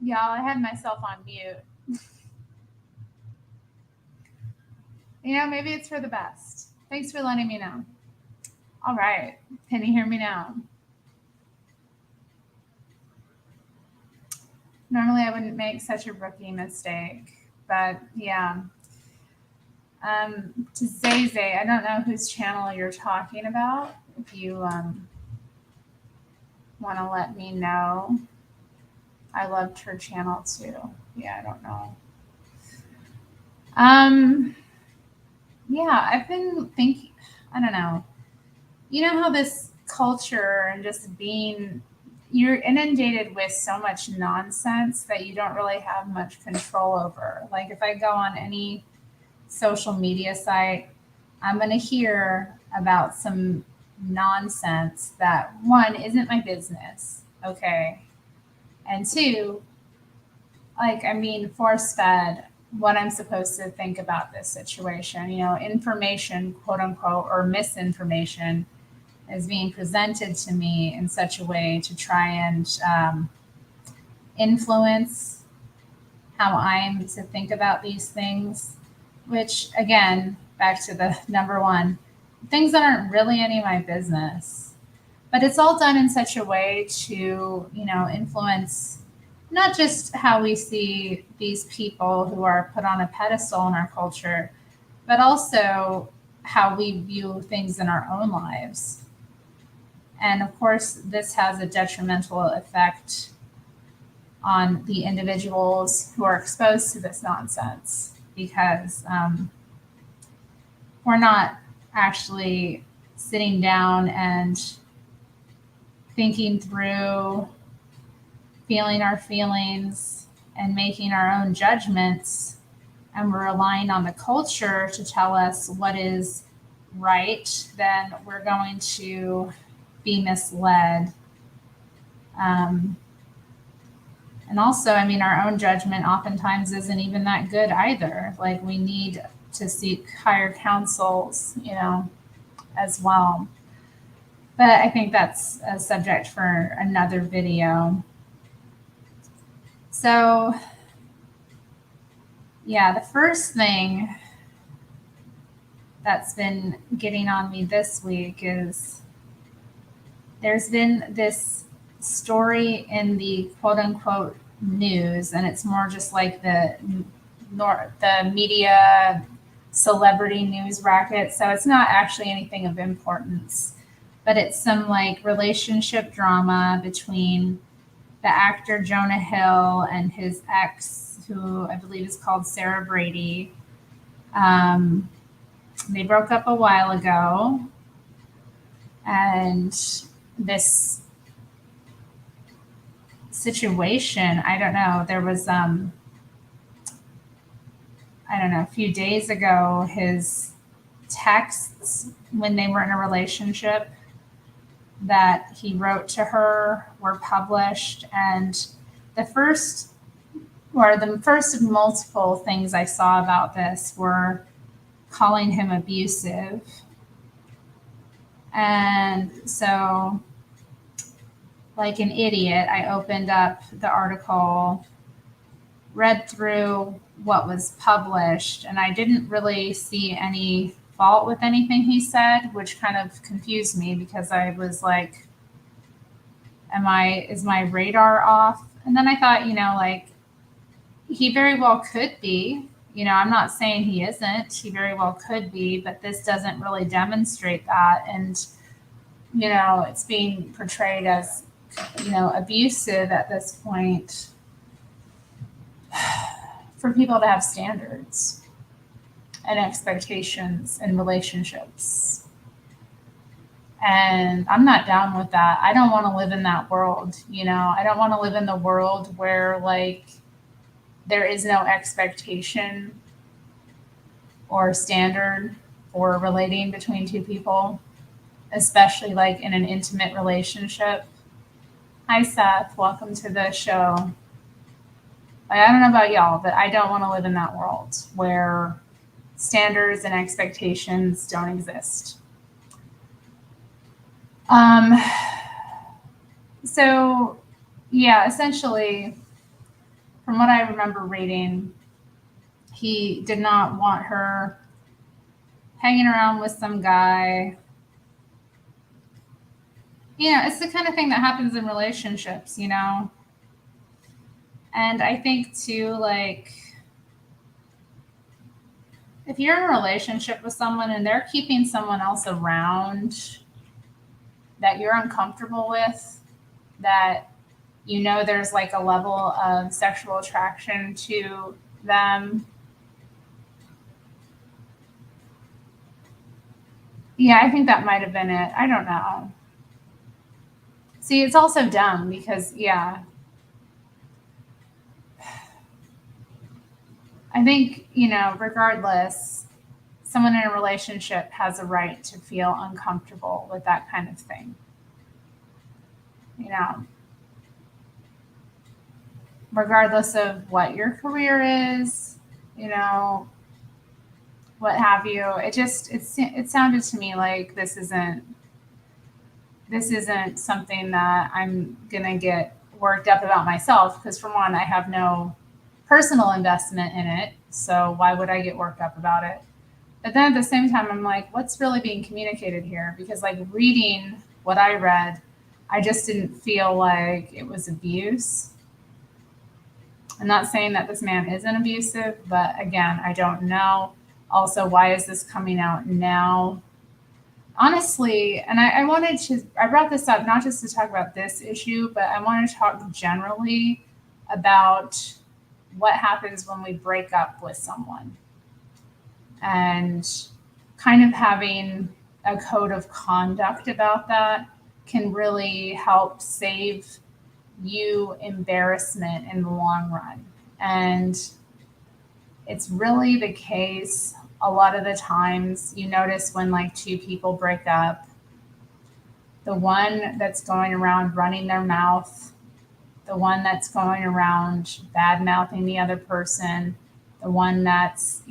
Y'all, I had myself on mute. Maybe it's for the best. Thanks for letting me know. All right. Can you hear me now? Normally, I wouldn't make such a rookie mistake, but yeah. To Zay Zay, I don't know whose channel you're talking about. If you want to let me know, I loved her channel too. Yeah, I don't know. Yeah, I've been thinking. I don't know. You know how this culture and just being you're inundated with so much nonsense that you don't really have much control over. Like if I go on any social media site, I'm going to hear about some nonsense that one isn't my business, okay? And two, like I'm being force fed what I'm supposed to think about this situation. Information, quote unquote, or misinformation is being presented to me in such a way to try and influence how I'm to think about these things, which, again, back to the number one, things that aren't really any of my business. But it's all done in such a way to, influence not just how we see these people who are put on a pedestal in our culture, but also how we view things in our own lives. And of course, this has a detrimental effect on the individuals who are exposed to this nonsense because we're not actually sitting down and thinking through, feeling our feelings, and making our own judgments. And we're relying on the culture to tell us what is right, then we're going to be misled. And also, our own judgment oftentimes isn't even that good either. Like, we need to seek higher counsels, as well. But I think that's a subject for another video. So, yeah, the first thing that's been getting on me this week is there's been this story in the quote unquote news, and it's more just like the media celebrity news racket. So it's not actually anything of importance, but it's some like relationship drama between the actor Jonah Hill and his ex, who I believe is called Sarah Brady. They broke up a while ago, and this situation, I don't know, there was a few days ago, his texts when they were in a relationship that he wrote to her were published, and the first of multiple things I saw about this were calling him abusive. And so, like an idiot, I opened up the article, read through what was published, and I didn't really see any fault with anything he said, which kind of confused me because I was like, is my radar off? And then I thought, like, he very well could be. I'm not saying he isn't. He very well could be, but this doesn't really demonstrate that. And, it's being portrayed as, abusive at this point for people to have standards and expectations in relationships. And I'm not down with that. I don't want to live in that world. I don't want to live in the world where, like, there is no expectation or standard for relating between two people, especially like in an intimate relationship. Hi, Seth. Welcome to the show. I don't know about y'all, but I don't want to live in that world where standards and expectations don't exist. So, yeah, essentially, from what I remember reading, he did not want her hanging around with some guy. It's the kind of thing that happens in relationships, And I think too, like, if you're in a relationship with someone and they're keeping someone else around that you're uncomfortable with, that there's like a level of sexual attraction to them. Yeah, I think that might have been it. I don't know. See, it's also dumb because, yeah, I think, regardless, someone in a relationship has a right to feel uncomfortable with that kind of thing. Regardless of what your career is, what have you. It sounded to me like this isn't something that I'm going to get worked up about myself, because for one, I have no personal investment in it. So why would I get worked up about it? But then at the same time, I'm like, what's really being communicated here? Because like reading what I read, I just didn't feel like it was abuse. I'm not saying that this man isn't abusive, but again, I don't know. Also, why is this coming out now? Honestly, and I brought this up not just to talk about this issue, but I want to talk generally about what happens when we break up with someone, and kind of having a code of conduct about that can really help save you embarrassment in the long run. And it's really the case a lot of the times. You notice when like two people break up, the one that's going around running their mouth, the one that's going around bad mouthing the other person, the one that's,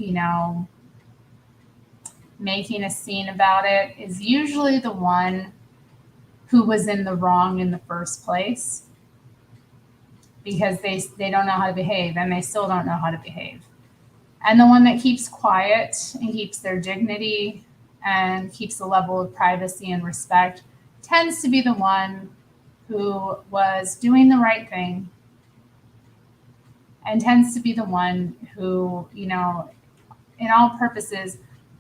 making a scene about it, is usually the one who was in the wrong in the first place, because they don't know how to behave, and they still don't know how to behave. And the one that keeps quiet and keeps their dignity and keeps the level of privacy and respect tends to be the one who was doing the right thing, and tends to be the one who, in all purposes,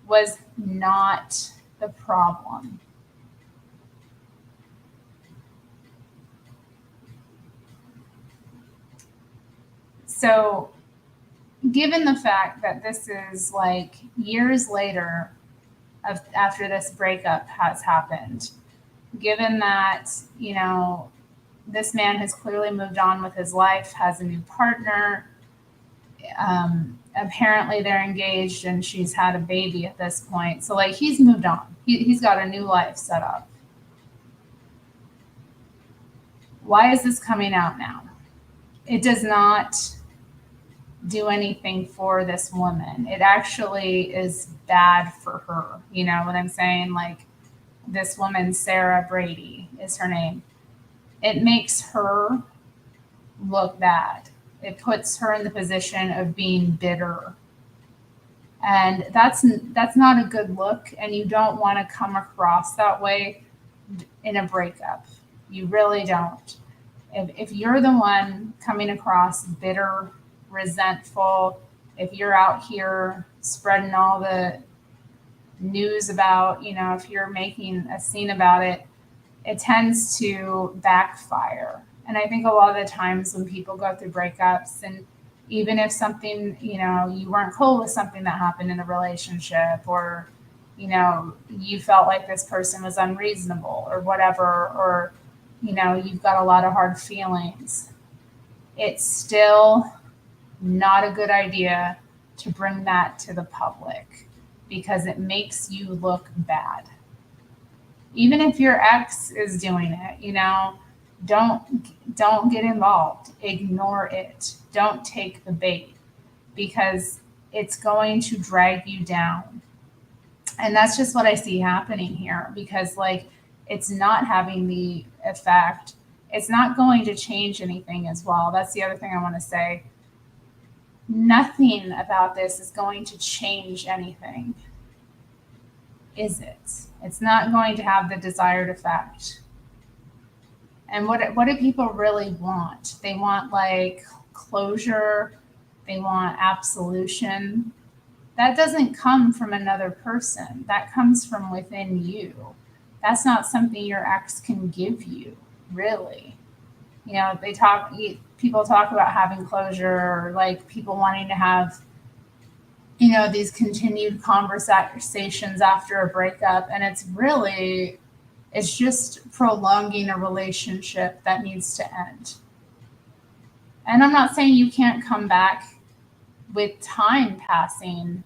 was not the problem. So, given the fact that this is like years later after this breakup has happened, given that, this man has clearly moved on with his life, has a new partner, apparently they're engaged and she's had a baby at this point. So like he's moved on. He's got a new life set up. Why is this coming out now? It does not do anything for this woman. It actually is bad for her. You know what I'm saying? Like, this woman, Sarah Brady is her name. It makes her look bad. It puts her in the position of being bitter. And that's not a good look, and you don't want to come across that way in a breakup. You really don't. If you're the one coming across bitter, resentful, if you're out here spreading all the news about, if you're making a scene about it, it tends to backfire. And I think a lot of the times when people go through breakups, and even if something, you weren't cool with something that happened in a relationship, or, you felt like this person was unreasonable or whatever, or, you've got a lot of hard feelings, it's still not a good idea to bring that to the public, because it makes you look bad. Even if your ex is doing it, don't get involved. Ignore it. Don't take the bait, because it's going to drag you down. And that's just what I see happening here, because it's not having the effect. It's not going to change anything as well. That's the other thing I want to say. nothing about this is going to change anything, is it? It's not going to have the desired effect. And what do people really want? They want like closure, they want absolution. That doesn't come from another person. That comes from within you. That's not something your ex can give you, really. You know, people talk about having closure, or like people wanting to have, you know, these continued conversations after a breakup. And it's just prolonging a relationship that needs to end. And I'm not saying you can't come back with time passing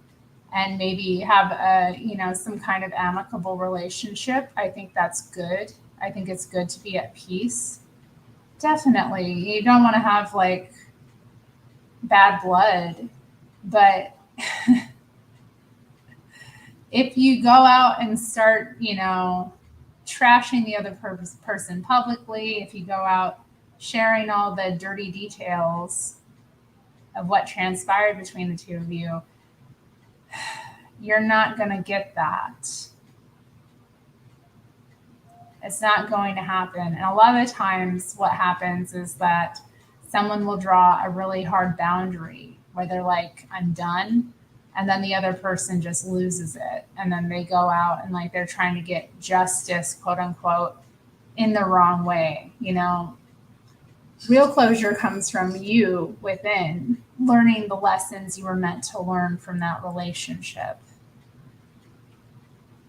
and maybe have a, you know, some kind of amicable relationship. I think that's good. I think it's good to be at peace. Definitely. You don't want to have like bad blood, but if you go out and start, you know, trashing the other person publicly, if you go out sharing all the dirty details of what transpired between the two of you, you're not going to get that. It's not going to happen. And a lot of the times, what happens is that someone will draw a really hard boundary where they're like, I'm done. And then the other person just loses it. And then they go out and like they're trying to get justice, quote unquote, in the wrong way. You know, real closure comes from you within, learning the lessons you were meant to learn from that relationship.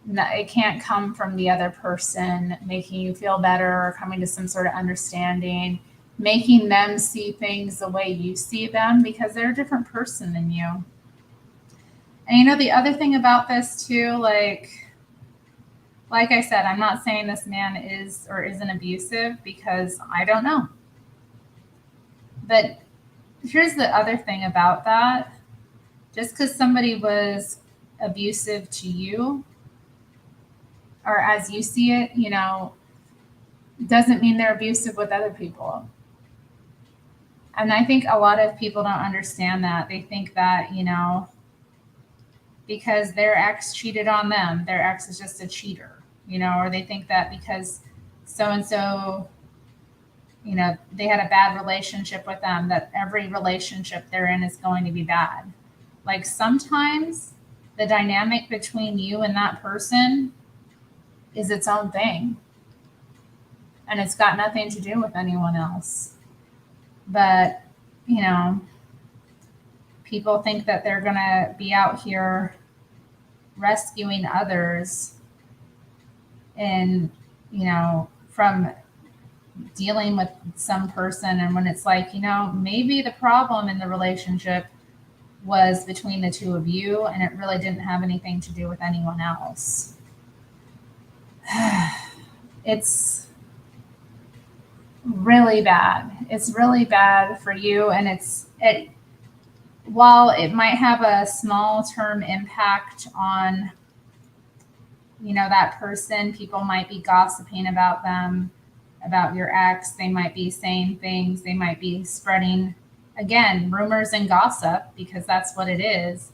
It can't come from the other person making you feel better or coming to some sort of understanding, making them see things the way you see them, because they're a different person than you. And you know, the other thing about this too, like I said, I'm not saying this man is or isn't abusive, because I don't know. But here's the other thing about that. Just because somebody was abusive to you, or as you see it, you know, doesn't mean they're abusive with other people. And I think a lot of people don't understand that. They think that, you know, because their ex cheated on them, their ex is just a cheater, you know, or they think that because so and so, you know, they had a bad relationship with them, that every relationship they're in is going to be bad. Like sometimes the dynamic between you and that person is its own thing, and it's got nothing to do with anyone else. But, you know, people think that they're going to be out here rescuing others and, you know, from dealing with some person. And when it's like, you know, maybe the problem in the relationship was between the two of you and it really didn't have anything to do with anyone else. It's really bad. It's really bad for you. And while it might have a small term impact on, you know, that person, people might be gossiping about them, about your ex. They might be saying things. They might be spreading, again, rumors and gossip, because that's what it is.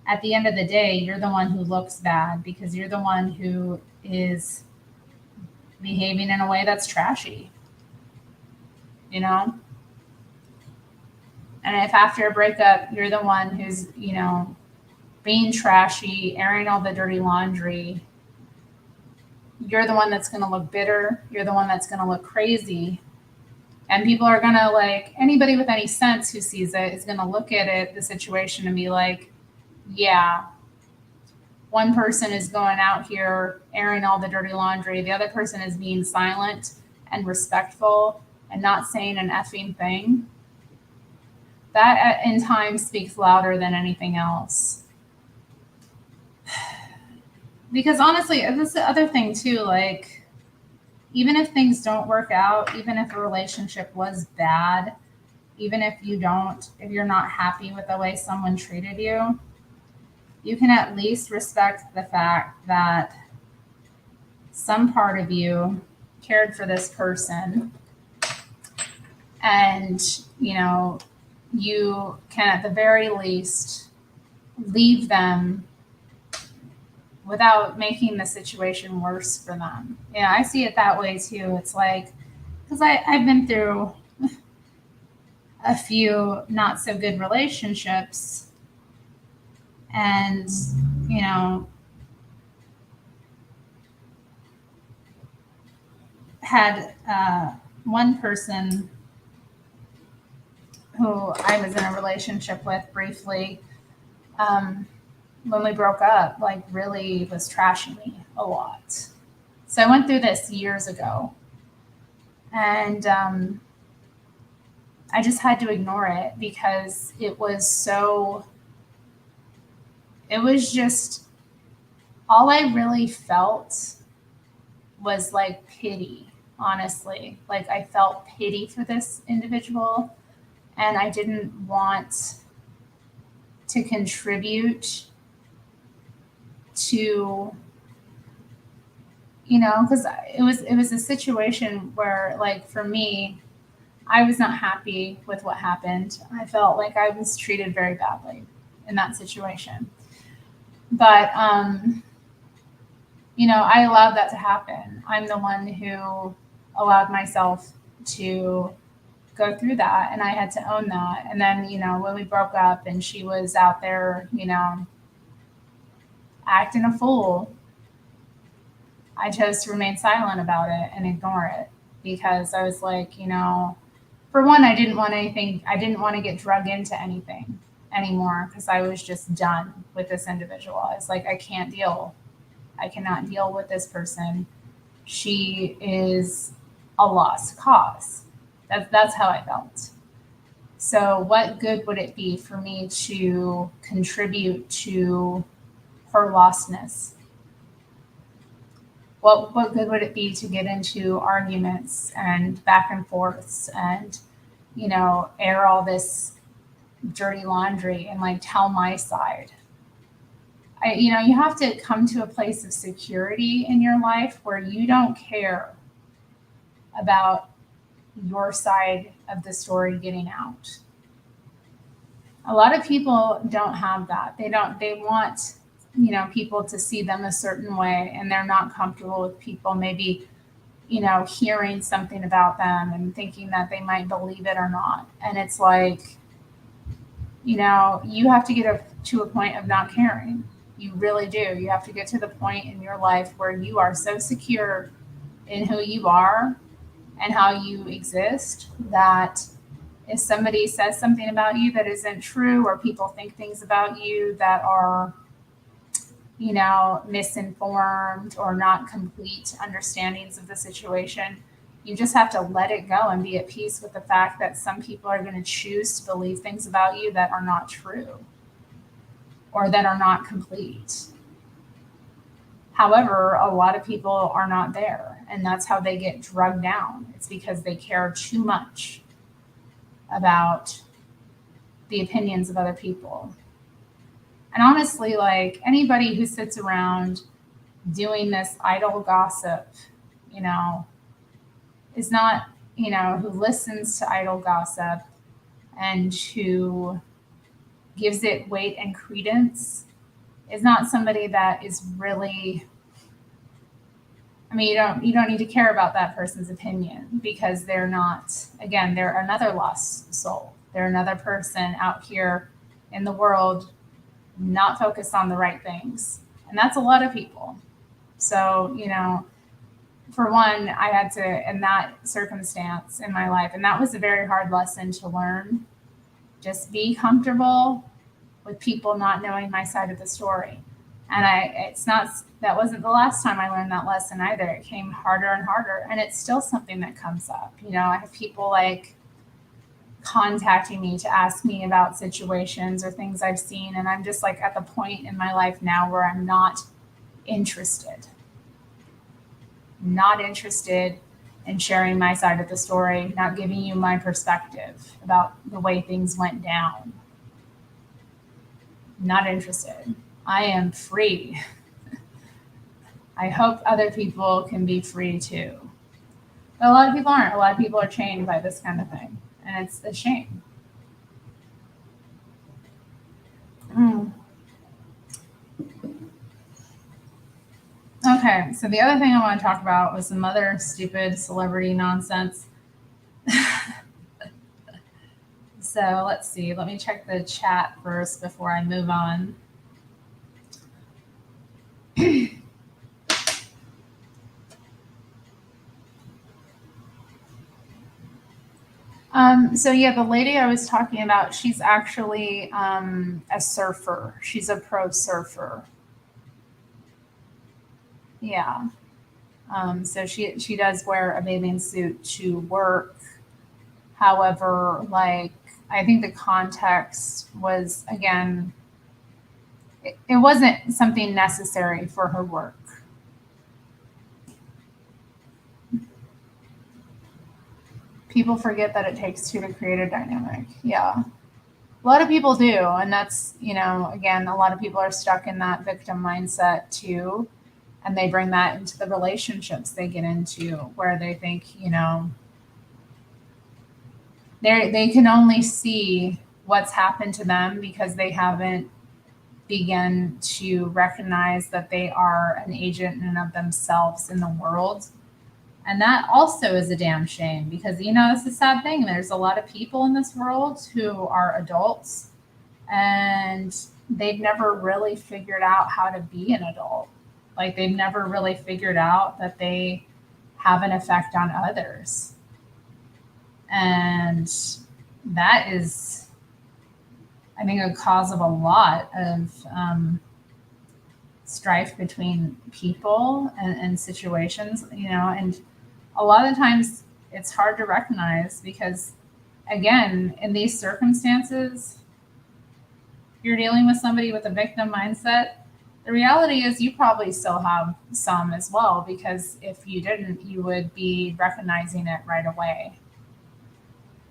At the end of the day, you're the one who looks bad because you're the one who is behaving in a way that's trashy, you know? And if after a breakup, you're the one who's, you know, being trashy, airing all the dirty laundry, you're the one that's going to look bitter. You're the one that's going to look crazy. And people are going to, like, anybody with any sense who sees it is going to look at it, the situation, and be like, yeah, one person is going out here airing all the dirty laundry. The other person is being silent and respectful and not saying an effing thing. That in time speaks louder than anything else. Because honestly, this is the other thing too, like, even if things don't work out, even if a relationship was bad, even if you're not happy with the way someone treated you, you can at least respect the fact that some part of you cared for this person and, you know, you can at the very least leave them without making the situation worse for them. Yeah, I see it that way too. It's like, because I've been through a few not so good relationships, and, you know, had one person who I was in a relationship with briefly, when we broke up, like really was trashing me a lot. So I went through this years ago, and I just had to ignore it because it was just, all I really felt was like pity, honestly. Like I felt pity for this individual, and I didn't want to contribute to, because it was a situation where, like, for me, I was not happy with what happened. I felt like I was treated very badly in that situation. But I allowed that to happen. I'm the one who allowed myself to go through that, and I had to own that. And then, when we broke up and she was out there, acting a fool, I chose to remain silent about it and ignore it because I was like, for one, I didn't want to get drug into anything anymore because I was just done with this individual. I was like, I cannot deal with this person. She is a lost cause. That's how I felt. So what good would it be for me to contribute to her lostness? What good would it be to get into arguments and back and forths and, air all this dirty laundry and like tell my side? You have to come to a place of security in your life where you don't care about your side of the story getting out. A lot of people don't have that. They want, people to see them a certain way, and they're not comfortable with people maybe, hearing something about them and thinking that they might believe it or not. And it's like, you have to get to a point of not caring. You really do. You have to get to the point in your life where you are so secure in who you are and how you exist that if somebody says something about you that isn't true, or people think things about you that are, misinformed or not complete understandings of the situation, you just have to let it go and be at peace with the fact that some people are going to choose to believe things about you that are not true or that are not complete. However, a lot of people are not there, and that's how they get drugged down. It's because they care too much about the opinions of other people. And honestly, like anybody who sits around doing this idle gossip, is not, who listens to idle gossip and who gives it weight and credence, is not somebody that is really, you don't need to care about that person's opinion because they're not, again, they're another lost soul. They're another person out here in the world not focused on the right things. And that's a lot of people. So, for one, I had to, in that circumstance in my life, and that was a very hard lesson to learn, just be comfortable with people not knowing my side of the story. And that wasn't the last time I learned that lesson either. It came harder and harder, and it's still something that comes up. I have people like contacting me to ask me about situations or things I've seen, and I'm just like at the point in my life now where I'm not interested in sharing my side of the story, not giving you my perspective about the way things went down. Not interested. I am free. I hope other people can be free too. But a lot of people aren't. A lot of people are chained by this kind of thing, and it's a shame. Okay, so the other thing I want to talk about was some other stupid celebrity nonsense. So let's see. Let me check the chat first before I move on. So yeah, the lady I was talking about, she's actually a surfer. She's a pro surfer. Yeah. So she does wear a bathing suit to work. However, like I think the context was again, it wasn't something necessary for her work. People forget that it takes two to create a dynamic. Yeah. A lot of people do. And that's, again, a lot of people are stuck in that victim mindset too. And they bring that into the relationships they get into where they think, they can only see what's happened to them because they haven't begun to recognize that they are an agent in and of themselves in the world. And that also is a damn shame because, it's a sad thing. There's a lot of people in this world who are adults and they've never really figured out how to be an adult. Like they've never really figured out that they have an effect on others. And that is, I think, a cause of a lot of strife between people and situations, and a lot of times it's hard to recognize because, again, in these circumstances, you're dealing with somebody with a victim mindset. The reality is you probably still have some as well, because if you didn't, you would be recognizing it right away.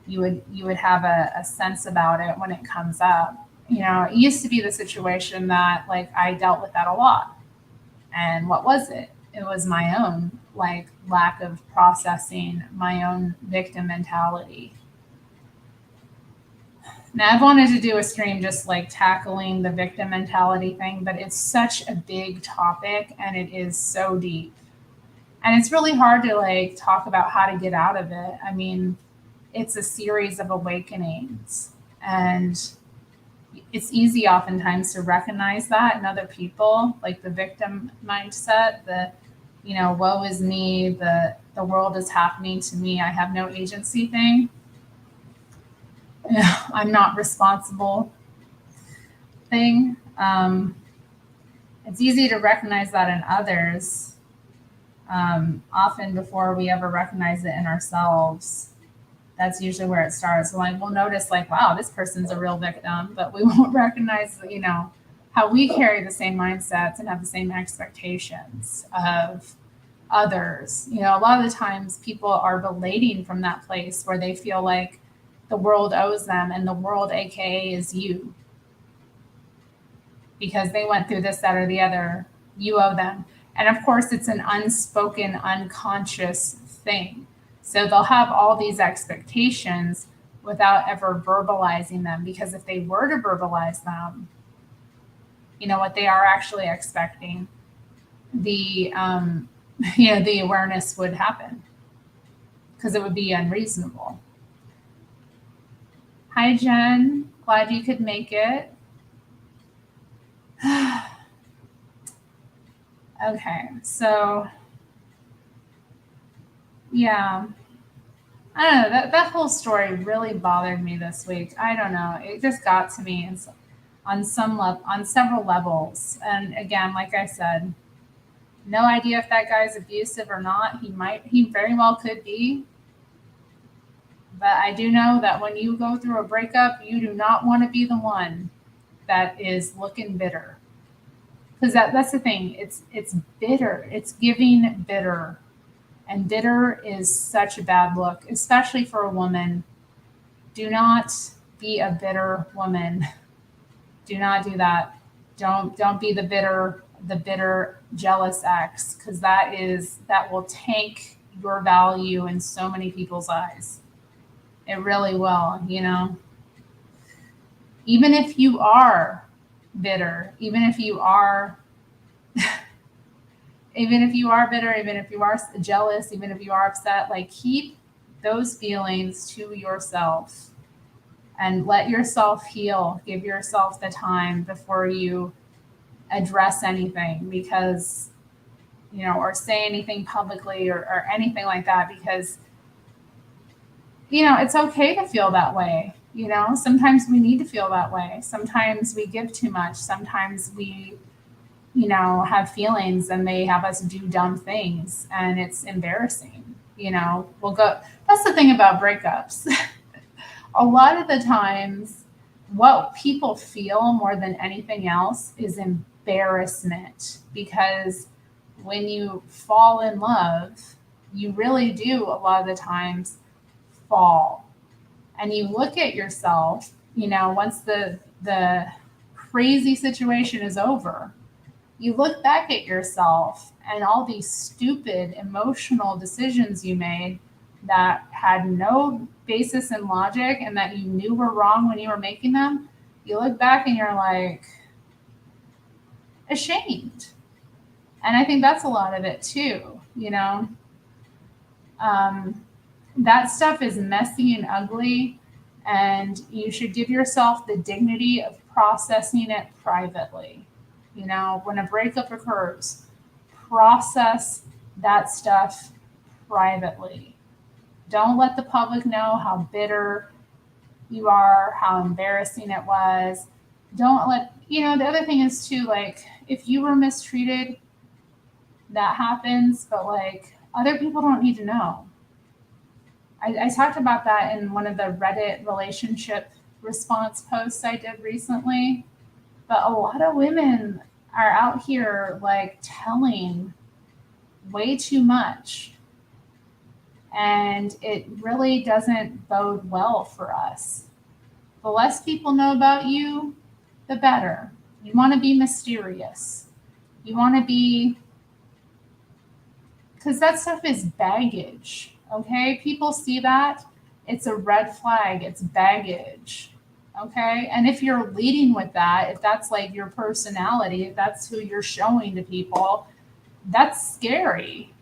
You would have a sense about it when it comes up. It used to be the situation that like I dealt with that a lot. And what was it? It was my own like lack of processing my own victim mentality. Now I've wanted to do a stream just like tackling the victim mentality thing, but it's such a big topic and it is so deep. And it's really hard to like talk about how to get out of it. I mean, it's a series of awakenings, and it's easy oftentimes to recognize that in other people, like the victim mindset, the woe is me, the world is happening to me, I have no agency thing. I'm not responsible thing. It's easy to recognize that in others, often before we ever recognize it in ourselves. That's usually where it starts. Like we'll notice like, wow, this person's a real victim, but we won't recognize, how we carry the same mindsets and have the same expectations of others. A lot of the times people are relating from that place where they feel like the world owes them, and the world, AKA, is you. Because they went through this, that, or the other, you owe them. And of course, it's an unspoken, unconscious thing. So they'll have all these expectations without ever verbalizing them, because if they were to verbalize them, what they are actually expecting, the the awareness would happen because it would be unreasonable. Hi, Jen. Glad you could make it. Okay, so yeah. I don't know, that whole story really bothered me this week. I don't know. It just got to me on on several levels. And again, like I said, no idea if that guy's abusive or not. He very well could be. But I do know that when you go through a breakup, you do not want to be the one that is looking bitter. Because that's the thing. It's bitter. It's giving bitter. And bitter is such a bad look, especially for a woman. Do not be a bitter woman. Do not do that. Don't be the bitter jealous ex, because that will tank your value in so many people's eyes. It really will, Even if you are bitter, even if you are Even if you are bitter, even if you are jealous, even if you are upset, like keep those feelings to yourself and let yourself heal. Give yourself the time before you address anything because, or say anything publicly or anything like that because, it's okay to feel that way. Sometimes we need to feel that way. Sometimes we give too much. Sometimes we, have feelings and they have us do dumb things and it's embarrassing. We'll go. That's the thing about breakups. A lot of the times, what people feel more than anything else is embarrassment because when you fall in love, you really do a lot of the times fall. And you look at yourself, once the crazy situation is over, you look back at yourself and all these stupid emotional decisions you made that had no basis in logic and that you knew were wrong when you were making them, you look back and you're like ashamed. And I think that's a lot of it too, that stuff is messy and ugly, and you should give yourself the dignity of processing it privately. When a breakup occurs, process that stuff privately. Don't let the public know how bitter you are, how embarrassing it was. Don't let, the other thing is too, like, if you were mistreated, that happens, but like, other people don't need to know. I talked about that in one of the Reddit relationship response posts I did recently. But a lot of women are out here like telling way too much. And it really doesn't bode well for us. The less people know about you, the better. You want to be mysterious. You want to be, because that stuff is baggage. Okay, people see that, it's a red flag, it's baggage. Okay, and if you're leading with that, if that's like your personality, if that's who you're showing to people, that's scary.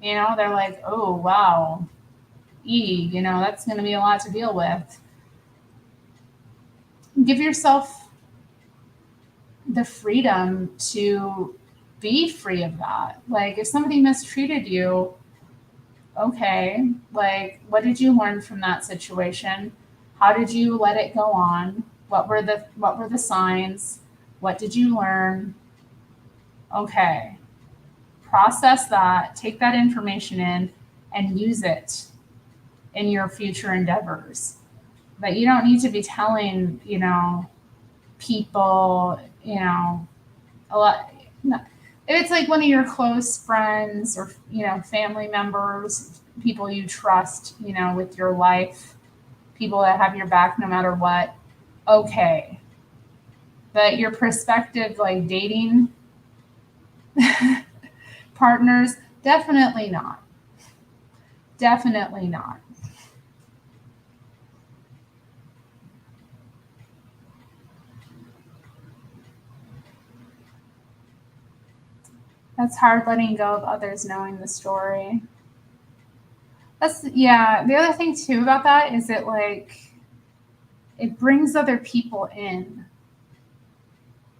They're like, oh wow, that's going to be a lot to deal with. Give yourself the freedom to be free of that. Like if somebody mistreated you, okay, like what did you learn from that situation? How did you let it go on? What were the signs? What did you learn? Okay. Process that, take that information in and use it in your future endeavors. But you don't need to be telling, people, a lot. No. If it's like one of your close friends or, family members, people you trust, with your life, people that have your back no matter what, okay. But your prospective, like dating partners, definitely not. Definitely not. That's hard letting go of others knowing the story. Yeah. The other thing too about that is it brings other people in.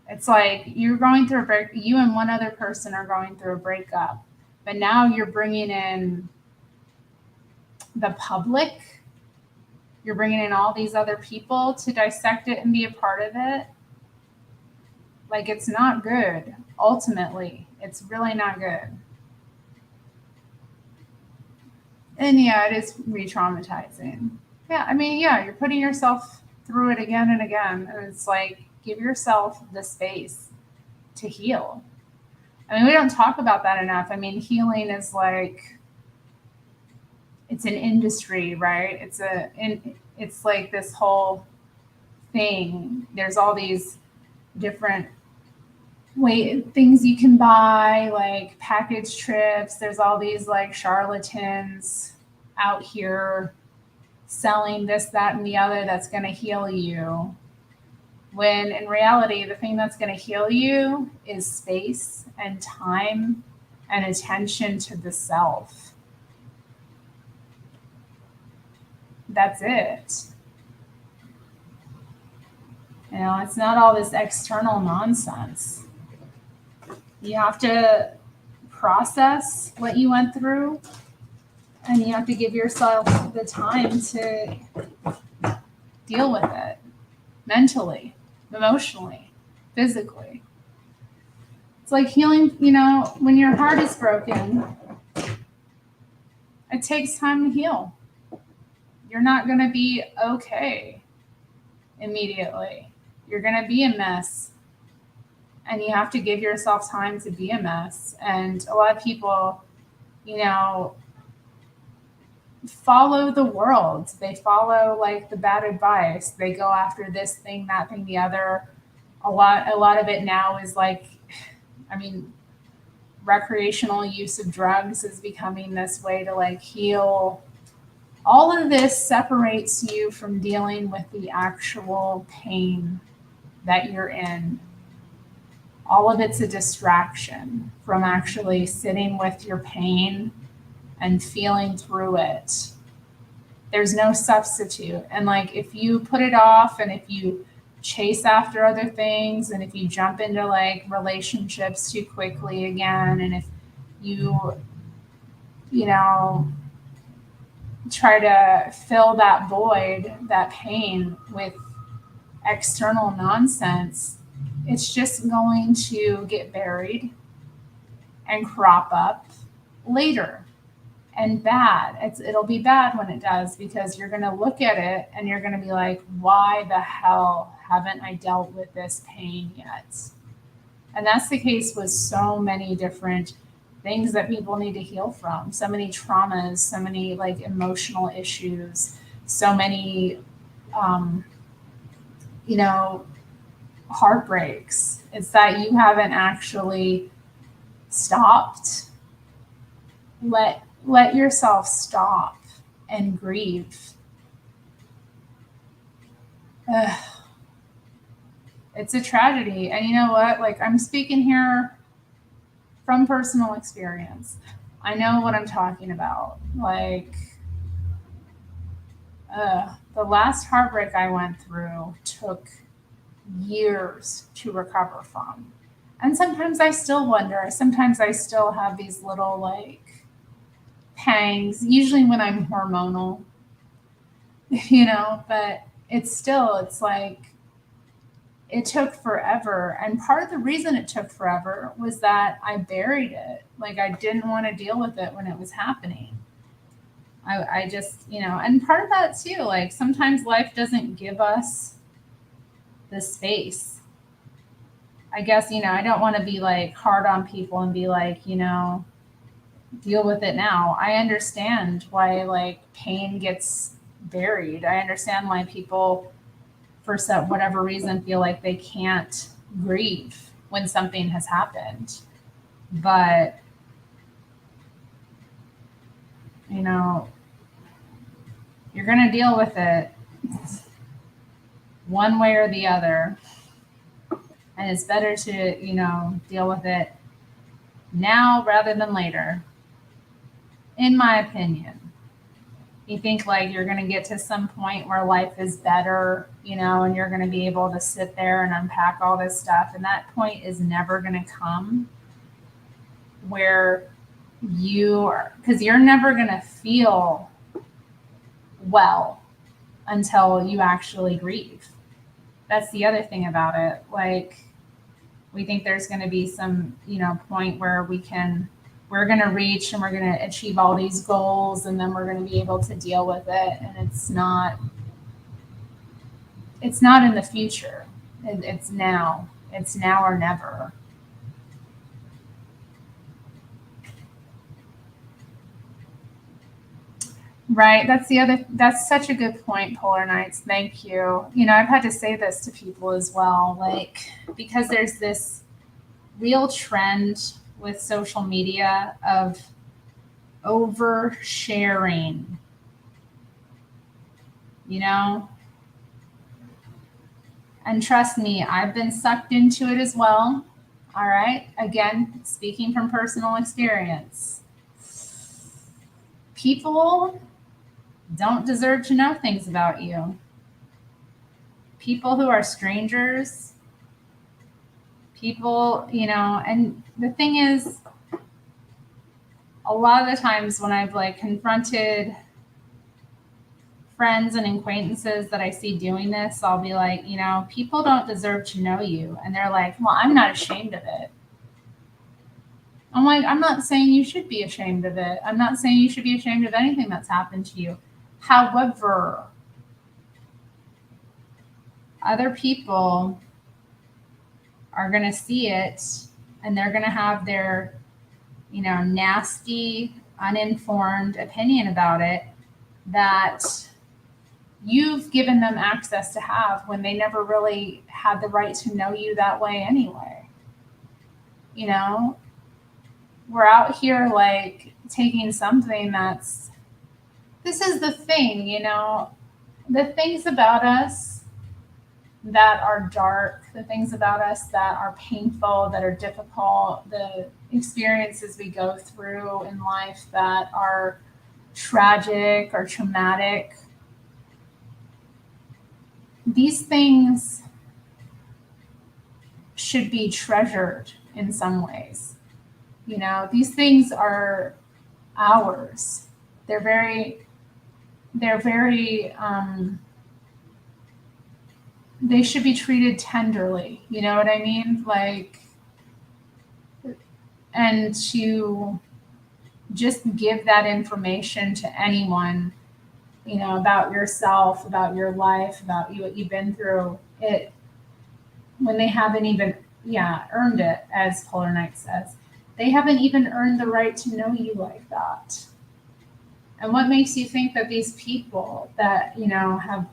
It's like you're going through you and one other person are going through a breakup, but now you're bringing in the public. You're bringing in all these other people to dissect it and be a part of it. Like it's not good. Ultimately, it's really not good. And yeah, it is re-traumatizing. Yeah, I mean, yeah, you're putting yourself through it again and again. And it's like, give yourself the space to heal. I mean, we don't talk about that enough. I mean, healing is like, it's an industry, right? It's like this whole thing. There's all these different things you can buy, like package trips. There's all these like charlatans out here selling this, that, and the other that's going to heal you. when in reality, the thing that's going to heal you is space and time and attention to the self. That's it. You know, it's not all this external nonsense. You have to process what you went through, and you have to give yourself the time to deal with it mentally, emotionally, physically. It's like healing, you know, when your heart is broken, it takes time to heal. You're not going to be okay immediately. You're going to be a mess, and you have to give yourself time to be a mess. And a lot of people, you know, follow the world. They follow like the bad advice. They go after this thing, that thing, the other. A lot of it now is like, I mean, recreational use of drugs is becoming this way to like heal. All of this separates you from dealing with the actual pain that you're in. All of it's a distraction from actually sitting with your pain and feeling through it. There's no substitute. And like if you put it off and if you chase after other things and if you jump into like relationships too quickly again, and if you know, try to fill that void, that pain with external nonsense, it's just going to get buried and crop up later. And bad. It'll be bad when it does, because you're going to look at it and you're going to be like, why the hell haven't I dealt with this pain yet? And that's the case with so many different things that people need to heal from. So many traumas, so many like emotional issues, so many, you know, heartbreaks. It's that you haven't actually stopped. Let yourself stop and grieve. Ugh. It's a tragedy. And you know what? Like, I'm speaking here from personal experience. I know what I'm talking about. Like, the last heartbreak I went through took years to recover from. And sometimes I still wonder. Sometimes I still have these little, like, pangs, usually when I'm hormonal, you know, but it's like, it took forever. And part of the reason it took forever was that I buried it. Like, I didn't want to deal with it when it was happening. I just, you know, and part of that too, like sometimes life doesn't give us the space. I guess, you know, I don't want to be like hard on people and be like, you know, deal with it now. I understand why like pain gets buried. I understand why people, for some whatever reason, feel like they can't grieve when something has happened. But you know, you're gonna deal with it one way or the other, and it's better to, you know, deal with it now rather than later, in my opinion. You think like you're going to get to some point where life is better, you know, and you're going to be able to sit there and unpack all this stuff. And that point is never going to come where you are, because you're never going to feel well until you actually grieve. That's the other thing about it. Like, we think there's going to be some, you know, point where we're going to reach and we're going to achieve all these goals, and then we're going to be able to deal with it. And it's not in the future. It's now or never. Right. That's such a good point, Polar Nights. Thank you. You know, I've had to say this to people as well, like, because there's this real trend with social media of oversharing, you know, And trust me, I've been sucked into it as well. All right. Again, speaking from personal experience, people don't deserve to know things about you. People who are strangers, people, and the thing is, a lot of the times when I've like confronted friends and acquaintances that I see doing this, I'll be like, people don't deserve to know you. And they're like, well, I'm not ashamed of it. I'm like, I'm not saying you should be ashamed of it. I'm not saying you should be ashamed of anything that's happened to you. However, other people are going to see it and they're going to have their, nasty, uninformed opinion about it that you've given them access to have when they never really had the right to know you that way anyway. We're out here like taking something this is the thing, the things about us that are dark, the things about us that are painful, that are difficult, the experiences we go through in life that are tragic or traumatic. These things should be treasured in some ways. These things are ours. They're very, they should be treated tenderly. You know what I mean? Like, and to just give that information to anyone, about yourself, about your life, about what you've been through, when they haven't even, earned it, as Polar Night says. They haven't even earned the right to know you like that. And what makes you think that these people that, have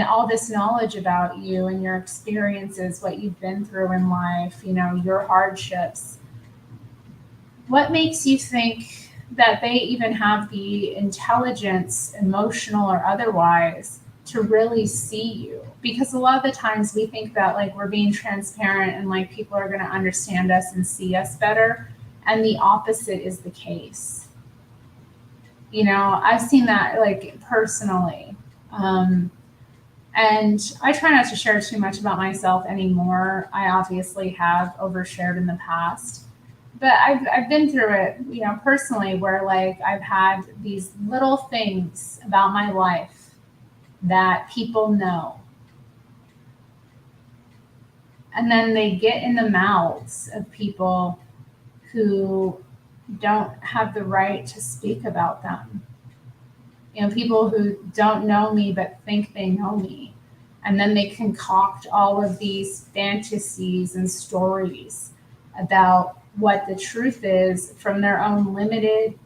all this knowledge about you and your experiences, what you've been through in life, your hardships, what makes you think that they even have the intelligence, emotional or otherwise, to really see you? Because a lot of the times we think that like we're being transparent and like people are going to understand us and see us better. And the opposite is the case. I've seen that like personally. And I try not to share too much about myself anymore. I obviously have overshared in the past. But I've been through it, personally, where like I've had these little things about my life that people know. And then they get in the mouths of people who don't have the right to speak about them. People who don't know me but think they know me. And then they concoct all of these fantasies and stories about what the truth is from their own limited,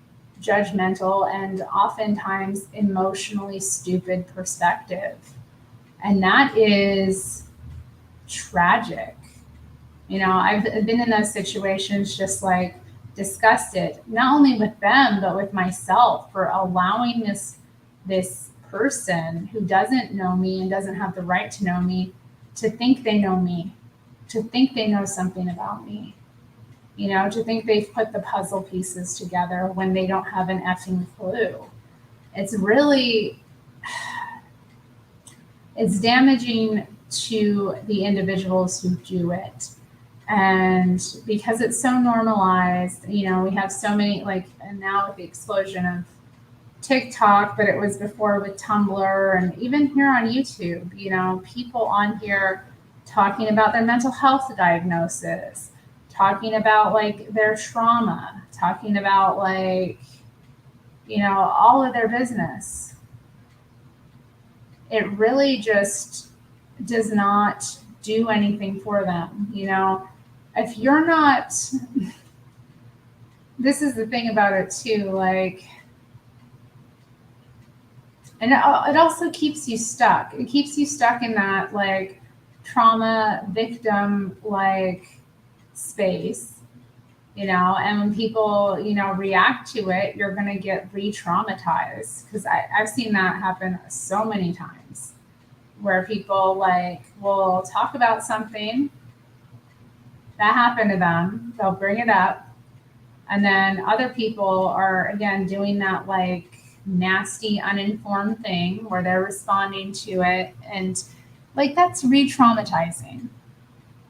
judgmental, and oftentimes emotionally stupid perspective. And that is tragic. I've been in those situations just like disgusted, not only with them, but with myself for allowing this person who doesn't know me and doesn't have the right to know me to think they know me, to think they know something about me, to think they've put the puzzle pieces together when they don't have an effing clue. It's really, it's damaging to the individuals who do it. And because it's so normalized, we have so many, like, and now with the explosion of TikTok, but it was before with Tumblr and even here on YouTube, people on here talking about their mental health diagnosis, talking about like their trauma, talking about like, all of their business. It really just does not do anything for them. If you're not, this is the thing about it too, like, and it also keeps you stuck. It keeps you stuck in that like trauma victim like space, and when people, react to it, you're going to get re-traumatized, because I've seen that happen so many times. where people like will talk about something that happened to them, they'll bring it up, and then other people are again doing that like nasty, uninformed thing where they're responding to it, and like that's re-traumatizing.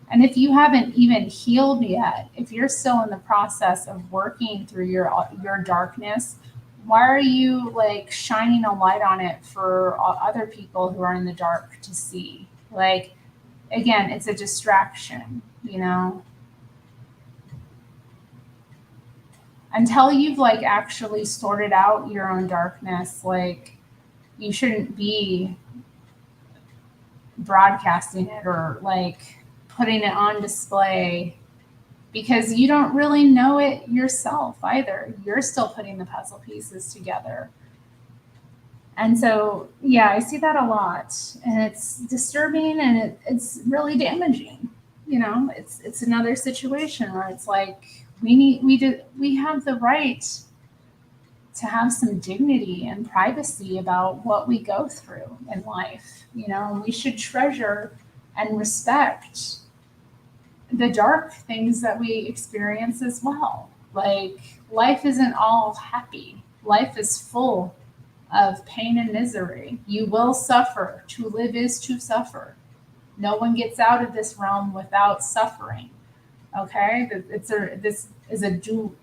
And if you haven't even healed yet, if you're still in the process of working through your darkness, why are you like shining a light on it for other people who are in the dark to see? Like again, it's a distraction, you know? Until you've like actually sorted out your own darkness, like you shouldn't be broadcasting it or like putting it on display because you don't really know it yourself either. You're still putting the puzzle pieces together. And so, yeah, I see that a lot, and it's disturbing and it's really damaging. You know, it's another situation where it's like we have the right to have some dignity and privacy about what we go through in life. You know, and we should treasure and respect the dark things that we experience as well. Like life isn't all happy. Life is full of pain and misery. You will suffer. To live is to suffer. No one gets out of this realm without suffering. Okay, this is a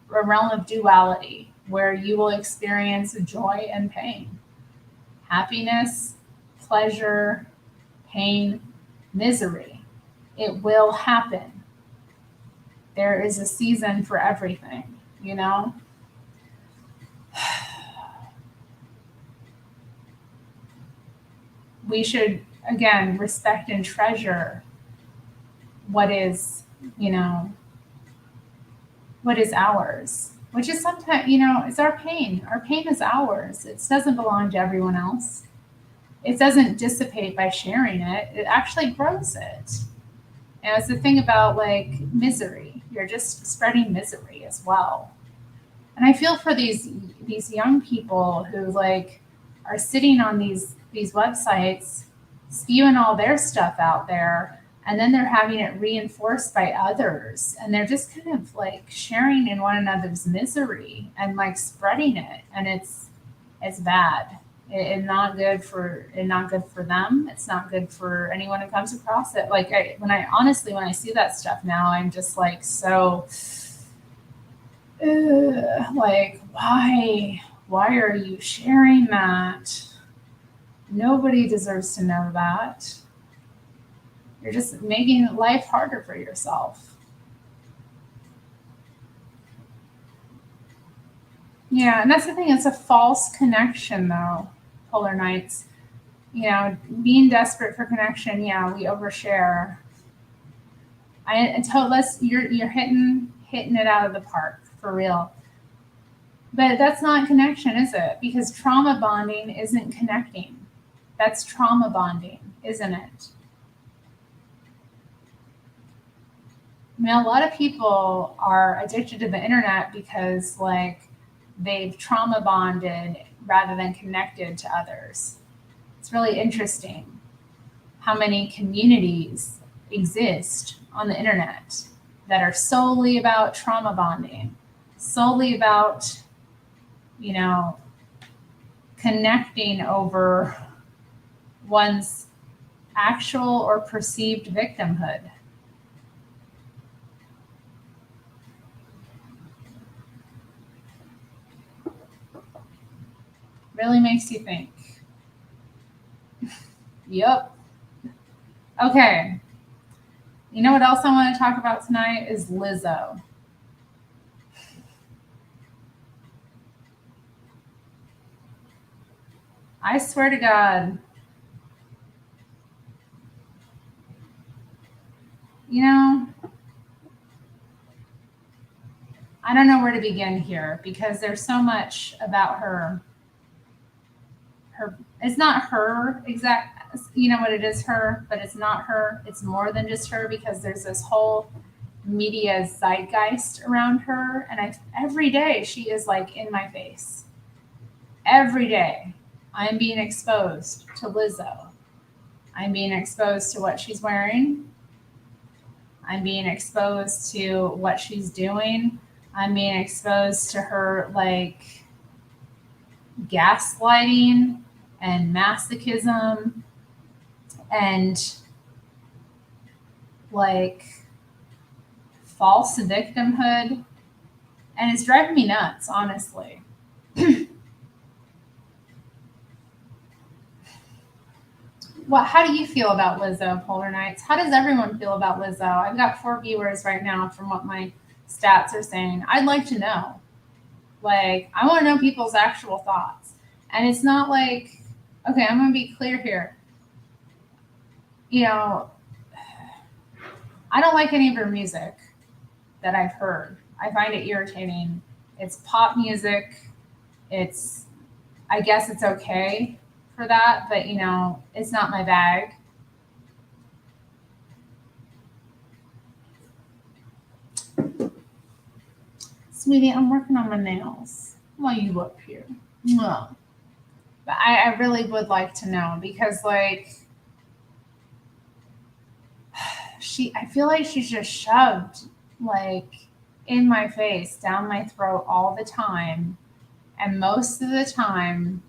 realm of duality where you will experience joy and pain, happiness, pleasure, pain, misery. It will happen. There is a season for everything, you know? We should, again, respect and treasure what is, you know, what is ours, which is sometimes, you know, it's our pain. Our pain is ours. It doesn't belong to everyone else. It doesn't dissipate by sharing it, it actually grows it. And it's the thing about like misery. You're just spreading misery as well. And I feel for these young people who like are sitting on these websites spewing all their stuff out there, and then they're having it reinforced by others, and they're just kind of like sharing in one another's misery and like spreading it, and it's bad. It's not good for them. It's not good for anyone who comes across it. Like when I see that stuff now, I'm just like so like why are you sharing that? Nobody deserves to know that. You're just making life harder for yourself. Yeah, and that's the thing. It's a false connection, though, Polar Nights. You know, being desperate for connection. Yeah, we overshare. Until let's you're hitting it out of the park for real. But that's not connection, is it? Because trauma bonding isn't connecting. That's trauma bonding, isn't it? I mean, a lot of people are addicted to the internet because, like, they've trauma bonded rather than connected to others. It's really interesting how many communities exist on the internet that are solely about trauma bonding, solely about, you know, connecting over one's actual or perceived victimhood. Really makes you think. Yep. Okay. You know what else I want to talk about tonight is Lizzo. I swear to God, you know, I don't know where to begin here because there's so much about her. It's not her exact, you know what, it is her, but it's not her. It's more than just her because there's this whole media zeitgeist around her, and every day she is like in my face. Every day I am being exposed to Lizzo. I'm being exposed to what she's wearing. I'm being exposed to what she's doing. I'm being exposed to her like gaslighting and masochism and like false victimhood. And it's driving me nuts, honestly. How do you feel about Lizzo, Polar Nights? How does everyone feel about Lizzo? I've got 4 viewers right now from what my stats are saying. I'd like to know. Like, I want to know people's actual thoughts. And it's not like, okay, I'm going to be clear here. You know, I don't like any of her music that I've heard. I find it irritating. It's pop music. I guess it's okay for that, but it's not my bag. Sweetie, I'm working on my nails while you up here. Mwah. But I really would like to know because, like, I feel like she's just shoved, like, in my face, down my throat all the time. And most of the time,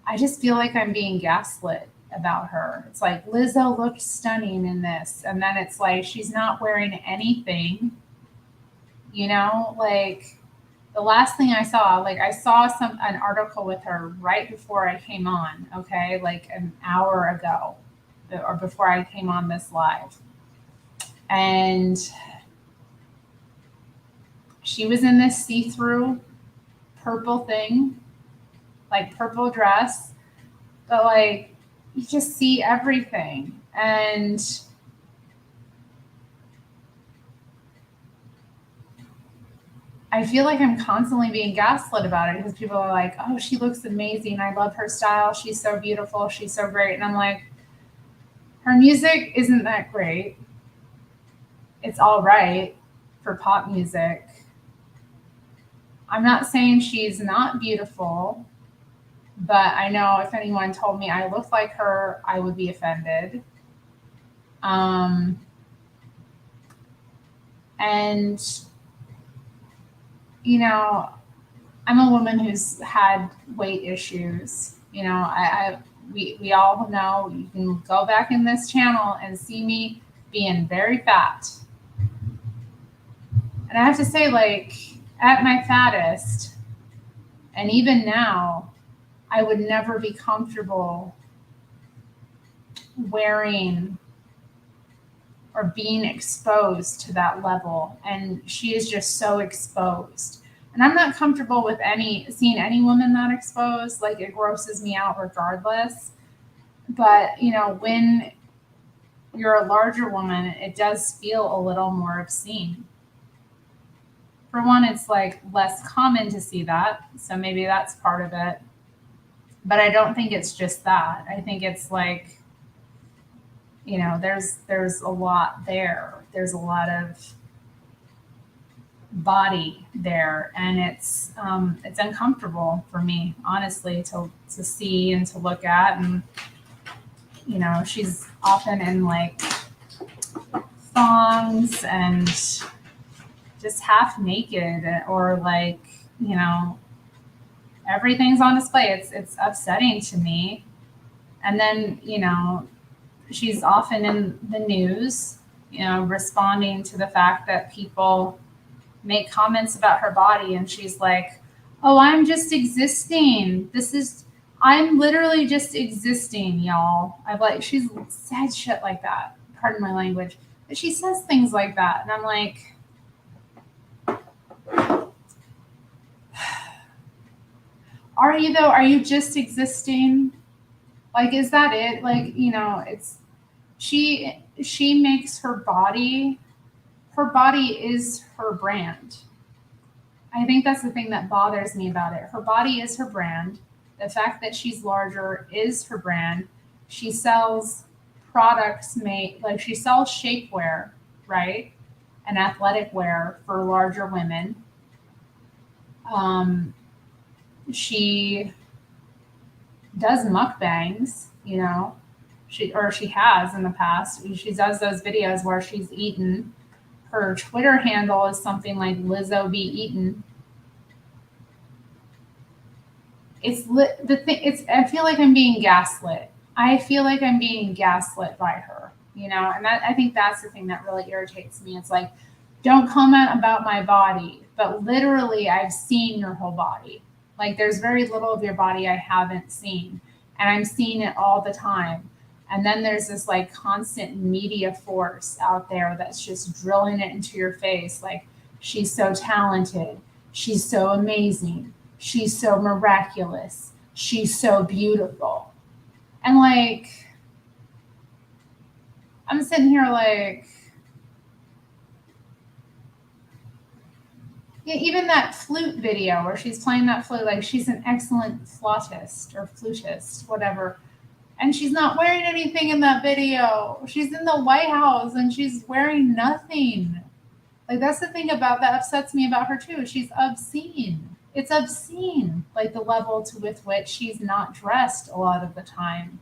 I just feel like I'm being gaslit about her. It's like, Lizzo looked stunning in this. And then it's like, she's not wearing anything. Like the last thing I saw, like I saw an article with her right before I came on, okay, like an hour ago or before I came on this live. And she was in this see-through purple thing, like purple dress, but like you just see everything. And I feel like I'm constantly being gaslit about it because people are like, oh, she looks amazing. I love her style. She's so beautiful. She's so great. And I'm like, her music isn't that great. It's all right for pop music. I'm not saying she's not beautiful, but I know if anyone told me I looked like her, I would be offended. And I'm a woman who's had weight issues. We all know, you can go back in this channel and see me being very fat. And I have to say, like, at my fattest, and even now, I would never be comfortable wearing or being exposed to that level. And she is just so exposed. And I'm not comfortable with seeing any woman that exposed. Like, it grosses me out regardless. But, when you're a larger woman, it does feel a little more obscene. For one, it's like less common to see that. So maybe that's part of it. But I don't think it's just that. I think it's like, there's a lot there. There's a lot of body there, and it's uncomfortable for me, honestly, to see and to look at. And she's often in like thongs and just half naked, or like everything's on display. It's upsetting to me. And then she's often in the news, responding to the fact that people make comments about her body, and she's like, oh, I'm just existing. I'm literally just existing, y'all. She's said shit like that. Pardon my language. But she says things like that. And I'm like, are you though? Are you just existing? Like, is that it? Like, she makes her body is her brand. I think that's the thing that bothers me about it. Her body is her brand. The fact that she's larger is her brand. She sells products she sells shapewear, right? And athletic wear for larger women. She does mukbangs, She has in the past. She does those videos where she's eaten. Her Twitter handle is something like Lizzo be eaten. The thing. I feel like I'm being gaslit. I feel like I'm being gaslit by her. And I think that's the thing that really irritates me. It's like, don't comment about my body, but literally I've seen your whole body. Like, there's very little of your body I haven't seen, and I'm seeing it all the time. And then there's this like constant media force out there that's just drilling it into your face. Like, she's so talented. She's so amazing. She's so miraculous. She's so beautiful. And like, I'm sitting here like, yeah, even that flute video where she's playing that flute, like, she's an excellent flautist or flutist, whatever. And she's not wearing anything in that video. She's in the White House and she's wearing nothing. Like, that's the thing about that upsets me about her too. She's obscene. It's obscene, like the level with which she's not dressed a lot of the time.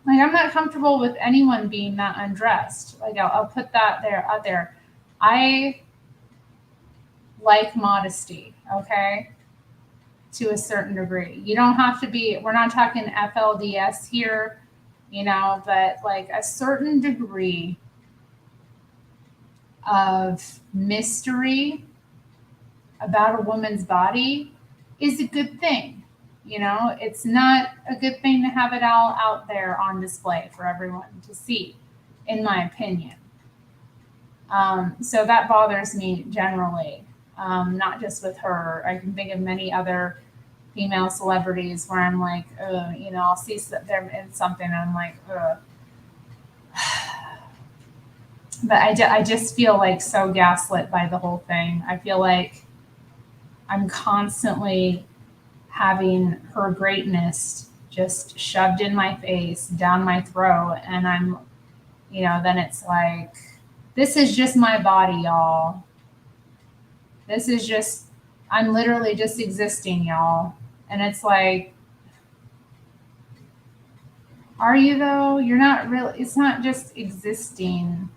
Like, I'm not comfortable with anyone being that undressed. Like, I'll put that out there. I like modesty, okay, to a certain degree. You don't have to be, we're not talking FLDS here, but like a certain degree of mystery about a woman's body is a good thing. It's not a good thing to have it all out there on display for everyone to see, in my opinion. So that bothers me generally, not just with her. I can think of many other female celebrities where I'm like, I'll see them in something and I'm like, ugh. But I just feel like so gaslit by the whole thing. I feel like I'm constantly having her greatness just shoved in my face, down my throat. And I'm, then it's like, this is just my body, y'all. This is just, I'm literally just existing, y'all. And it's like, are you though? You're not really, it's not just existing.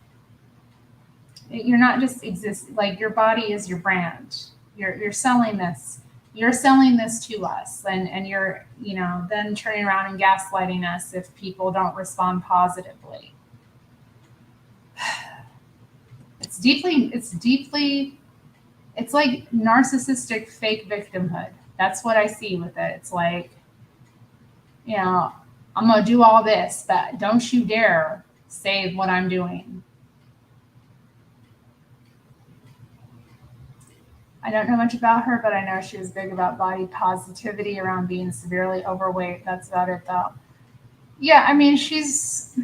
You're not just like, your body is your brand. You're selling this. You're selling this to us, and you're, then turning around and gaslighting us if people don't respond positively. It's like narcissistic fake victimhood. That's what I see with it. It's like, I'm going to do all this, but don't you dare say what I'm doing. I don't know much about her, but I know she was big about body positivity around being severely overweight. That's about it, though. Yeah, I mean, she's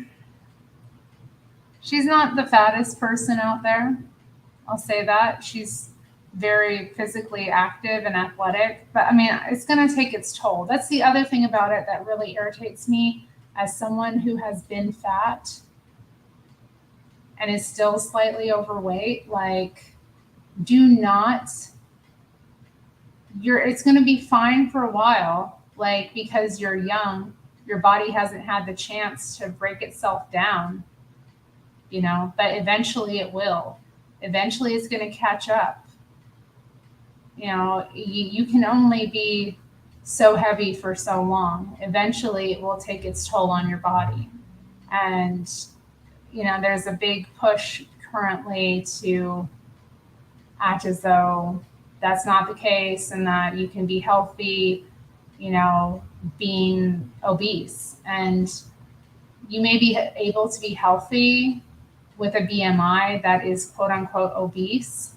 not the fattest person out there. I'll say that. She's very physically active and athletic, but I mean, it's going to take its toll. That's the other thing about it that really irritates me as someone who has been fat and is still slightly overweight. Like, it's going to be fine for a while, like, because you're young, your body hasn't had the chance to break itself down, but eventually it will. Eventually it's going to catch up. You can only be so heavy for so long. Eventually it will take its toll on your body. And, there's a big push currently to act as though that's not the case and that you can be healthy, being obese. And you may be able to be healthy with a BMI that is quote unquote obese,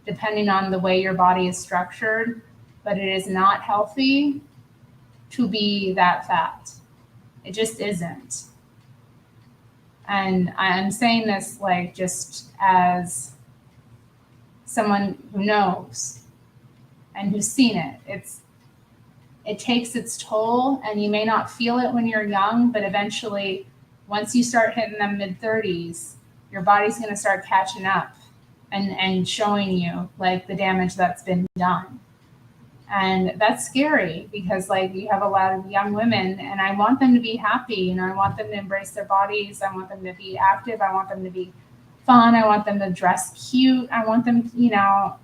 depending on the way your body is structured, but it is not healthy to be that fat. It just isn't. And I'm saying this like just as someone who knows and who's seen it. It takes its toll, and you may not feel it when you're young, but eventually, once you start hitting the mid-30s, your body's going to start catching up and showing you like the damage that's been done. And that's scary because like you have a lot of young women and I want them to be happy. You know, I want them to embrace their bodies. I want them to be active. I want them to be fun. I want them to dress cute. I want them, you know,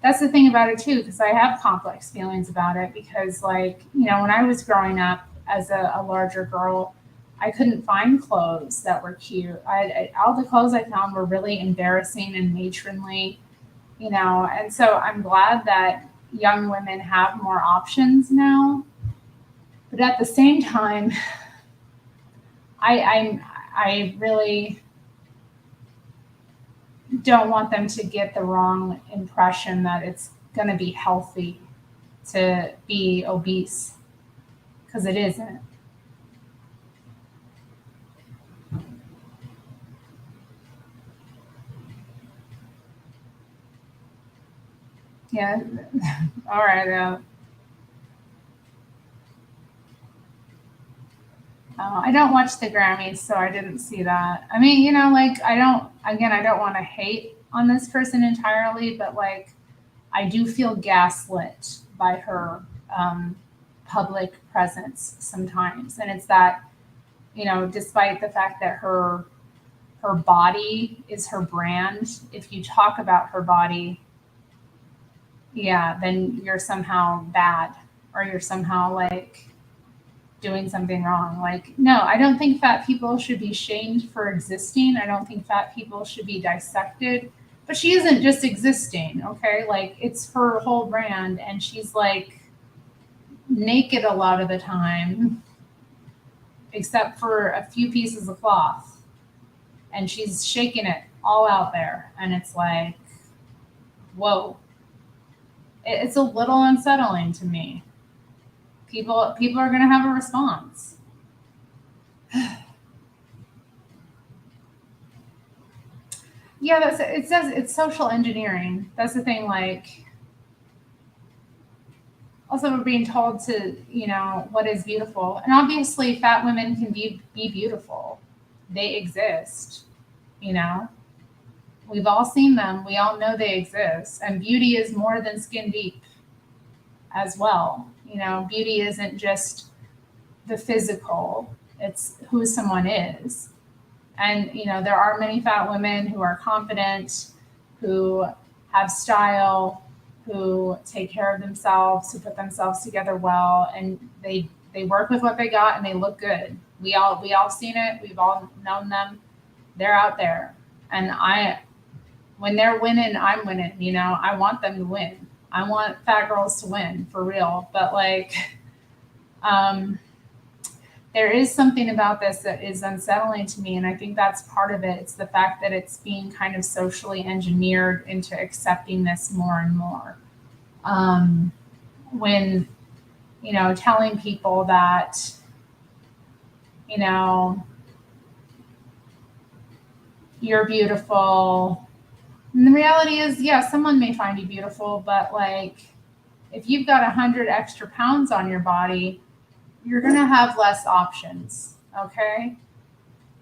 that's the thing about it too, because I have complex feelings about it because like, you know, when I was growing up as a larger girl, I couldn't find clothes that were cute. All the clothes I found were really embarrassing and matronly, you know, and so I'm glad that young women have more options now. But at the same time, I really don't want them to get the wrong impression that it's going to be healthy to be obese because it isn't. Yeah. All right. I don't watch the Grammys, so I didn't see that. I mean, you know, like I don't want to hate on this person entirely, but like I do feel gaslit by her um, public presence sometimes, and it's that, you know, despite the fact that her body is her brand, if you talk about her body, yeah, then you're somehow bad or you're somehow like doing something wrong. Like, no, I don't think fat people should be shamed for existing. I don't think fat people should be dissected. But she isn't just existing, okay? Like, it's her whole brand, and she's like naked a lot of the time, except for a few pieces of cloth. And she's shaking it all out there. And it's like, whoa. It's a little unsettling to me. People are going to have a response. Yeah, that's it. Says it's social engineering. That's the thing. Like, also we're being told to, you know, what is beautiful, and obviously, fat women can be beautiful. They exist. You know, we've all seen them. We all know they exist, and beauty is more than skin deep as well. You know, beauty isn't just the physical; it's who someone is. And you know, there are many fat women who are confident, who have style, who take care of themselves, who put themselves together well, and they work with what they got and they look good. We all seen it. We've all known them. They're out there, and I when they're winning, I'm winning. You know, I want them to win. I want fat girls to win for real. But like, um, there is something about this that is unsettling to me, and I think that's part of it. It's the fact that it's being kind of socially engineered into accepting this more and more. Um, when, you know, telling people that, you know, you're beautiful. And the reality is, yeah, someone may find you beautiful, but like, if you've got 100 extra pounds on your body, you're gonna have less options. Okay,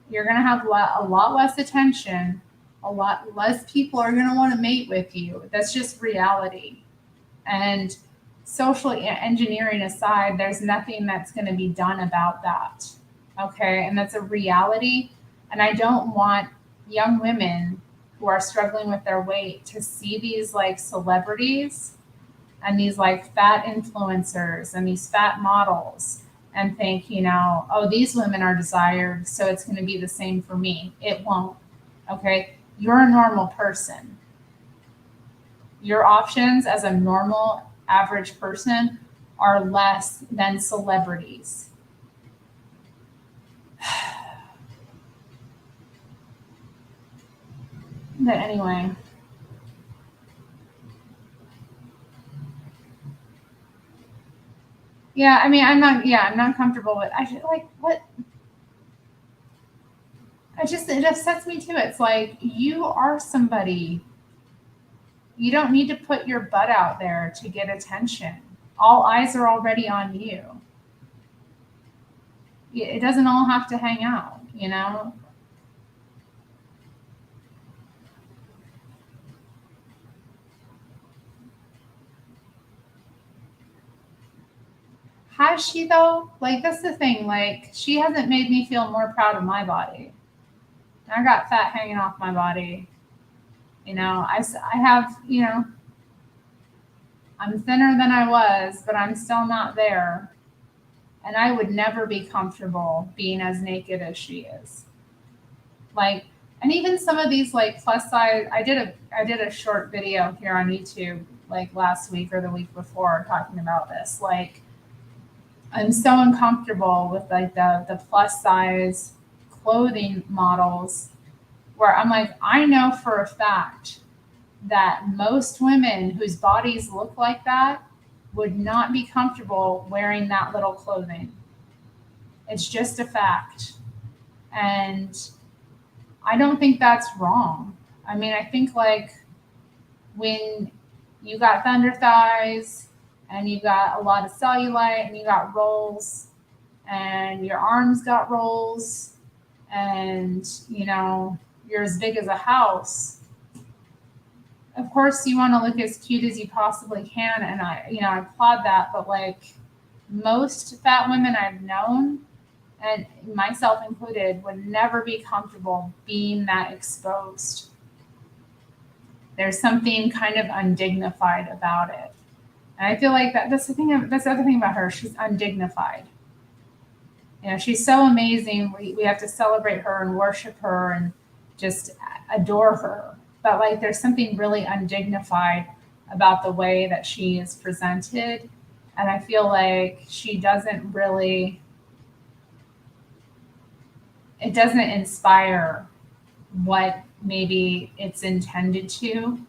you're going to have a lot less attention. A lot less people are going to want to mate with you. That's just reality. And social engineering aside, there's nothing that's going to be done about that. Okay. And that's a reality. And I don't want young women who are struggling with their weight to see these like celebrities and these like fat influencers and these fat models and think, you know, oh, these women are desired, so it's going to be the same for me. It won't. Okay. You're a normal person. Your options as a normal, average person are less than celebrities. But anyway, yeah, I mean, I'm not comfortable with, I feel like, what, it upsets me too. It's like, you are somebody. You don't need to put your butt out there to get attention. All eyes are already on you. It doesn't all have to hang out, you know? Has she though? Like, that's the thing. Like, she hasn't made me feel more proud of my body. I got fat hanging off my body. I have, I'm thinner than I was, but I'm still not there. And I would never be comfortable being as naked as she is. Like, and even some of these like plus size, I did a short video here on YouTube like last week or the week before talking about this. Like, I'm so uncomfortable with like the plus size clothing models where I'm like, I know for a fact that most women whose bodies look like that would not be comfortable wearing that little clothing. It's just a fact. And I don't think that's wrong. I mean, I think like when you got thunder thighs and you got a lot of cellulite and you got rolls and your arms got rolls and you're as big as a house, of course you want to look as cute as you possibly can, and I applaud that. But like most fat women I've known, and myself included, would never be comfortable being that exposed. There's something kind of undignified about it. And I feel like that's the other thing about her. She's undignified. She's so amazing. We have to celebrate her and worship her and just adore her. But like there's something really undignified about the way that she is presented. And I feel like it doesn't inspire what maybe it's intended to.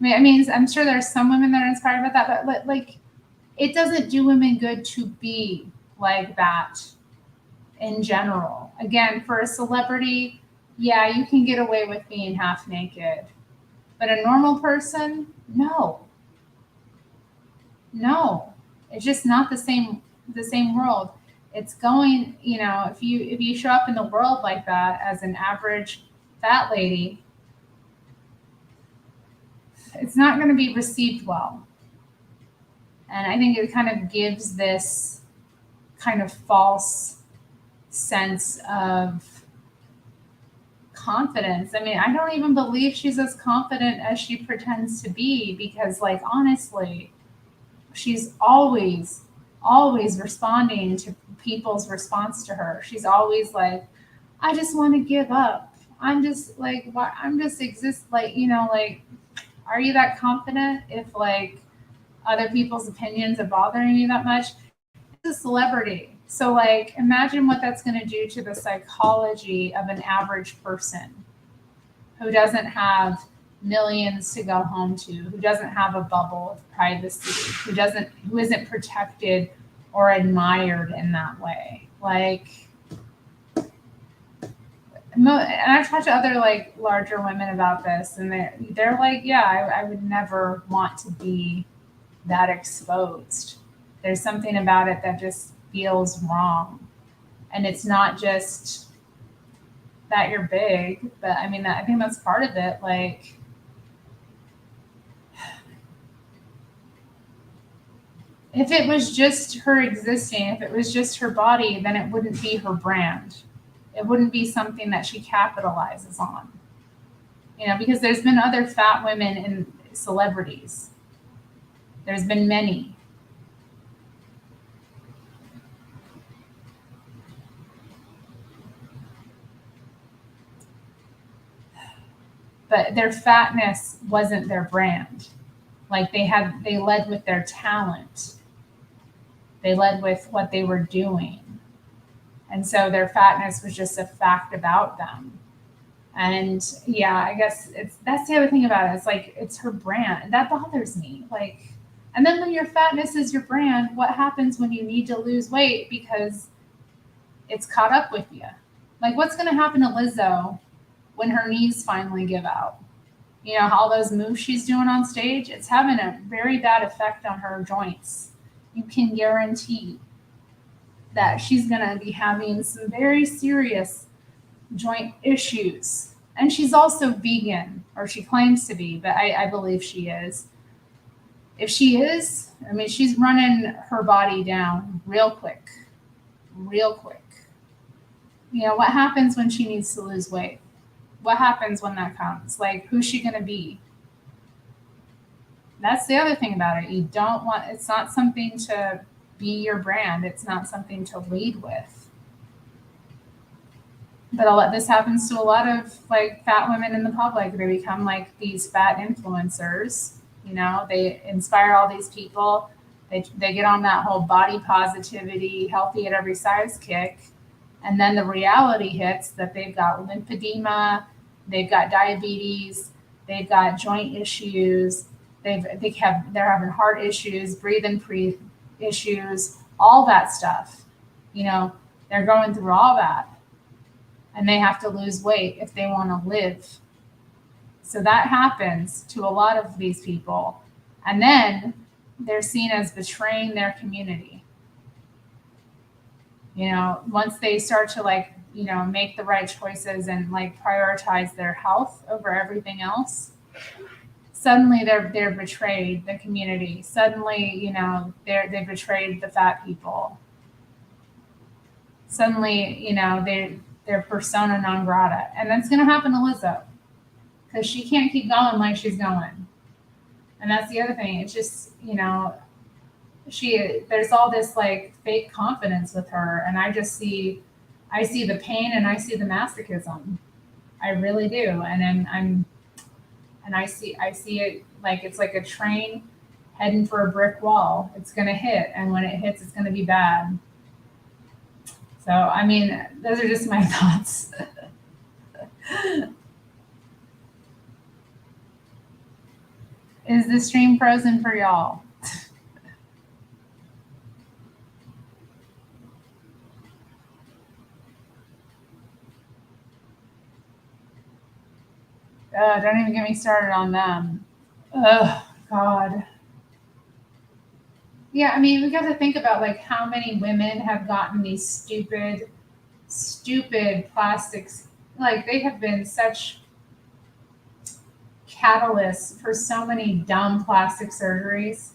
I mean, I'm sure there's some women that are inspired by that, but like, it doesn't do women good to be like that in general. Again, for a celebrity, yeah, you can get away with being half naked, but a normal person, no, no, it's just not the same world. It's going, if you show up in the world like that as an average fat lady, it's not going to be received well. And I think it kind of gives this kind of false sense of confidence. I mean, I don't even believe she's as confident as she pretends to be, because like honestly, she's always responding to people's response to her. She's always like, I just want to give up. I'm just like, why? I'm just exist like, like, are you that confident if like other people's opinions are bothering you that much? It's a celebrity. So like imagine what that's going to do to the psychology of an average person who doesn't have millions to go home to, who doesn't have a bubble of privacy, who isn't protected or admired in that way. Like, and I've talked to other like larger women about this, and they're like, yeah, I would never want to be that exposed. There's something about it that just feels wrong, and it's not just that you're big, but I mean, I think that's part of it. Like, if it was just her existing, if it was just her body, then it wouldn't be her brand. It wouldn't be something that she capitalizes on. Because there's been other fat women in celebrities. There's been many. But their fatness wasn't their brand. Like they led with their talent. They led with what they were doing. And so their fatness was just a fact about them. And yeah, I guess that's the other thing about it. It's like it's her brand. That bothers me. Like, and then when your fatness is your brand, what happens when you need to lose weight because it's caught up with you? Like, what's going to happen to Lizzo when her knees finally give out? All those moves she's doing on stage, it's having a very bad effect on her joints. You can guarantee that she's going to be having some very serious joint issues and she's also vegan, or she claims to be, but I believe she is. If she is, I mean, she's running her body down real quick, real quick. You know, what happens when she needs to lose weight? What happens when that comes? Like, who's she going to be? That's the other thing about it. You don't want, it's not something to be your brand, it's not something to lead with. But this happens to a lot of like fat women in the public. They become like these fat influencers. You know, they inspire all these people. They get on that whole body positivity, healthy at every size kick. And then the reality hits that they've got lymphedema, they've got diabetes, they've got joint issues, they're having heart issues, breathing issues, all that stuff. You know, they're going through all that. And they have to lose weight if they want to live. So that happens to a lot of these people. And then they're seen as betraying their community. You know, once they start to like, you know, make the right choices and like prioritize their health over everything else, suddenly they're betrayed the community. Suddenly, you know, they betrayed the fat people. Suddenly, you know, they're persona non grata. And that's going to happen to Lizzo because she can't keep going like she's going. And that's the other thing. It's just, you know, there's all this like fake confidence with her. And I see the pain and I see the masochism. I really do. And then I see it like it's like a train heading for a brick wall. It's going to hit. And when it hits, it's going to be bad. So, I mean, those are just my thoughts. Is the stream frozen for y'all? Don't even get me started on them. Oh, God. Yeah, I mean, we got to think about like how many women have gotten these stupid plastics. Like they have been such catalysts for so many dumb plastic surgeries.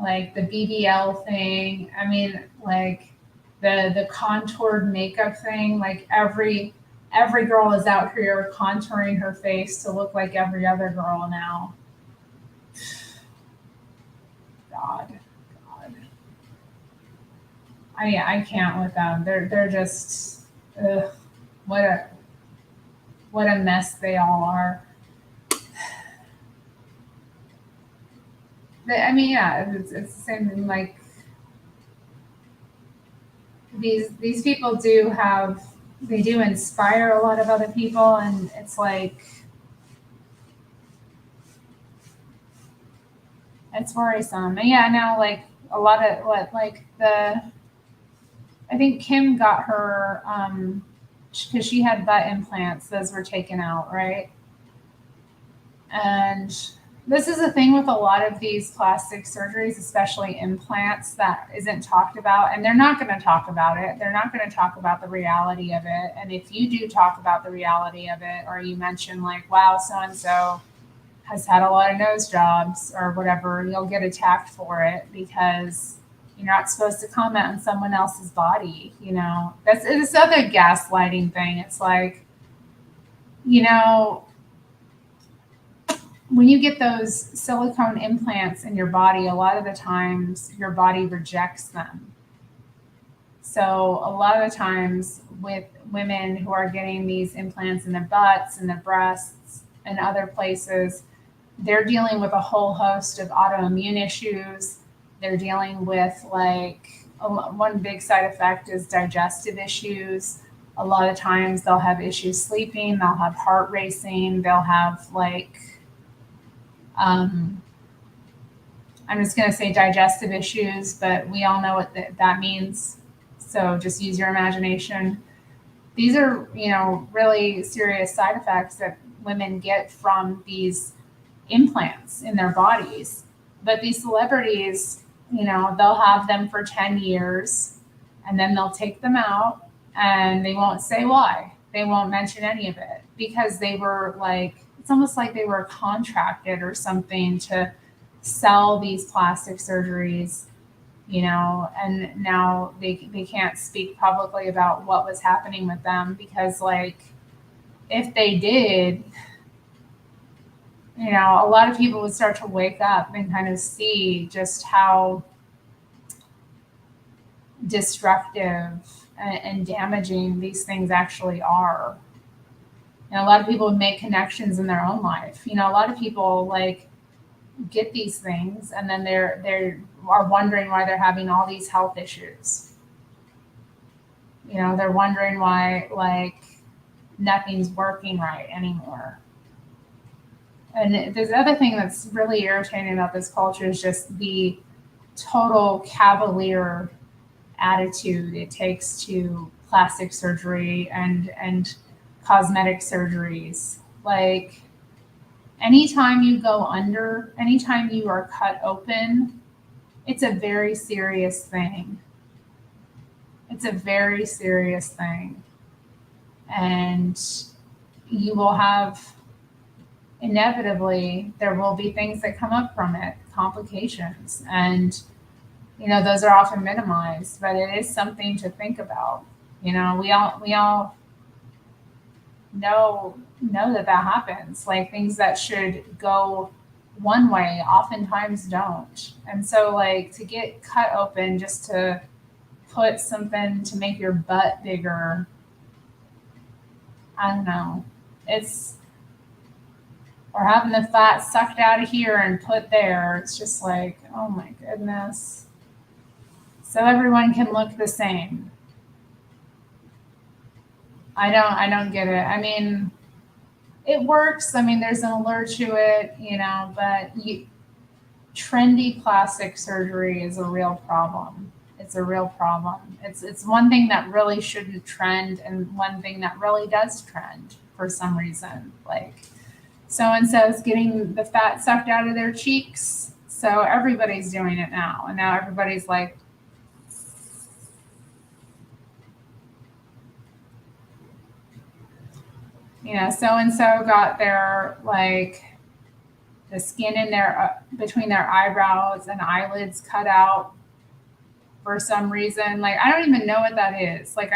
Like the BBL thing. I mean, like the contoured makeup thing. Like every girl is out here contouring her face to look like every other girl now. God. I can't with them. They're just ugh, what a mess they all are. I mean, yeah, it's the same thing. Like these people do inspire a lot of other people, and it's like it's worrisome. And yeah, now like a lot of I think Kim got her because she had butt implants. Those were taken out, right? And this is the thing with a lot of these plastic surgeries, especially implants, that isn't talked about. And they're not going to talk about it. They're not going to talk about the reality of it. And if you do talk about the reality of it, or you mention like, wow, so-and-so has had a lot of nose jobs or whatever, you'll get attacked for it because you're not supposed to comment on someone else's body. You know, that's this other gaslighting thing. It's like, you know, when you get those silicone implants in your body, a lot of the times your body rejects them. So a lot of the times with women who are getting these implants in their butts and their breasts and other places, they're dealing with a whole host of autoimmune issues. They're dealing with like one big side effect is digestive issues. A lot of times they'll have issues sleeping, they'll have heart racing, they'll have like, I'm just going to say digestive issues, but we all know what that means. So just use your imagination. These are, you know, really serious side effects that women get from these implants in their bodies. But these celebrities, you know, they'll have them for 10 years and then they'll take them out and they won't say why. They won't mention any of it because they were like, it's almost like they were contracted or something to sell these plastic surgeries, and now they can't speak publicly about what was happening with them because, like, if they did, a lot of people would start to wake up and kind of see just how destructive and damaging these things actually are. And a lot of people would make connections in their own life. A lot of people like get these things and then they are wondering why they're having all these health issues. They're wondering why like nothing's working right anymore. And there's other thing that's really irritating about this culture is just the total cavalier attitude it takes to plastic surgery and cosmetic surgeries. Like, anytime you go under, anytime you are cut open, it's a very serious thing. It's a very serious thing. And you will have, inevitably, there will be things that come up from it, complications. And, those are often minimized, but it is something to think about. We all know that happens. Like, things that should go one way oftentimes don't. And so, like, to get cut open just to put something to make your butt bigger, I don't know. Or having the fat sucked out of here and put there. It's just like, oh my goodness. So everyone can look the same. I don't get it. I mean, it works. I mean, there's an allure to it, but trendy plastic surgery is a real problem. It's a real problem. It's one thing that really shouldn't trend and one thing that really does trend for some reason. Like, so-and-so is getting the fat sucked out of their cheeks. So everybody's doing it now. And now everybody's like, so-and-so got their, like, the skin in their, between their eyebrows and eyelids cut out for some reason. Like, I don't even know what that is. Like,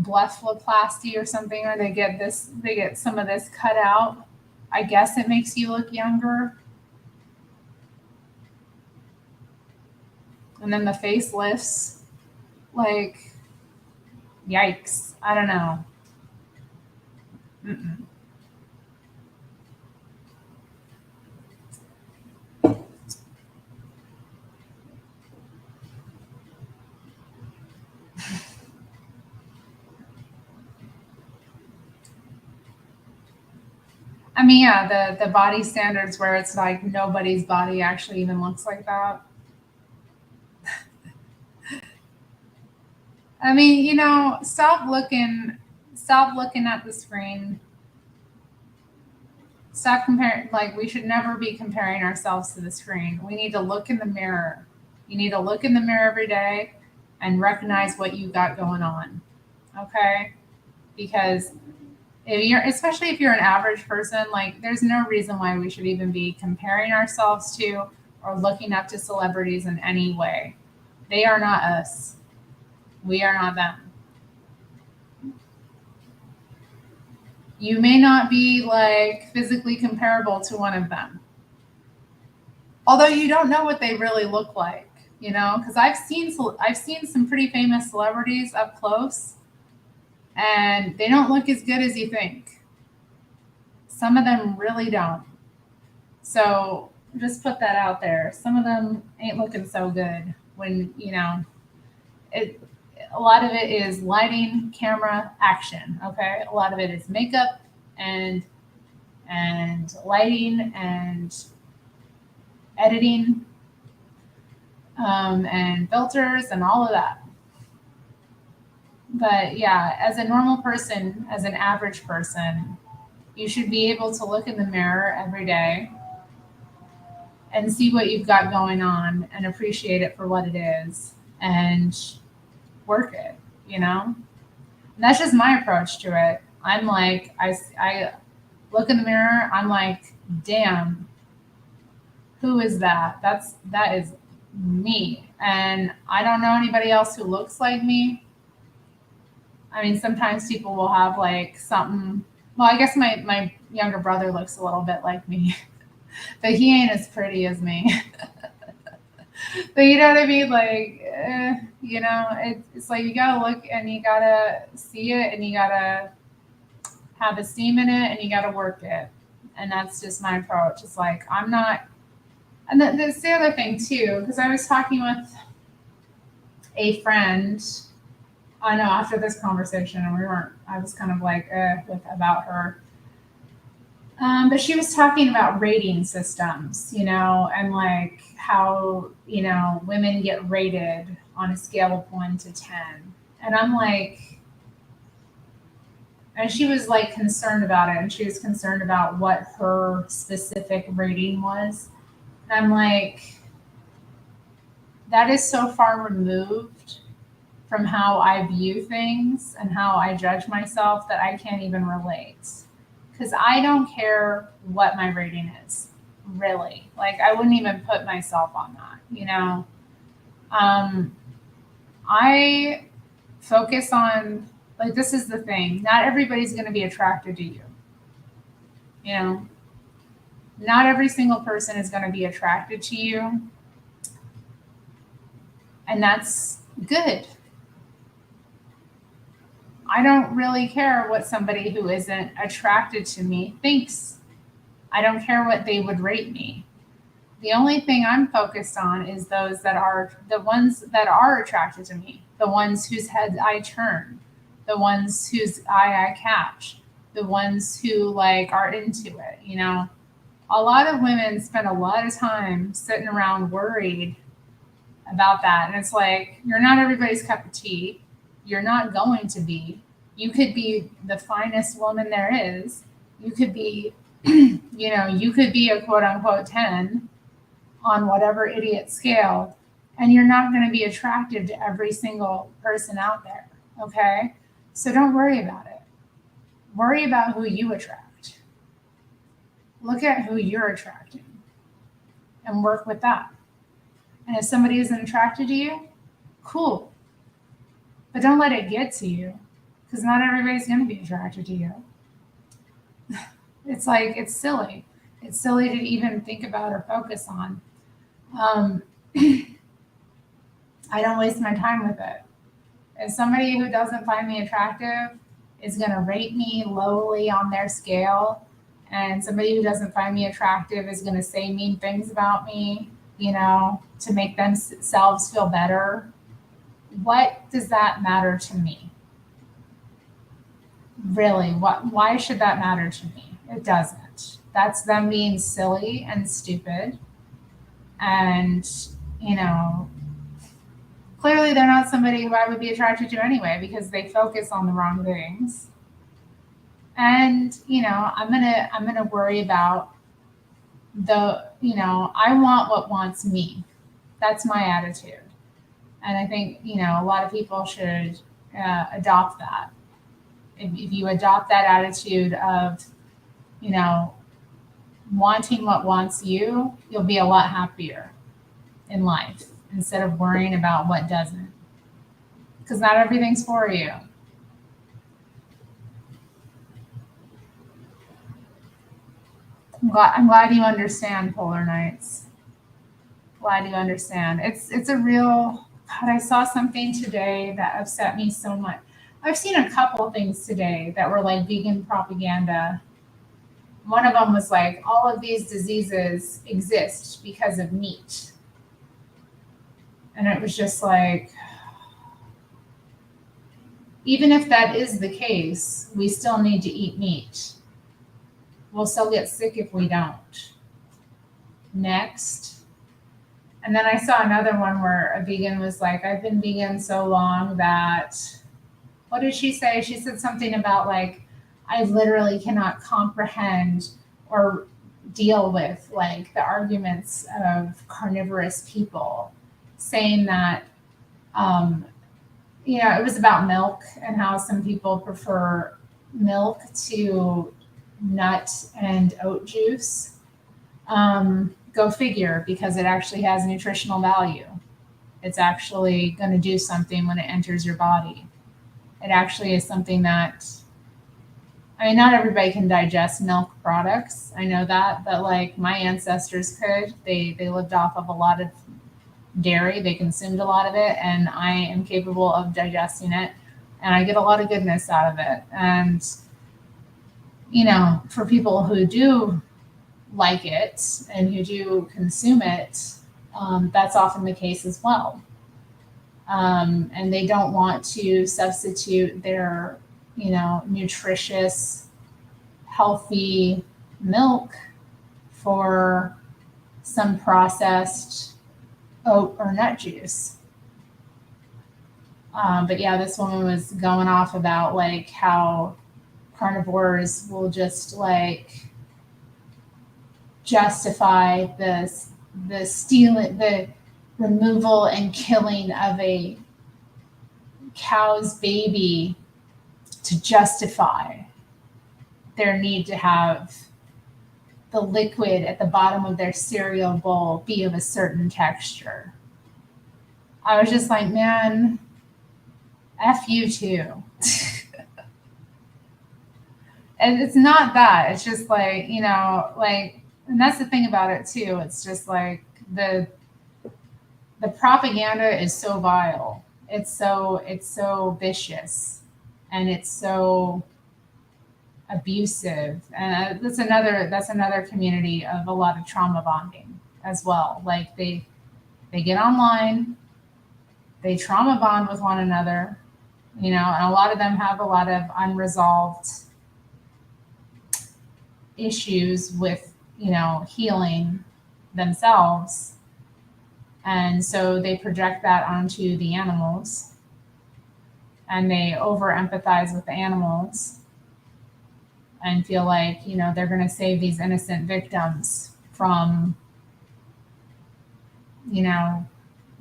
blepharoplasty or something, or they get some of this cut out. I guess it makes you look younger. And then the face lifts. Like, yikes. I don't know. Mm-mm. I mean, yeah, the body standards where it's like nobody's body actually even looks like that. I mean, stop looking at the screen. Stop comparing. Like, we should never be comparing ourselves to the screen. We need to look in the mirror. You need to look in the mirror every day and recognize what you got going on. Okay? Because especially if you're an average person, like, there's no reason why we should even be comparing ourselves to or looking up to celebrities in any way. They are not us. We are not them. You may not be, like, physically comparable to one of them. Although you don't know what they really look like, because I've seen some pretty famous celebrities up close, and they don't look as good as you think. Some of them really don't. So just put that out there. Some of them ain't looking so good when, a lot of it is lighting, camera, action. Okay. A lot of it is makeup and lighting and editing, and filters and all of that. But yeah, as a normal person, as an average person, you should be able to look in the mirror every day and see what you've got going on and appreciate it for what it is and work it, And that's just my approach to it. I'm like, I look in the mirror, I'm like, damn, who is that? That is me. And I don't know anybody else who looks like me. I mean, sometimes people will have like something. Well, I guess my younger brother looks a little bit like me, but he ain't as pretty as me. But you know what I mean? Like, it's like you gotta look and you gotta see it and you gotta have esteem in it and you gotta work it. And that's just my approach. It's like, I'm not. And that's the other thing too, because I was talking with a friend. I know after this conversation, and I was kind of like, about her. But she was talking about rating systems, and like how, women get rated on a scale of 1 to 10. And I'm like, and she was like concerned about it, and she was concerned about what her specific rating was. And I'm like, that is so far removed from how I view things and how I judge myself that I can't even relate. Because I don't care what my rating is, really. Like, I wouldn't even put myself on that. I focus on, like, this is the thing. Not everybody's going to be attracted to you. You know, not every single person is going to be attracted to you. And that's good. I don't really care what somebody who isn't attracted to me thinks. I don't care what they would rate me. The only thing I'm focused on is those that are the ones that are attracted to me, the ones whose heads I turn, the ones whose eye I catch, the ones who like are into it. A lot of women spend a lot of time sitting around worried about that. And it's like, you're not everybody's cup of tea. You're not going to be. You could be the finest woman there is. You could be, you could be a quote unquote 10 on whatever idiot scale, and you're not going to be attractive to every single person out there. Okay? So don't worry about it. Worry about who you attract. Look at who you're attracting and work with that. And if somebody isn't attracted to you, cool. But don't let it get to you, because not everybody's going to be attracted to you. It's like, it's silly. It's silly to even think about or focus on. I don't waste my time with it. If somebody who doesn't find me attractive is going to rate me lowly on their scale, and somebody who doesn't find me attractive is going to say mean things about me, to make themselves feel better, what does that matter to me? Really, why should that matter to me? It doesn't. That's them being silly and stupid. And, clearly they're not somebody who I would be attracted to anyway, because they focus on the wrong things. And, I'm gonna worry about I want what wants me. That's my attitude. And I think, a lot of people should adopt that. If you adopt that attitude of, wanting what wants you, you'll be a lot happier in life instead of worrying about what doesn't. Because not everything's for you. I'm glad you understand, Polar Nights. Glad you understand. It's a real. God, I saw something today that upset me so much. I've seen a couple of things today that were like vegan propaganda. One of them was like, all of these diseases exist because of meat. And it was just like, even if that is the case, we still need to eat meat. We'll still get sick if we don't. Next. And then I saw another one where a vegan was like, I've been vegan so long that, what did she say? She said something about like, I literally cannot comprehend or deal with like the arguments of carnivorous people saying that it was about milk and how some people prefer milk to nut and oat juice. Go figure, because it actually has nutritional value. It's actually going to do something when it enters your body. It actually is something that, I mean, not everybody can digest milk products. I know that, but like my ancestors could. They lived off of a lot of dairy. They consumed a lot of it, and I am capable of digesting it, and I get a lot of goodness out of it. And for people who do like it and who do consume it, that's often the case as well. And they don't want to substitute their, nutritious, healthy milk for some processed oat or nut juice. But yeah, this woman was going off about like how carnivores will just like justify the stealing, the removal and killing of a cow's baby to justify their need to have the liquid at the bottom of their cereal bowl be of a certain texture. I was just like, man, F you too. And it's not that. It's just like, and that's the thing about it too. It's just like the propaganda is so vile. It's so vicious, and it's so abusive. And that's another community of a lot of trauma bonding as well. Like they get online, they trauma bond with one another, and a lot of them have a lot of unresolved issues with, healing themselves. And so they project that onto the animals, and they over empathize with the animals and feel like, they're going to save these innocent victims from,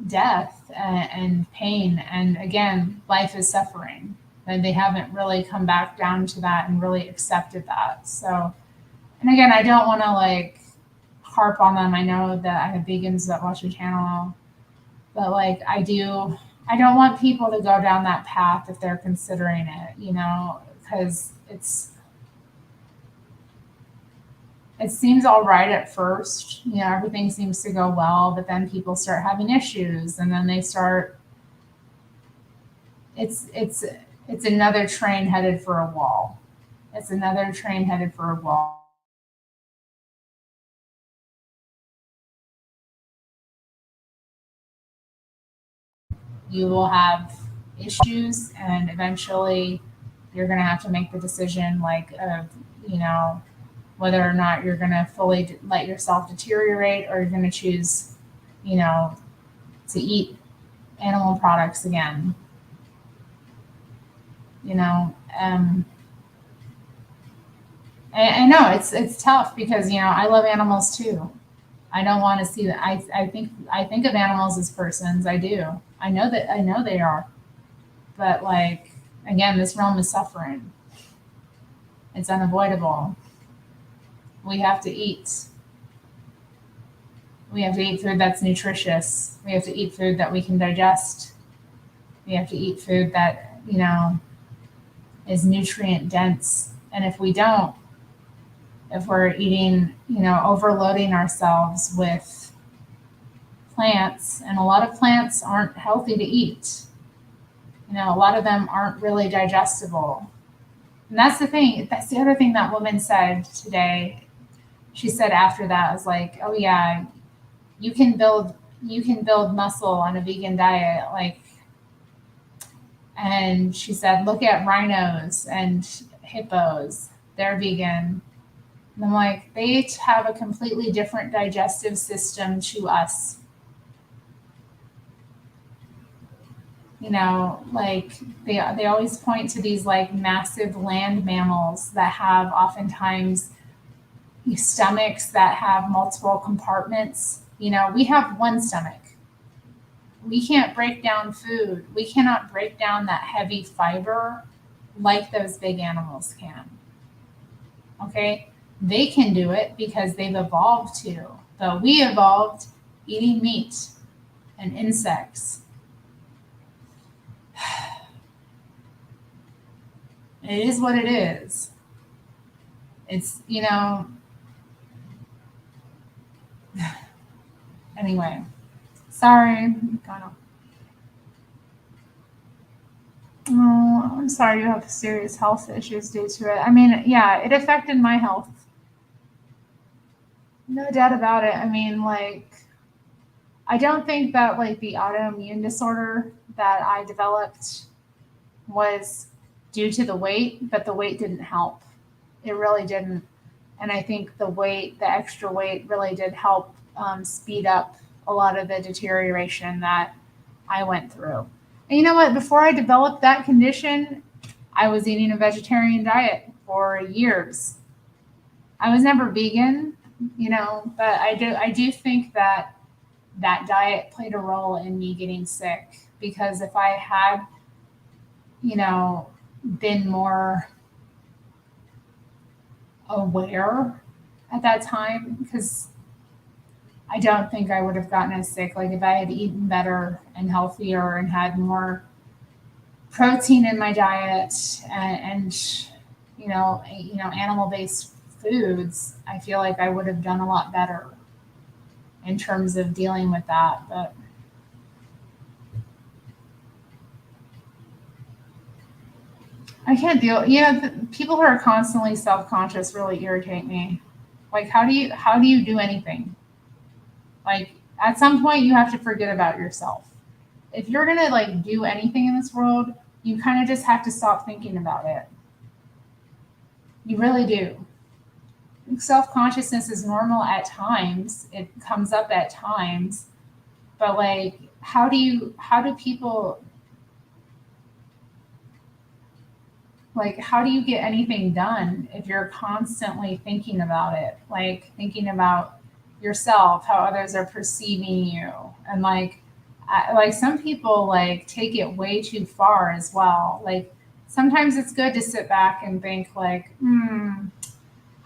death and pain. And again, life is suffering. And they haven't really come back down to that and really accepted that. So, and again, I don't want to like harp on them. I know that I have vegans that watch the channel, but like I don't want people to go down that path if they're considering it, because it seems all right at first, everything seems to go well, but then people start having issues, and then they start, it's another train headed for a wall. It's another train headed for a wall. You will have issues, and eventually you're going to have to make the decision like of, whether or not you're going to fully let yourself deteriorate, or you're going to choose, to eat animal products again. I know it's tough because I love animals too. I don't want to see that. I think of animals as persons. I do. I know they are. But like again, this realm is suffering. It's unavoidable. We have to eat. We have to eat food that's nutritious. We have to eat food that we can digest. We have to eat food that, is nutrient dense. And if we don't, if we're eating, overloading ourselves with plants, and a lot of plants aren't healthy to eat. A lot of them aren't really digestible. And that's the thing. That's the other thing that woman said today. She said after that was like, oh yeah, you can build muscle on a vegan diet. Like, and she said, look at rhinos and hippos. They're vegan. And I'm like, they have a completely different digestive system to us. Like they always point to these like massive land mammals that have oftentimes stomachs that have multiple compartments. We have one stomach. We can't break down food. We cannot break down that heavy fiber like those big animals can. Okay? They can do it because they've evolved to, but we evolved eating meat and insects. It is what it is. It's, anyway, sorry. Kind of. Oh, I'm sorry you have serious health issues due to it. I mean, yeah, it affected my health. No doubt about it. I mean, like, I don't think that, like, the autoimmune disorder that I developed was due to the weight, but the weight didn't help. It really didn't. And I think the extra weight really did help speed up a lot of the deterioration that I went through. And you know what? Before I developed that condition, I was eating a vegetarian diet for years. I was never vegan, but I do think that that diet played a role in me getting sick because if I had, you know, been more aware at that time, because I don't think I would have gotten as sick. Like if I had eaten better and healthier and had more protein in my diet and animal based foods, I feel like I would have done a lot better in terms of dealing with that. But I can't deal. People who are constantly self conscious really irritate me. Like, how do you do anything? Like, at some point, you have to forget about yourself. If you're gonna like do anything in this world, you kind of just have to stop thinking about it. You really do. Self consciousness is normal at times. It comes up at times, but like, how do you get anything done if you're constantly thinking about it? Like thinking about yourself, how others are perceiving you, and like some people like take it way too far as well. Like sometimes it's good to sit back and think like,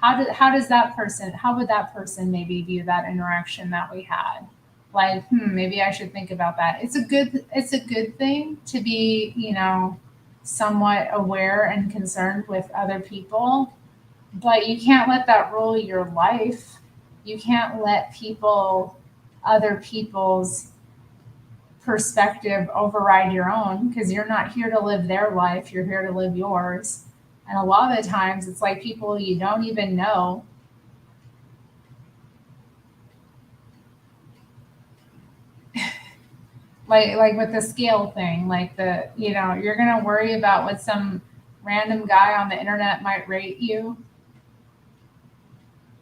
how would that person maybe view that interaction that we had? Like, maybe I should think about that. It's a good thing to be, somewhat aware and concerned with other people, but you can't let that rule your life. You can't let other people's perspective override your own because you're not here to live their life, you're here to live yours. And a lot of the times it's like people you don't even know. Like with the scale thing, like you're gonna worry about what some random guy on the internet might rate you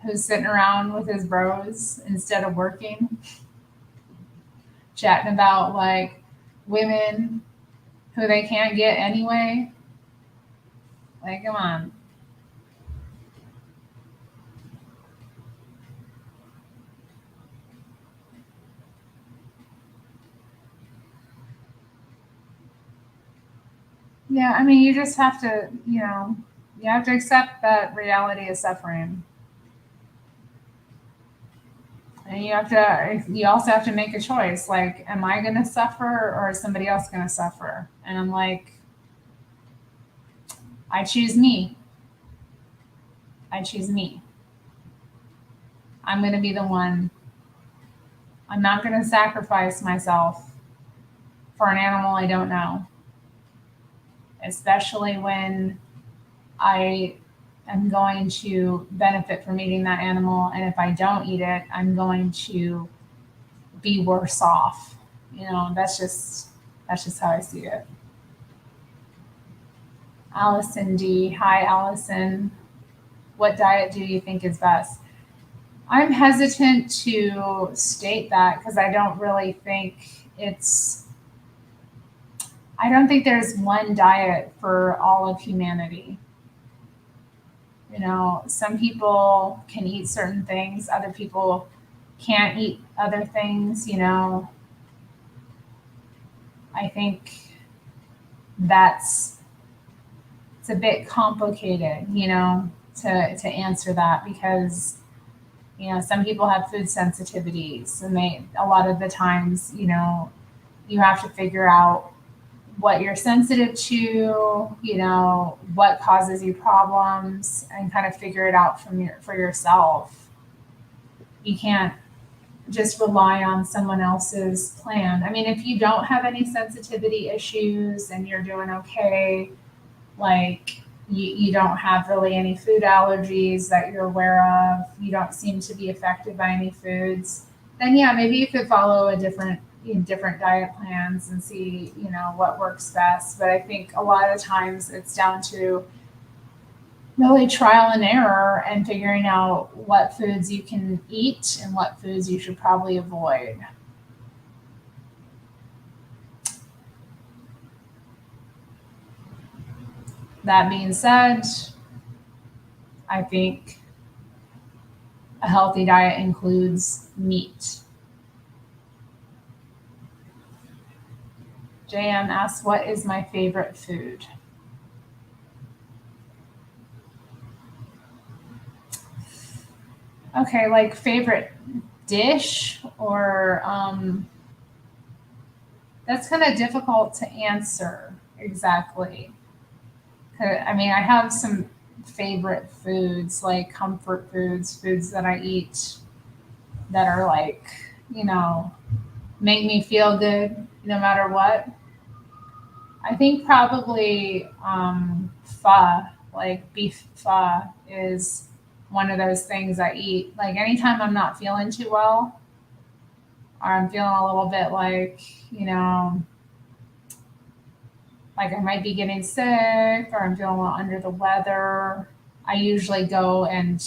who's sitting around with his bros instead of working, chatting about like women who they can't get anyway. Like, come on. Yeah, I mean, you just have to, you have to accept that reality is suffering. And you also have to make a choice. Like, am I going to suffer or is somebody else going to suffer? And I'm like, I choose me. I choose me. I'm going to be the one. I'm not going to sacrifice myself for an animal I don't know, especially when I am going to benefit from eating that animal. And if I don't eat it, I'm going to be worse off. That's just how I see it. Allison D. Hi, Allison. What diet do you think is best? I'm hesitant to state that because I don't think there's one diet for all of humanity. Some people can eat certain things, other people can't eat other things. I think that's it's a bit complicated, to answer that because some people have food sensitivities, and they a lot of the times, you have to figure out what you're sensitive to, what causes you problems, and kind of figure it out for yourself. You can't just rely on someone else's plan. I mean, if you don't have any sensitivity issues and you're doing okay, like you don't have really any food allergies that you're aware of, you don't seem to be affected by any foods, then yeah, maybe you could follow different diet plans and see, what works best. But I think a lot of times it's down to really trial and error and figuring out what foods you can eat and what foods you should probably avoid. That being said, I think a healthy diet includes meat. JM asks, what is my favorite food? Okay, like favorite dish or that's kind of difficult to answer exactly. I mean, I have some favorite foods, like comfort foods, foods that I eat that are like, you know, make me feel good no matter what. I think probably pho, like beef pho, is one of those things I eat. Like anytime I'm not feeling too well, or I'm feeling a little bit like, like I might be getting sick or I'm feeling a little under the weather, I usually go and,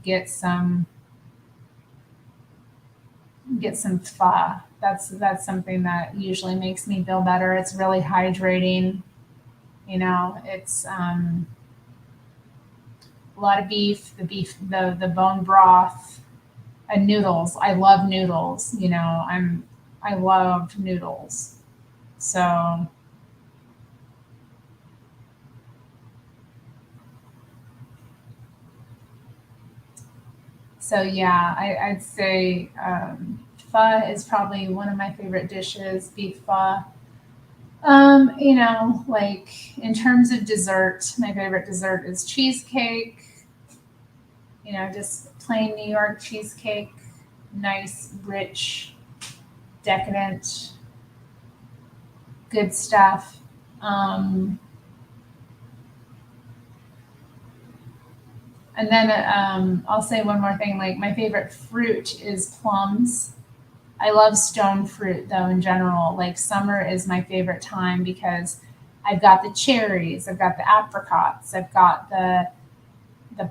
get some pho. That's something that usually makes me feel better. It's really hydrating. It's a lot of beef, the bone broth, and noodles. I love noodles. I love noodles. So yeah, I'd say pho is probably one of my favorite dishes. Beef pho. Like in terms of dessert, my favorite dessert is cheesecake. Just plain New York cheesecake, nice, rich, decadent, good stuff. Um, and then I'll say one more thing. Like my favorite fruit is plums. I love stone fruit though in general. Like summer is my favorite time because I've got the cherries, I've got the apricots, I've got the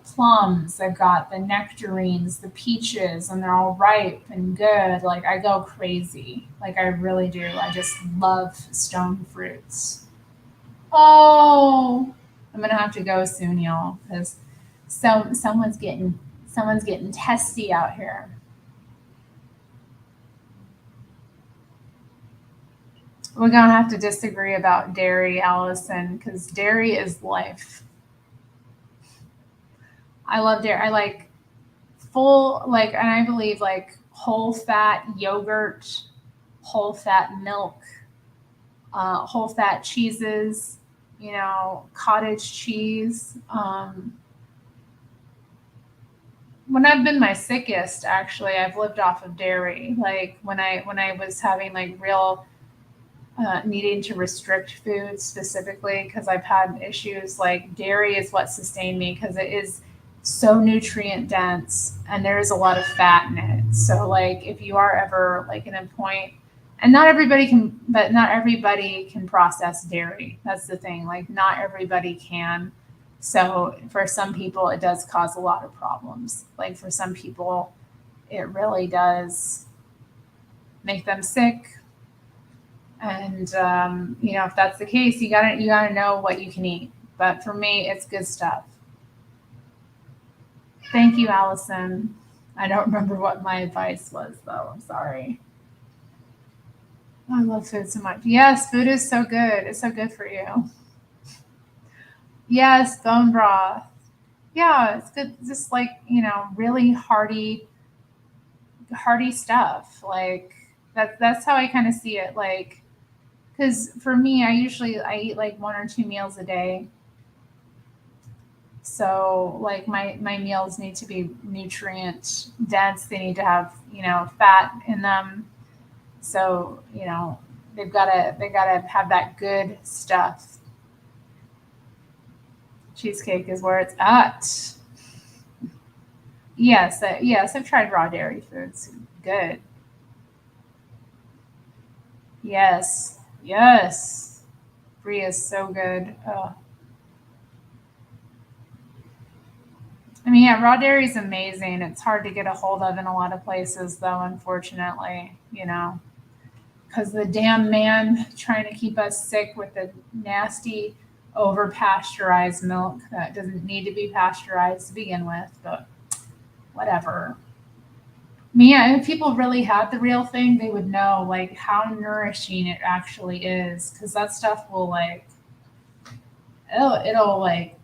plums, I've got the nectarines, the peaches, and they're all ripe and good. Like I go crazy. Like I really do. I just love stone fruits. Oh, I'm gonna have to go soon, y'all, because someone's getting testy out here. We're gonna have to disagree about dairy, Allison, because dairy is life. I love dairy. I like full, like, and I believe like whole fat yogurt, whole fat milk, whole fat cheeses, cottage cheese. When I've been my sickest, actually, I've lived off of dairy. Like when I was having like real needing to restrict food specifically because I've had issues, like dairy is what sustained me because it is so nutrient dense and there is a lot of fat in it. So like if you are ever like in a point, and not everybody can process dairy. That's the thing. Like not everybody can. So for some people it does cause a lot of problems. Like for some people it really does make them sick. And if that's the case, you gotta know what you can eat. But for me, it's good stuff. Thank you, Allison. I don't remember what my advice was, though. I'm sorry. I love food so much. Yes, food is so good. It's so good for you. Yes, bone broth. Yeah, it's good. Just like, really hearty stuff. Like that's how I kind of see it. Like, because for me, I eat like 1 or 2 meals a day. So like my meals need to be nutrient dense. They need to have, fat in them. So, they gotta have that good stuff. Cheesecake is where it's at. Yes, yes, I've tried raw dairy foods. Good. Yes, yes. Brie is so good. Oh. I mean, yeah, raw dairy is amazing. It's hard to get a hold of in a lot of places, though, unfortunately, because the damn man trying to keep us sick with the nasty, over pasteurized milk that doesn't need to be pasteurized to begin with, but whatever. Yeah, if people really had the real thing, they would know like how nourishing it actually is, because that stuff will like it'll like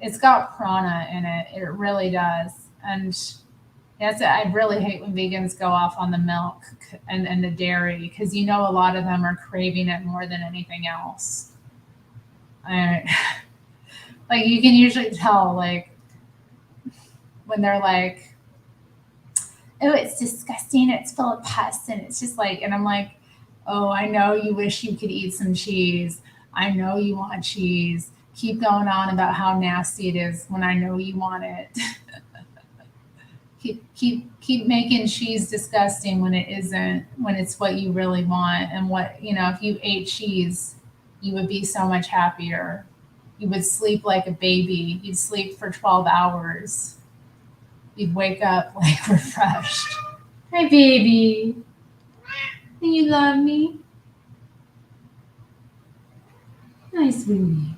it's got prana in it. It really does, and that's I really hate when vegans go off on the milk and the dairy, because a lot of them are craving it more than anything else. I, like you can usually tell like when they're like, oh, it's disgusting, it's full of pus, and it's just like, and I'm like, oh, I know you wish you could eat some cheese. I know you want cheese. Keep going on about how nasty it is when I know you want it. Keep making cheese disgusting when it isn't, when it's what you really want, and what, if you ate cheese, you would be so much happier. You would sleep like a baby. You'd sleep for 12 hours. You'd wake up like refreshed. Hi, baby. Do you love me? Hi, sweetie.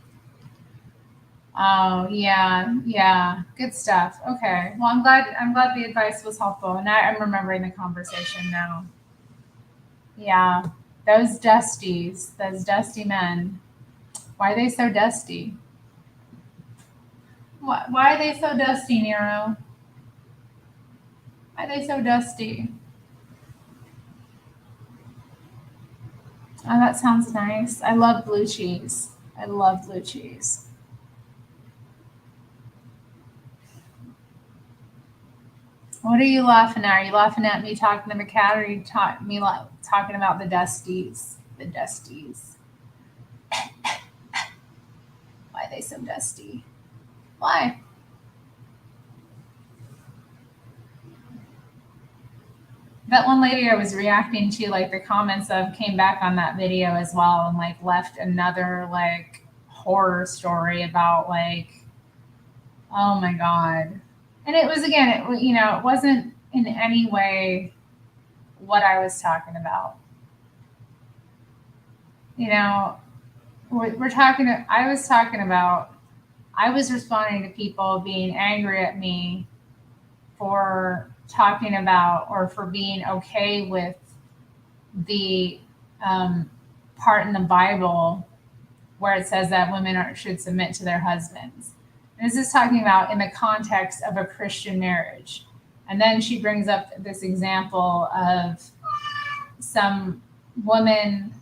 Oh yeah, yeah, good stuff. Okay, well, I'm glad the advice was helpful, and I'm remembering the conversation now. Yeah, those dusty men. Why are they so dusty? Why are they so dusty, Nero? Why are they so dusty? Oh, that sounds nice. I love blue cheese. I love blue cheese. What are you laughing at? Are you laughing at me talking to the cat, or are you talking about the dusties? The dusties. Why are they so dusty? Why? That one lady I was reacting to, like the comments of, came back on that video as well, and like left another like horror story about like, oh my god. And it was, again, it wasn't in any way what I was talking about. You know, we're talking. I was talking about. I was responding to people being angry at me for talking about, or for being okay with the um, part in the Bible where it says that should submit to their husbands. And this is talking about in the context of a Christian marriage. And then she brings up this example of some woman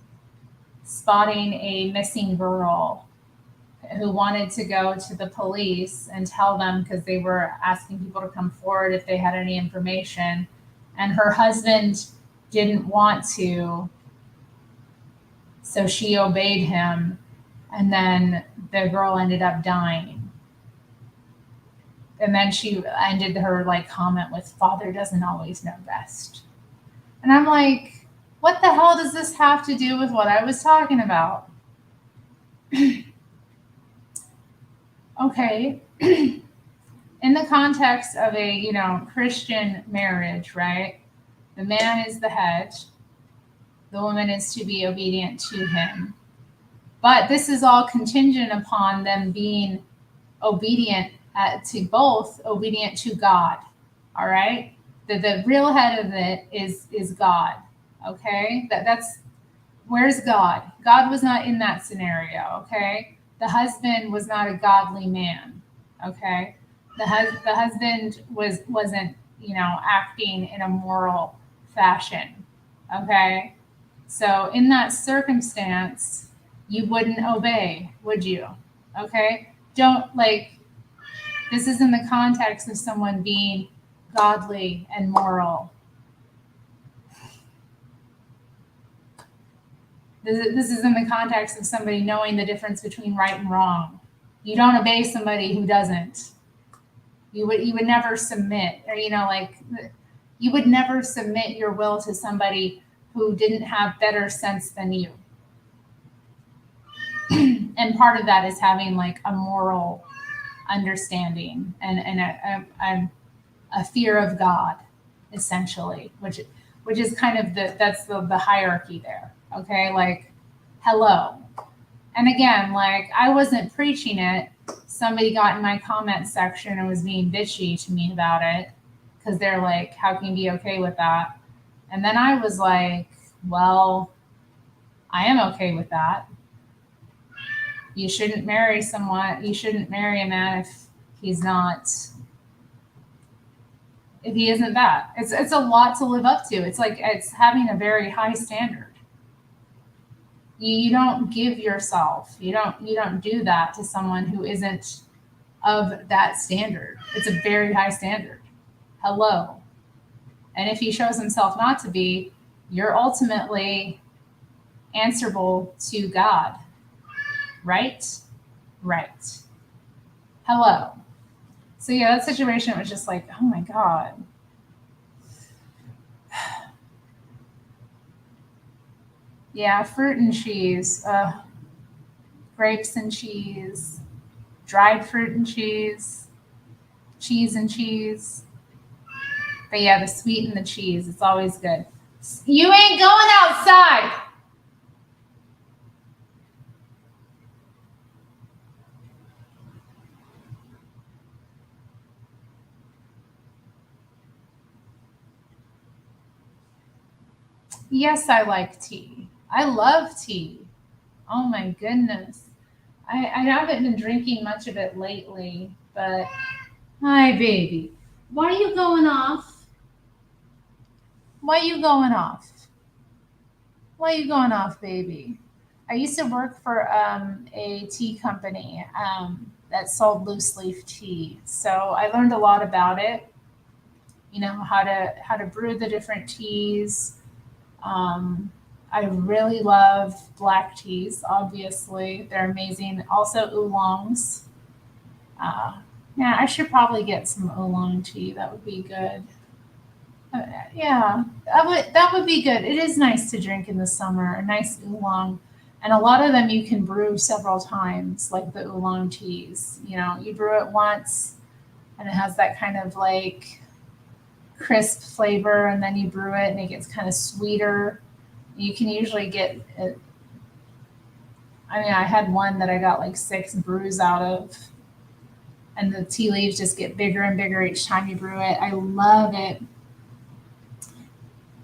spotting a missing girl who wanted to go to the police and tell them, because they were asking people to come forward if they had any information. And her husband didn't want to, so she obeyed him. And then the girl ended up dying. And then she ended her like comment with, "Father doesn't always know best." And I'm like, what the hell does this have to do with what I was talking about? Okay. In the context of a, Christian marriage, right? The man is the head. The woman is to be obedient to him. But this is all contingent upon them being obedient to both, obedient to God. All right? The real head of it is God. Okay? That's Where's God? God was not in that scenario, okay? The husband was not a godly man, okay? The husband wasn't, acting in a moral fashion, okay? So in that circumstance, you wouldn't obey, would you? Okay? Don't this is in the context of someone being godly and moral. This is in the context of somebody knowing the difference between right and wrong. You don't obey somebody who doesn't. You would never submit, or you would never submit your will to somebody who didn't have better sense than you. And part of that is having like a moral understanding and a fear of God, essentially, which is kind of that's the hierarchy there. Okay, like, hello. And again, like, I wasn't preaching it. Somebody got in my comment section and was being bitchy to me about it because they're like, how can you be okay with that? And then I was like, well, I am okay with that. You shouldn't marry a man if he isn't that. It's a lot to live up to. It's like it's having a very high standard. You don't give yourself. You don't do that to someone who isn't of that standard. It's a very high standard. Hello. And if he shows himself not to be, you're ultimately answerable to God. Right? Right. Hello. So yeah, that situation was just like, oh my God. Yeah, fruit and cheese. Grapes and cheese. Dried fruit and cheese. Cheese and cheese. But yeah, the sweet and the cheese, it's always good. You ain't going outside. Yes, I like tea. I love tea. Oh my goodness. I haven't been drinking much of it lately, but hi, baby. Why are you going off? Why are you going off? Why are you going off, baby? I used to work for a tea company that sold loose leaf tea, so I learned a lot about it. How to brew the different teas. I really love black teas. Obviously, they're amazing. Also, oolongs. Yeah, I should probably get some oolong tea. That would be good. Yeah, that would be good. It is nice to drink in the summer, a nice oolong, and a lot of them you can brew several times, like the oolong teas. You brew it once, and it has that kind of like crisp flavor, and then you brew it, and it gets kind of sweeter. You can usually get it. I mean, I had one that I got like 6 brews out of, and the tea leaves just get bigger and bigger each time you brew it. I love it.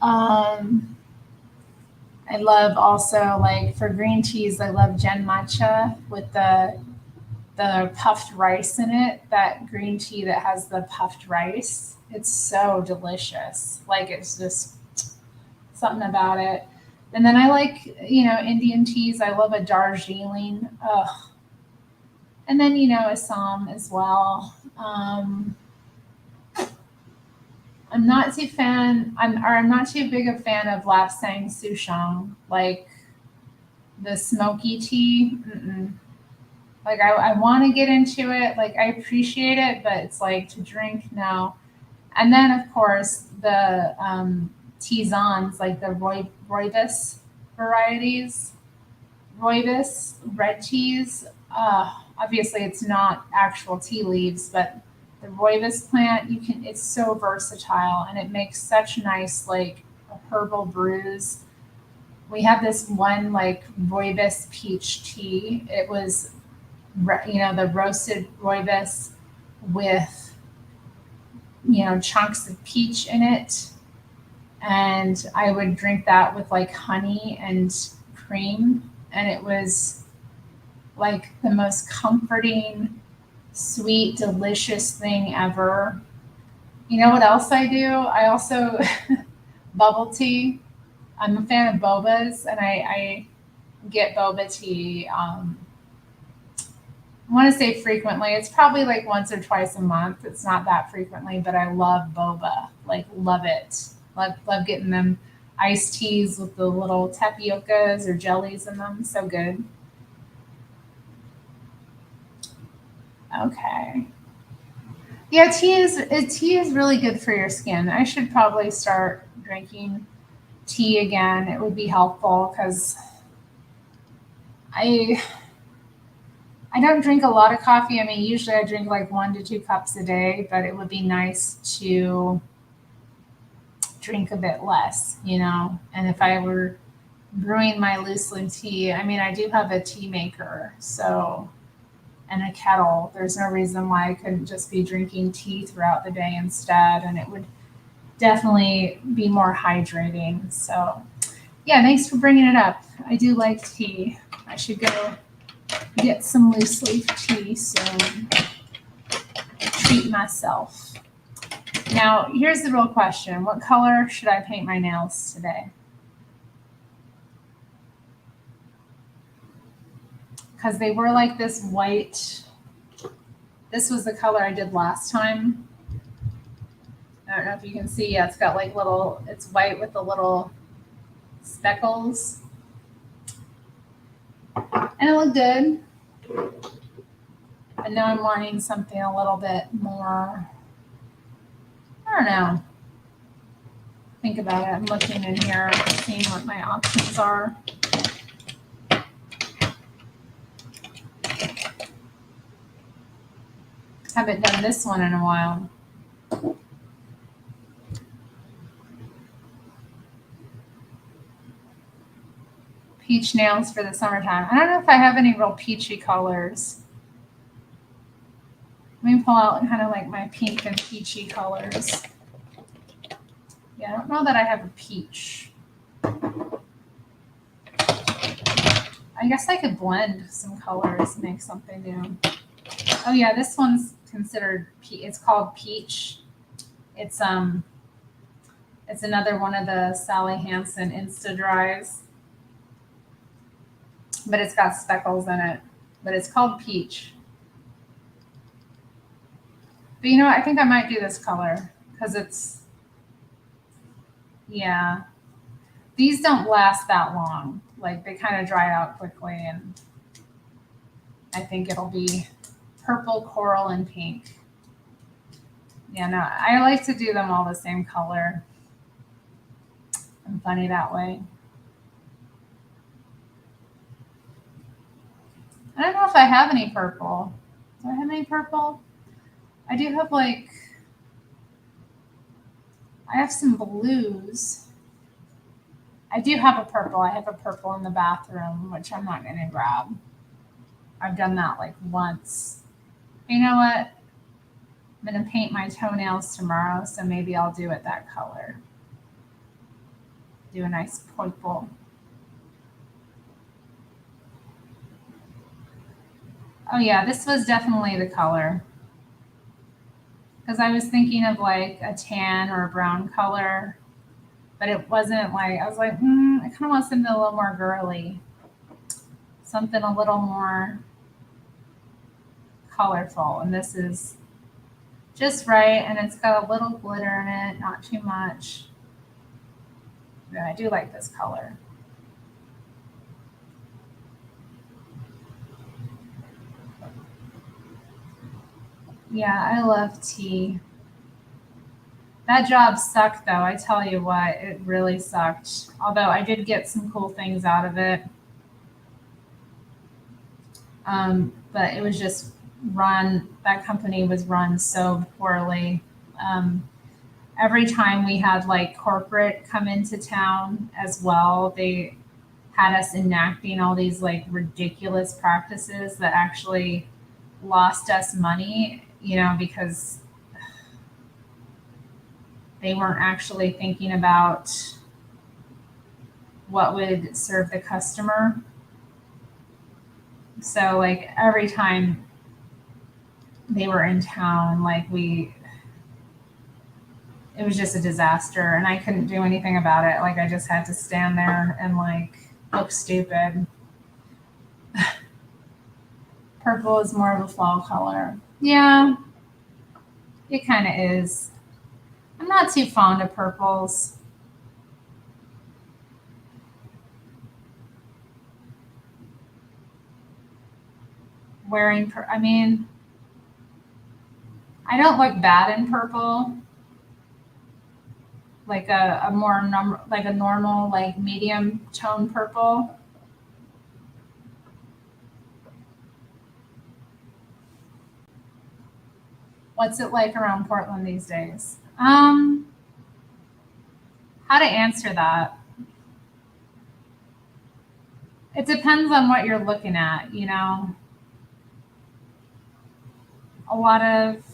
Um, I love also like for green teas, I love Gen Matcha with the puffed rice in it. That green tea that has the puffed rice, it's so delicious. Like it's just something about it. And then I like Indian teas. I love a Darjeeling. Ugh. And then Assam as well. I'm not too fan. I'm not too big a fan of Lapsang Souchong, like the smoky tea. Mm-mm. Like I want to get into it. Like I appreciate it, but it's like to drink, no. And then of course the tisans, like the rooibos varieties, rooibos red teas. Obviously, it's not actual tea leaves, but the rooibos plant, it's so versatile and it makes such nice like herbal brews. We have this one like rooibos peach tea. It was the roasted rooibos with chunks of peach in it, and I would drink that with like honey and cream, and it was like the most comforting, sweet, delicious thing ever. You know what else I do? I also bubble tea. I'm a fan of bobas, and I get boba tea. I want to say frequently. It's probably like once or twice a month. It's not that frequently, but I love boba. Like love it. Love getting them iced teas with the little tapiocas or jellies in them. So good. Okay. Yeah, tea is really good for your skin. I should probably start drinking tea again. It would be helpful because I I don't drink a lot of coffee. I mean, usually I drink like 1 to 2 cups a day, but it would be nice to drink a bit less, you know. And if I were brewing my loose leaf tea, I mean, I do have a tea maker, so and a kettle. There's no reason why I couldn't just be drinking tea throughout the day instead, and it would definitely be more hydrating. So, yeah, thanks for bringing it up. I do like tea. I should go get some loose leaf tea soon. Treat myself. Now, here's the real question. What color should I paint my nails today? Because they were like this white. This was the color I did last time. I don't know if you can see. Yeah, it's got like little, it's white with the little speckles. And it looked good. But now I'm wanting something a little bit more, I don't know. Think about it. I'm looking in here, seeing what my options are. Haven't done this one in a while. Peach nails for the summertime. I don't know if I have any real peachy colors. Let me pull out kind of like my pink and peachy colors. Yeah, I don't know that I have a peach. I guess I could blend some colors and make something new. Oh yeah, this one's considered, it's called peach. It's another one of the Sally Hansen Insta dries, but it's got speckles in it. But it's called peach. But you know what? I think I might do this color because it's, yeah. These don't last that long. Like they kind of dry out quickly, and I think it'll be purple, coral, and pink. Yeah, no, I like to do them all the same color. I'm funny that way. I don't know if I have any purple. Do I have any purple? I do have like, I have some blues. I do have a purple. I have a purple in the bathroom, which I'm not going to grab. I've done that like once. You know what? I'm going to paint my toenails tomorrow, so maybe I'll do it that color. Do a nice purple. Oh yeah, this was definitely the color. Because I was thinking of like a tan or a brown color, but it wasn't like, I was like, I kind of want something a little more girly. Something a little more colorful. And this is just right, and it's got a little glitter in it, not too much. Yeah, I do like this color. Yeah, I love tea. That job sucked though, I tell you what, it really sucked. Although I did get some cool things out of it. But it was just that company was run so poorly. Every time we had like corporate come into town as well, they had us enacting all these like ridiculous practices that actually lost us money, you know, because they weren't actually thinking about what would serve the customer. So like every time they were in town, like it was just a disaster, and I couldn't do anything about it. Like I just had to stand there and like look stupid. Purple is more of a fall color. Yeah, it kind of is. I'm not too fond of purples. I mean, I don't look bad in purple. Like a more like a normal like medium tone purple. What's it like around Portland these days? How to answer that? It depends on what you're looking at, you know. A lot of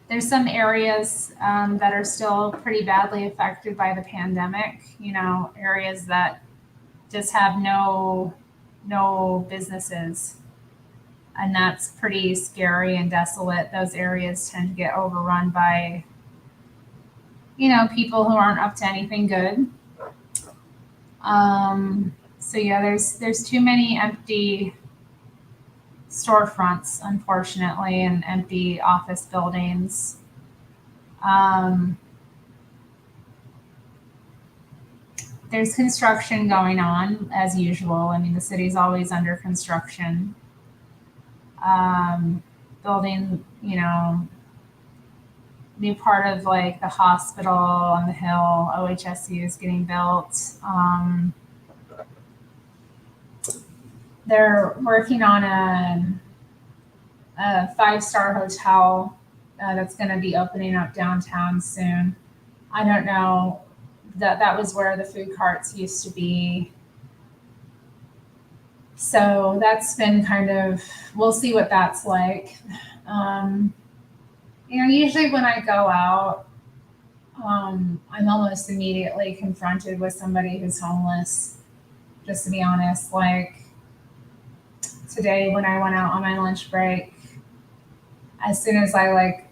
There's some areas that are still pretty badly affected by the pandemic. You know, areas that just have no businesses, and that's pretty scary and desolate. Those areas tend to get overrun by people who aren't up to anything good. So yeah, there's too many empty storefronts, unfortunately, and empty office buildings. Um, there's construction going on as usual. I mean, the city's always under construction. Building, new part of like the hospital on the hill, OHSU is getting built. They're working on a 5-star hotel that's going to be opening up downtown soon. I don't know, that was where the food carts used to be. So that's been we'll see what that's like. Usually when I go out, I'm almost immediately confronted with somebody who's homeless, just to be honest. Like today when I went out on my lunch break, as soon as I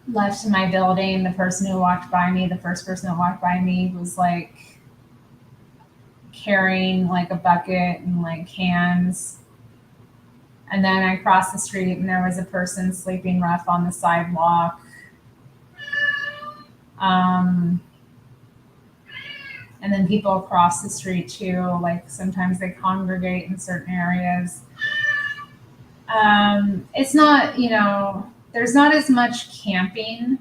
left my building, the first person that walked by me was like carrying like a bucket and like cans. And then I crossed the street and there was a person sleeping rough on the sidewalk. And then people across the street too, like sometimes they congregate in certain areas. It's not, there's not as much camping,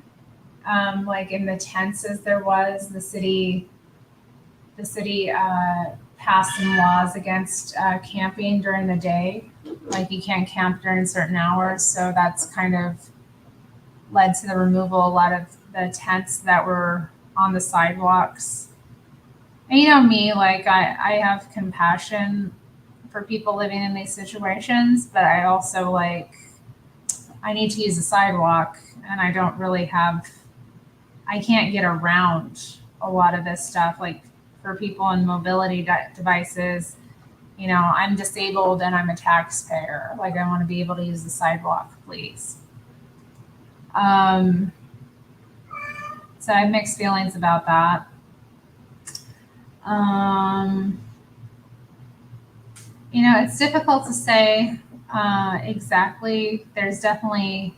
like in the tents as there was. The city passed some laws against camping during the day. Like you can't camp during certain hours. So that's kind of led to the removal of a lot of the tents that were on the sidewalks. And you know me, like I have compassion for people living in these situations, but I also I need to use the sidewalk, and I can't get around a lot of this stuff. Like for people on mobility devices, I'm disabled and I'm a taxpayer. Like I want to be able to use the sidewalk, please. So I have mixed feelings about that. It's difficult to say exactly. There's definitely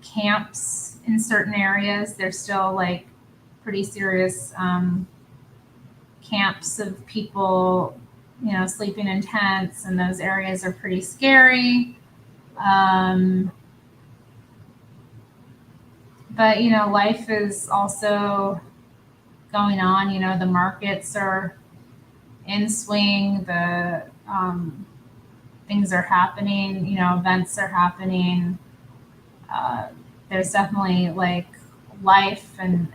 camps in certain areas. There's still like pretty serious camps of people, sleeping in tents, and those areas are pretty scary. But life is also going on. The markets are in swing. The things are happening. Events are happening. There's definitely like life and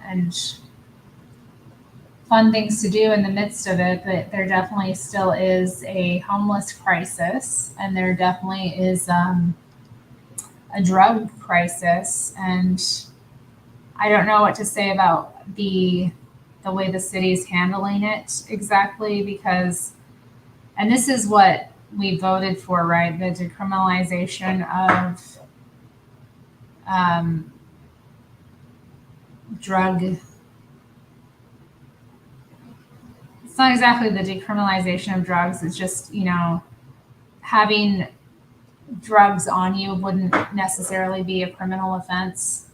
fun things to do in the midst of it, but there definitely still is a homeless crisis, and there definitely is a drug crisis. And I don't know what to say about the the way the city's handling it exactly, because, and this is what we voted for, right? The decriminalization of drug. It's not exactly the decriminalization of drugs. It's just, having drugs on you wouldn't necessarily be a criminal offense.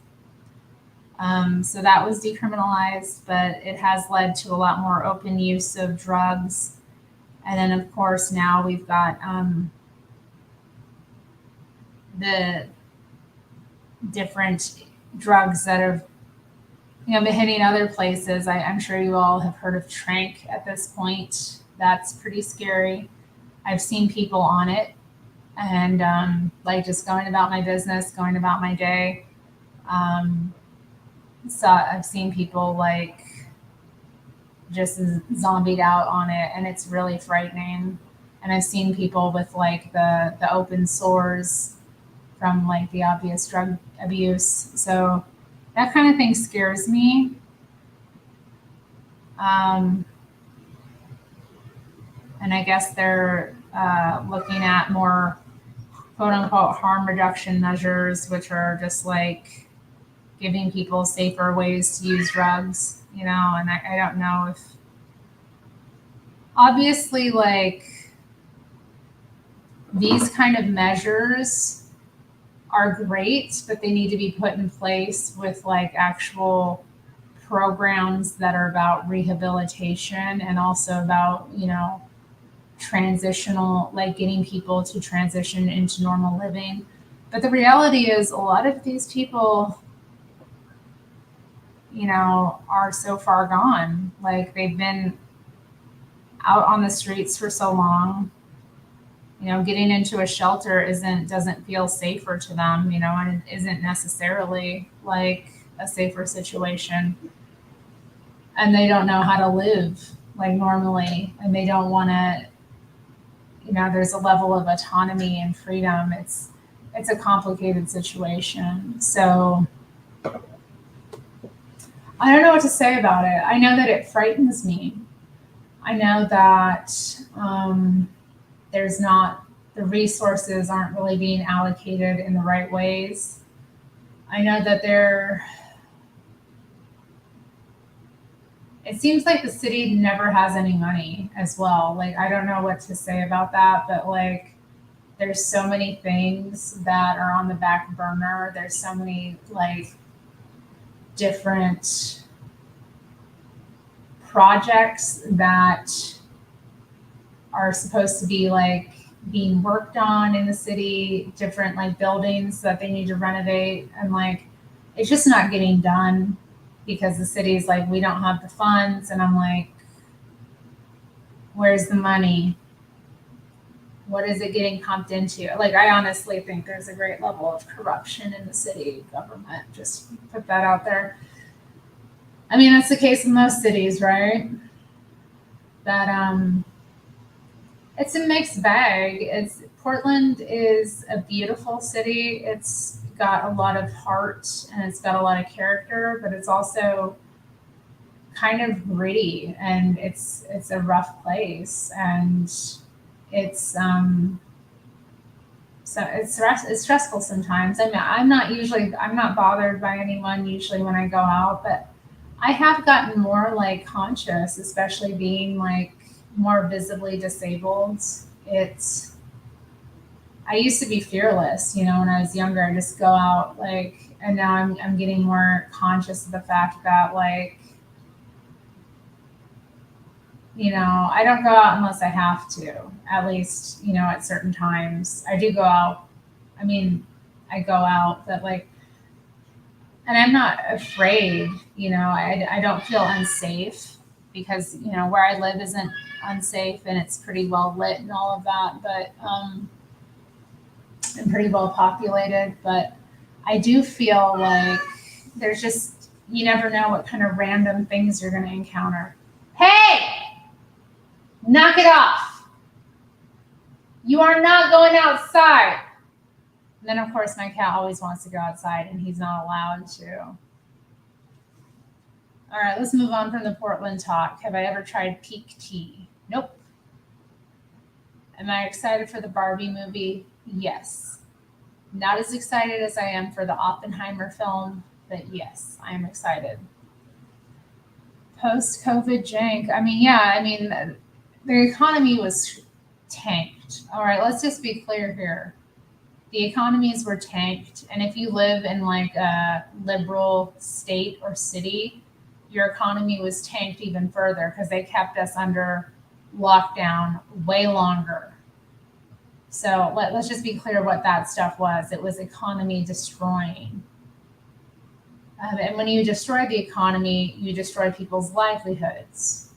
So that was decriminalized, but it has led to a lot more open use of drugs. And then, of course, now we've got the different drugs that have, been hitting other places. I'm sure you all have heard of Trank at this point. That's pretty scary. I've seen people on it, and like just going about my business, going about my day. So I've seen people like just zombied out on it, and it's really frightening. And I've seen people with like the open sores from like the obvious drug abuse. So that kind of thing scares me. And I guess they're looking at more quote unquote harm reduction measures, which are just like giving people safer ways to use drugs, and I don't know if, obviously, like these kind of measures are great, but they need to be put in place with like actual programs that are about rehabilitation and also about, transitional, like getting people to transition into normal living. But the reality is a lot of these people, are so far gone. Like they've been out on the streets for so long. Getting into a shelter doesn't feel safer to them, and it isn't necessarily like a safer situation. And they don't know how to live like normally, and they don't want to, there's a level of autonomy and freedom. It's a complicated situation. So I don't know what to say about it. I know that it frightens me. I know that the resources aren't really being allocated in the right ways. I know that it seems like the city never has any money as well. Like, I don't know what to say about that, but like, there's so many things that are on the back burner. There's so many like different projects that are supposed to be like being worked on in the city, different like buildings that they need to renovate, and like it's just not getting done because the city's like, we don't have the funds. And I'm like, where's the money? What is it getting pumped into? Like, I honestly think there's a great level of corruption in the city government. Just put that out there. I mean, that's the case in most cities, right? That it's a mixed bag. Portland is a beautiful city. It's got a lot of heart and it's got a lot of character, but it's also kind of gritty, and it's a rough place, and it's so it's stressful sometimes. I mean, I'm not bothered by anyone usually when I go out, but I have gotten more like conscious, especially being like more visibly disabled. I used to be fearless, when I was younger. I just go out like, and now I'm getting more conscious of the fact that like, I don't go out unless I have to, at least, at certain times. I do go out. I mean, I go out, but like, and I'm not afraid, I don't feel unsafe because, where I live isn't unsafe and it's pretty well lit and all of that, but, and pretty well populated. But I do feel like there's just, you never know what kind of random things you're going to encounter. Hey! Knock it off. You are not going outside. And then, of course, my cat always wants to go outside, and he's not allowed to. All right, let's move on from the Portland talk. Have I ever tried peak tea? Nope. Am I excited for the Barbie movie? Yes. Not as excited as I am for the Oppenheimer film, but yes, I am excited. Post COVID jank. I mean, yeah, I mean, the economy was tanked. All right, let's just be clear here. The economies were tanked. And if you live in like a liberal state or city, your economy was tanked even further because they kept us under lockdown way longer. So let's just be clear what that stuff was. It was economy destroying. And when you destroy the economy, you destroy people's livelihoods.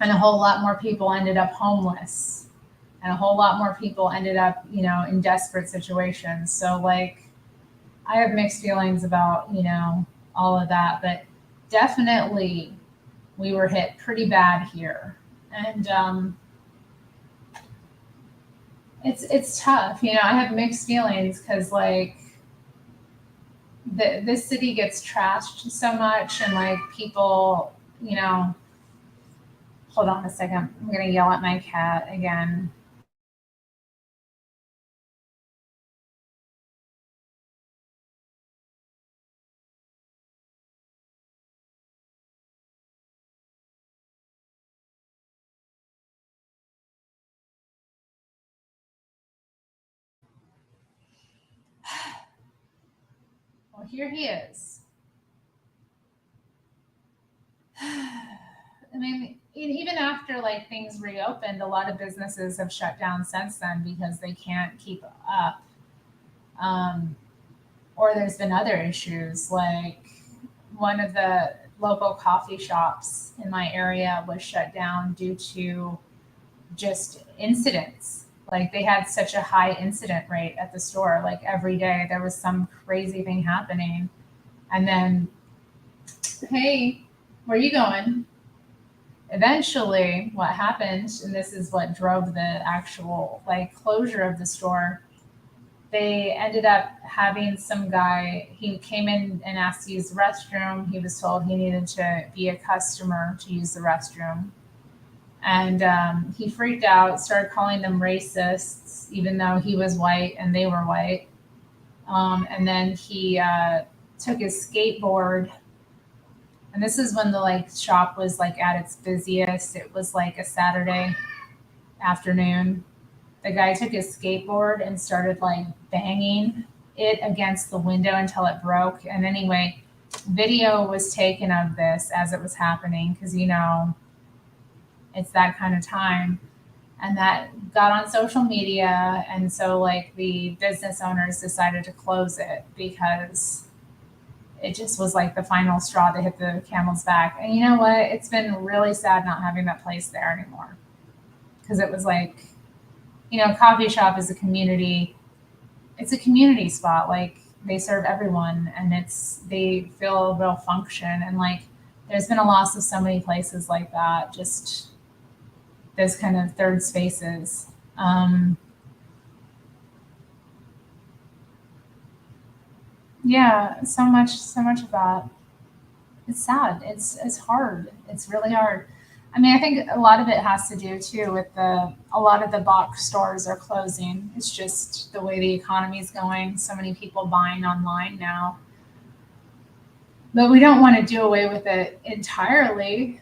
And a whole lot more people ended up homeless. And a whole lot more people ended up, in desperate situations. So, like, I have mixed feelings about, all of that. But definitely, we were hit pretty bad here. And it's tough. I have mixed feelings because, like, this city gets trashed so much, and like people, hold on a second. I'm gonna yell at my cat again. Well, here he is. I mean, even after like things reopened, a lot of businesses have shut down since then because they can't keep up. Um, or there's been other issues, like one of the local coffee shops in my area was shut down due to just incidents. Like they had such a high incident rate at the store. Like every day there was some crazy thing happening. And then, hey, where are you going? Eventually, what happened, and this is what drove the actual like closure of the store, they ended up having some guy, he came in and asked to use the restroom. He was told he needed to be a customer to use the restroom. And he freaked out, started calling them racists, even though he was white and they were white. And then he took his skateboard, and this is when the like shop was like at its busiest. It was like a Saturday afternoon. The guy took his skateboard and started like banging it against the window until it broke. And anyway, video was taken of this as it was happening because it's that kind of time. And that got on social media, and so like the business owners decided to close it because it just was like the final straw that hit the camel's back. And you know what? It's been really sad not having that place there anymore because it was like, coffee shop is a community. It's a community spot. Like they serve everyone, and they feel a real function. And like there's been a loss of so many places like that. Just those kind of third spaces. Yeah, so much of that. It's sad. It's hard. It's really hard. I mean, I think a lot of it has to do too with a lot of the box stores are closing. It's just the way the economy is going. So many people buying online now, but we don't want to do away with it entirely.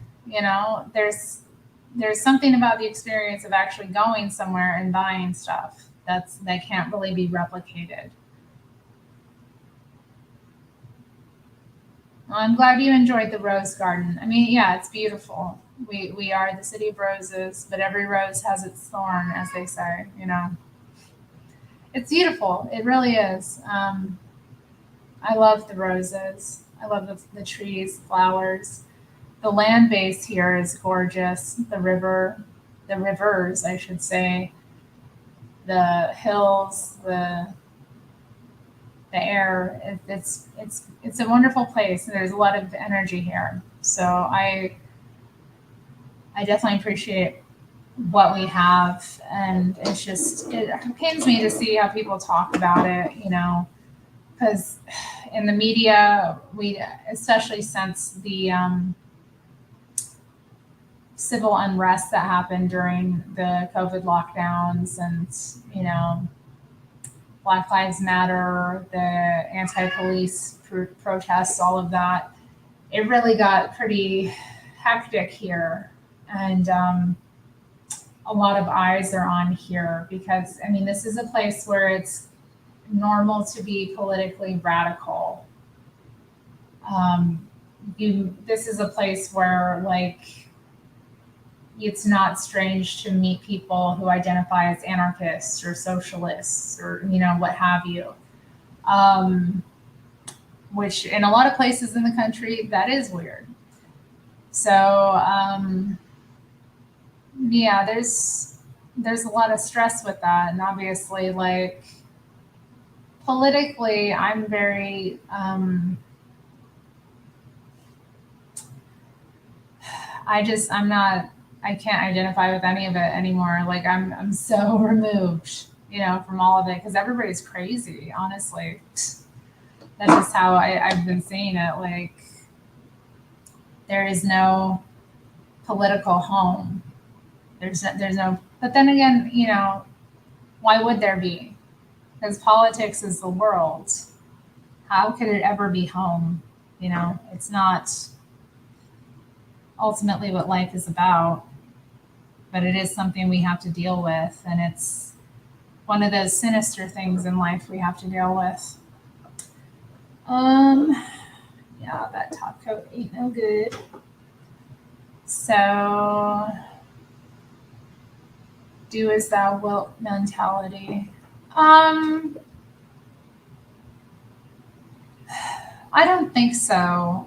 There's something about the experience of actually going somewhere and buying stuff that can't really be replicated. Well, I'm glad you enjoyed the rose garden. I mean, yeah, it's beautiful. We are the city of roses, but every rose has its thorn, as they say. It's beautiful. It really is. I love the roses. I love the trees, flowers. The land base here is gorgeous. The rivers, I should say, the hills, the air. It's a wonderful place. There's a lot of energy here. So I definitely appreciate what we have, and it pains me to see how people talk about it, because because in the media, especially since the civil unrest that happened during the COVID lockdowns and, Black Lives Matter, the anti-police protests, all of that, it really got pretty hectic here. And a lot of eyes are on here because, this is a place where it's normal to be politically radical. This is a place where, it's not strange to meet people who identify as anarchists or socialists or, what have you. Which in a lot of places in the country, that is weird. So, yeah, there's a lot of stress with that. And obviously, politically, I'm very, I can't identify with any of it anymore. I'm so removed, from all of it because everybody's crazy, honestly. That's just how I've been seeing it. There is no political home. There's no, but then again, why would there be? Because politics is the world. How could it ever be home? It's not ultimately what life is about, but it is something we have to deal with. And it's one of those sinister things in life we have to deal with. Yeah, that top coat ain't no good. So, do as thou wilt mentality. I don't think so.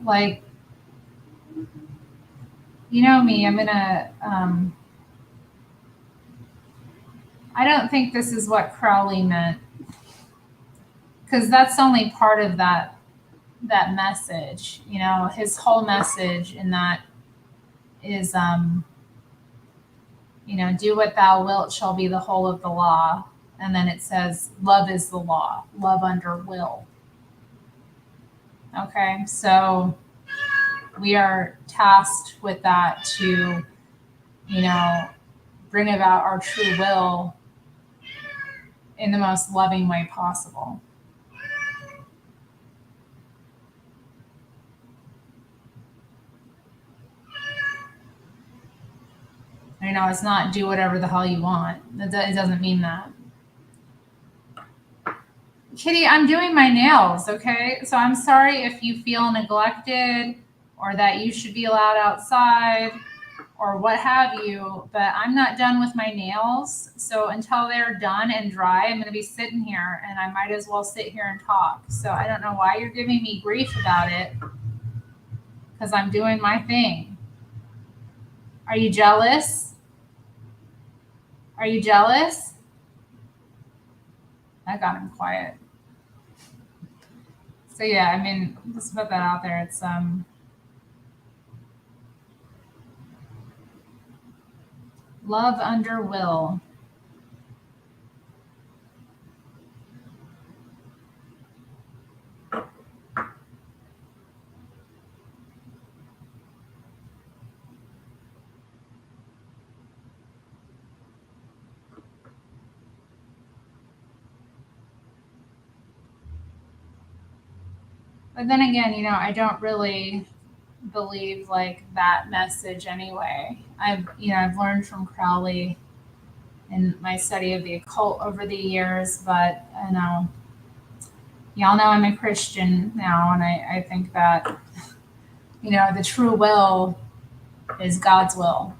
You know me, I'm gonna, I don't think this is what Crowley meant. Because that's only part of that message. His whole message in that is, do what thou wilt shall be the whole of the law. And then it says, love is the law, love under will. Okay, so we are tasked with that to, bring about our true will in the most loving way possible. It's not do whatever the hell you want. It doesn't mean that. Kitty, I'm doing my nails, okay? So I'm sorry if you feel neglected or that you should be allowed outside or what have you, but I'm not done with my nails. So until they're done and dry, I'm going to be sitting here and I might as well sit here and talk. So I don't know why you're giving me grief about it because I'm doing my thing. Are you jealous? Are you jealous? That got him quiet. So yeah, let's put that out there. It's love under will. But then again, I don't really believe that message anyway. I've learned from Crowley in my study of the occult over the years, but y'all know I'm a Christian now, and I think that the true will is God's will.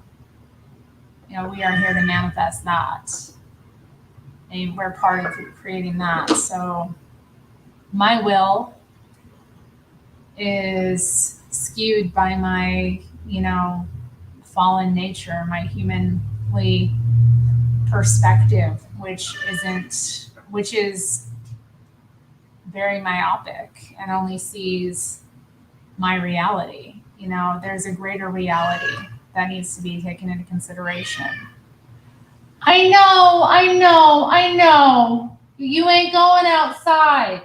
We are here to manifest that, and we're part of creating that. So my will is skewed by my, fallen nature, my humanly perspective, which is very myopic and only sees my reality. There's a greater reality that needs to be taken into consideration. I know. You ain't going outside.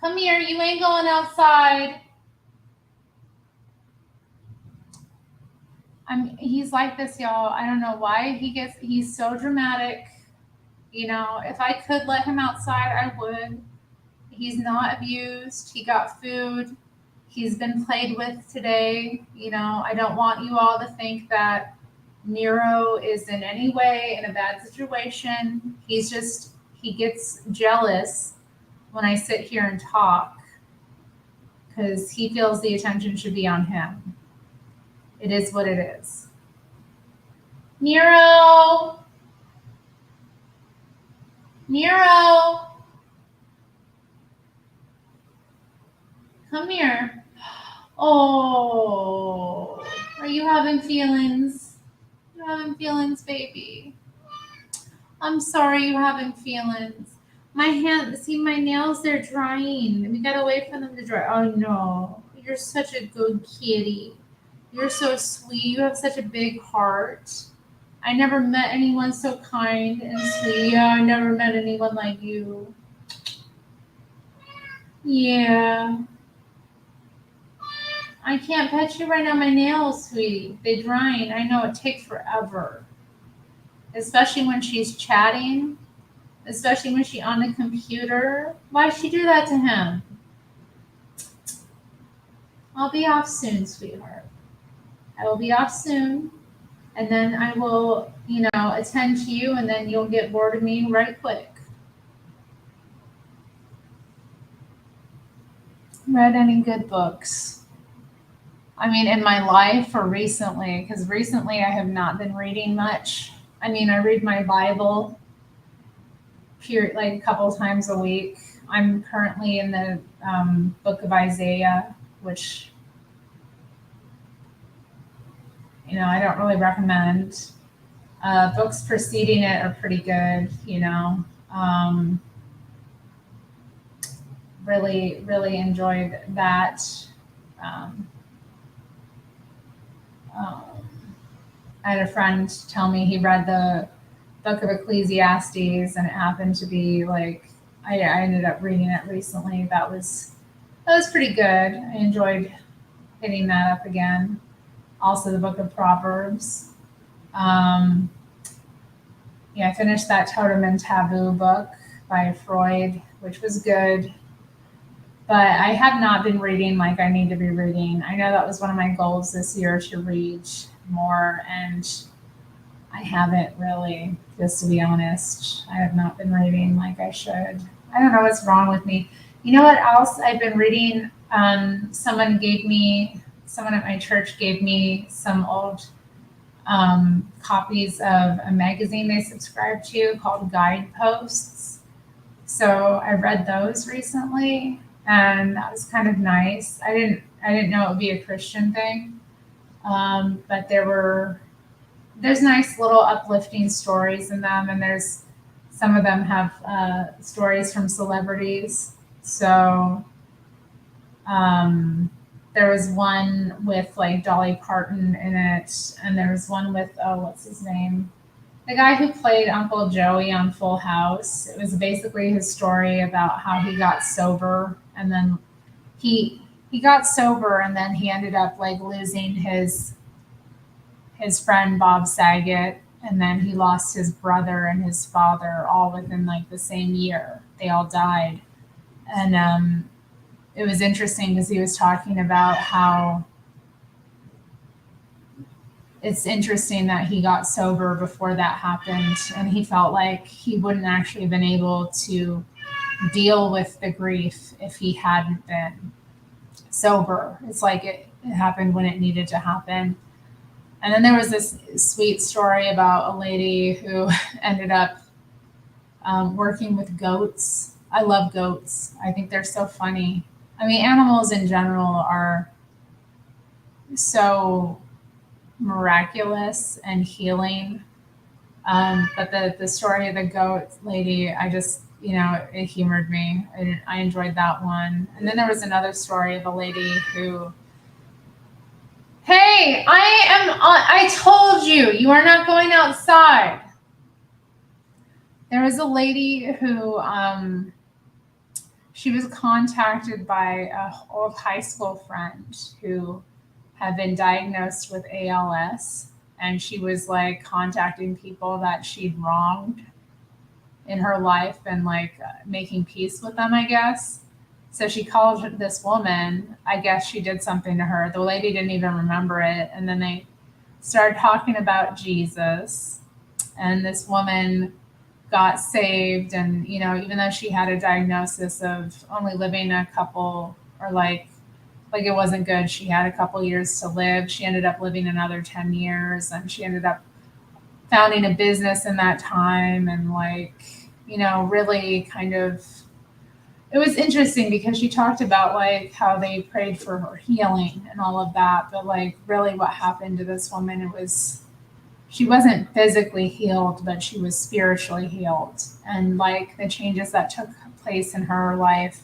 Come here, you ain't going outside. He's like this, y'all. I don't know why he's so dramatic. You know, if I could let him outside, I would. He's not abused. He got food. He's been played with today. You know, I don't want you all to think that Nero is in any way in a bad situation. He gets jealous when I sit here and talk because he feels the attention should be on him. It is what it is. Nero! Nero! Come here. Oh, are you having feelings? You're having feelings, baby. I'm sorry you're having feelings. My nails, they're drying. We gotta wait for them to dry. Oh no, you're such a good kitty. You're so sweet. You have such a big heart. I never met anyone so kind and sweet. Yeah, I never met anyone like you. Yeah. I can't pet you right now. My nails, sweetie. They drying. I know it takes forever. Especially when she's chatting. Especially when she's on the computer. Why'd she do that to him? I'll be off soon, sweetheart. I will be off soon. And then I will, attend to you, and then you'll get bored of me right quick. Read any good books? I mean, in my life or recently? Because recently I have not been reading much. I mean, I read my Bible like a couple times a week. I'm currently in the book of Isaiah, which, I don't really recommend. Books preceding it are pretty good, really, really enjoyed that. I had a friend tell me he read the book of Ecclesiastes, and it happened to be like I ended up reading it recently. That was pretty good. I enjoyed hitting that up again. Also, the book of Proverbs. I finished that Totem and Taboo book by Freud, which was good. But I have not been reading like I need to be reading. I know that was one of my goals this year, to read more, and I haven't really, just to be honest. I have not been reading like I should. I don't know what's wrong with me. You know what else I've been reading? Someone at my church gave me some old copies of a magazine they subscribe to called Guideposts. So I read those recently, and that was kind of nice. I didn't know it would be a Christian thing, but there's nice little uplifting stories in them, and some of them have stories from celebrities. So there was one with like Dolly Parton in it, and there was one with what's his name? The guy who played Uncle Joey on Full House. It was basically his story about how he got sober, and then he got sober, and then he ended up like losing his friend Bob Saget, and then he lost his brother and his father all within like the same year. They all died, and it was interesting because he was talking about how it's interesting that he got sober before that happened, and he felt like he wouldn't actually have been able to deal with the grief if he hadn't been sober. It's like it happened when it needed to happen. And then there was this sweet story about a lady who ended up working with goats. I love goats. I think they're so funny. I mean, animals in general are so miraculous and healing. But the story of the goat lady, I just, it humored me. I enjoyed that one. And then there was another story of a lady who, hey, I told you, you are not going outside. There was a lady who, she was contacted by a old high school friend who had been diagnosed with ALS, and she was like contacting people that she'd wronged in her life and like making peace with them, I guess. So she called this woman. I guess she did something to her. The lady didn't even remember it. And then they started talking about Jesus. And this woman got saved. And, you know, even though she had a diagnosis of only living a couple or like it wasn't good, she had a couple years to live. She ended up living another 10 years and she ended up founding a business in that time and like, you know, really kind of it was interesting because she talked about like how they prayed for her healing and all of that, but like really what happened to this woman, it was she wasn't physically healed, but she was spiritually healed. And like the changes that took place in her life,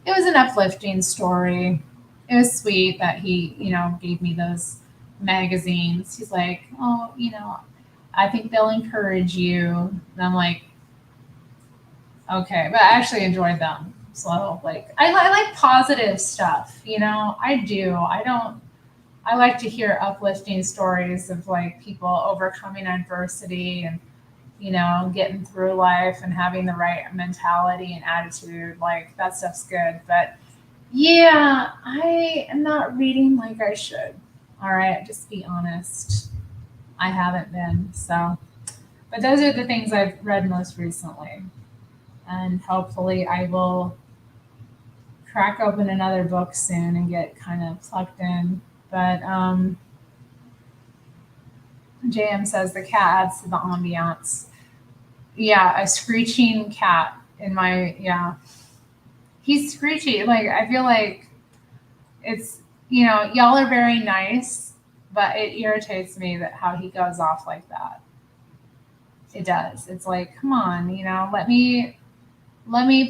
it was an uplifting story. It was sweet that he, you know, gave me those magazines. He's like, oh, you know, I think they'll encourage you. And I'm like, okay, but I actually enjoyed them. So like, I like positive stuff, you know, I do. I like to hear uplifting stories of like people overcoming adversity and, you know, getting through life and having the right mentality and attitude. Like that stuff's good. But yeah, I am not reading like I should. All right, just be honest. I haven't been. So, but those are the things I've read most recently. And hopefully I will crack open another book soon and get kind of plugged in. But JM says the cat adds to the ambiance. Yeah, a screeching cat in my yeah. He's screechy. Like I feel like it's you know y'all are very nice, but it irritates me that how he goes off like that. It does. It's like come on, you know, let me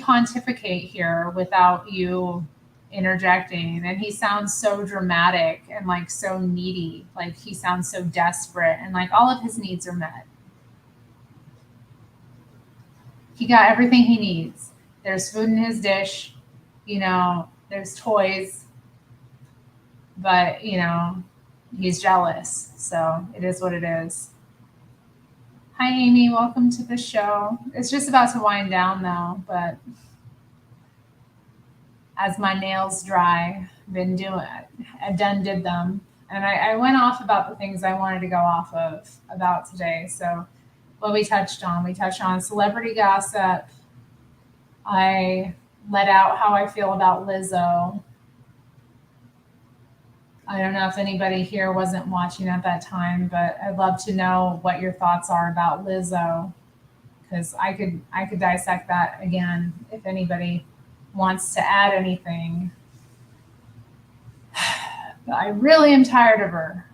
pontificate here without you interjecting. And he sounds so dramatic and like so needy. Like he sounds so desperate and like all of his needs are met. He got everything he needs. There's food in his dish, you know, there's toys, but you know, he's jealous. So it is what it is. Hi Amy, welcome to the show. It's just about to wind down though, but as my nails dry, been doing I done did them. And I went off about the things I wanted to go off of about today. So what we touched on celebrity gossip. I let out how I feel about Lizzo. I don't know if anybody here wasn't watching at that time, but I'd love to know what your thoughts are about Lizzo because I could dissect that again if anybody wants to add anything. But I really am tired of her.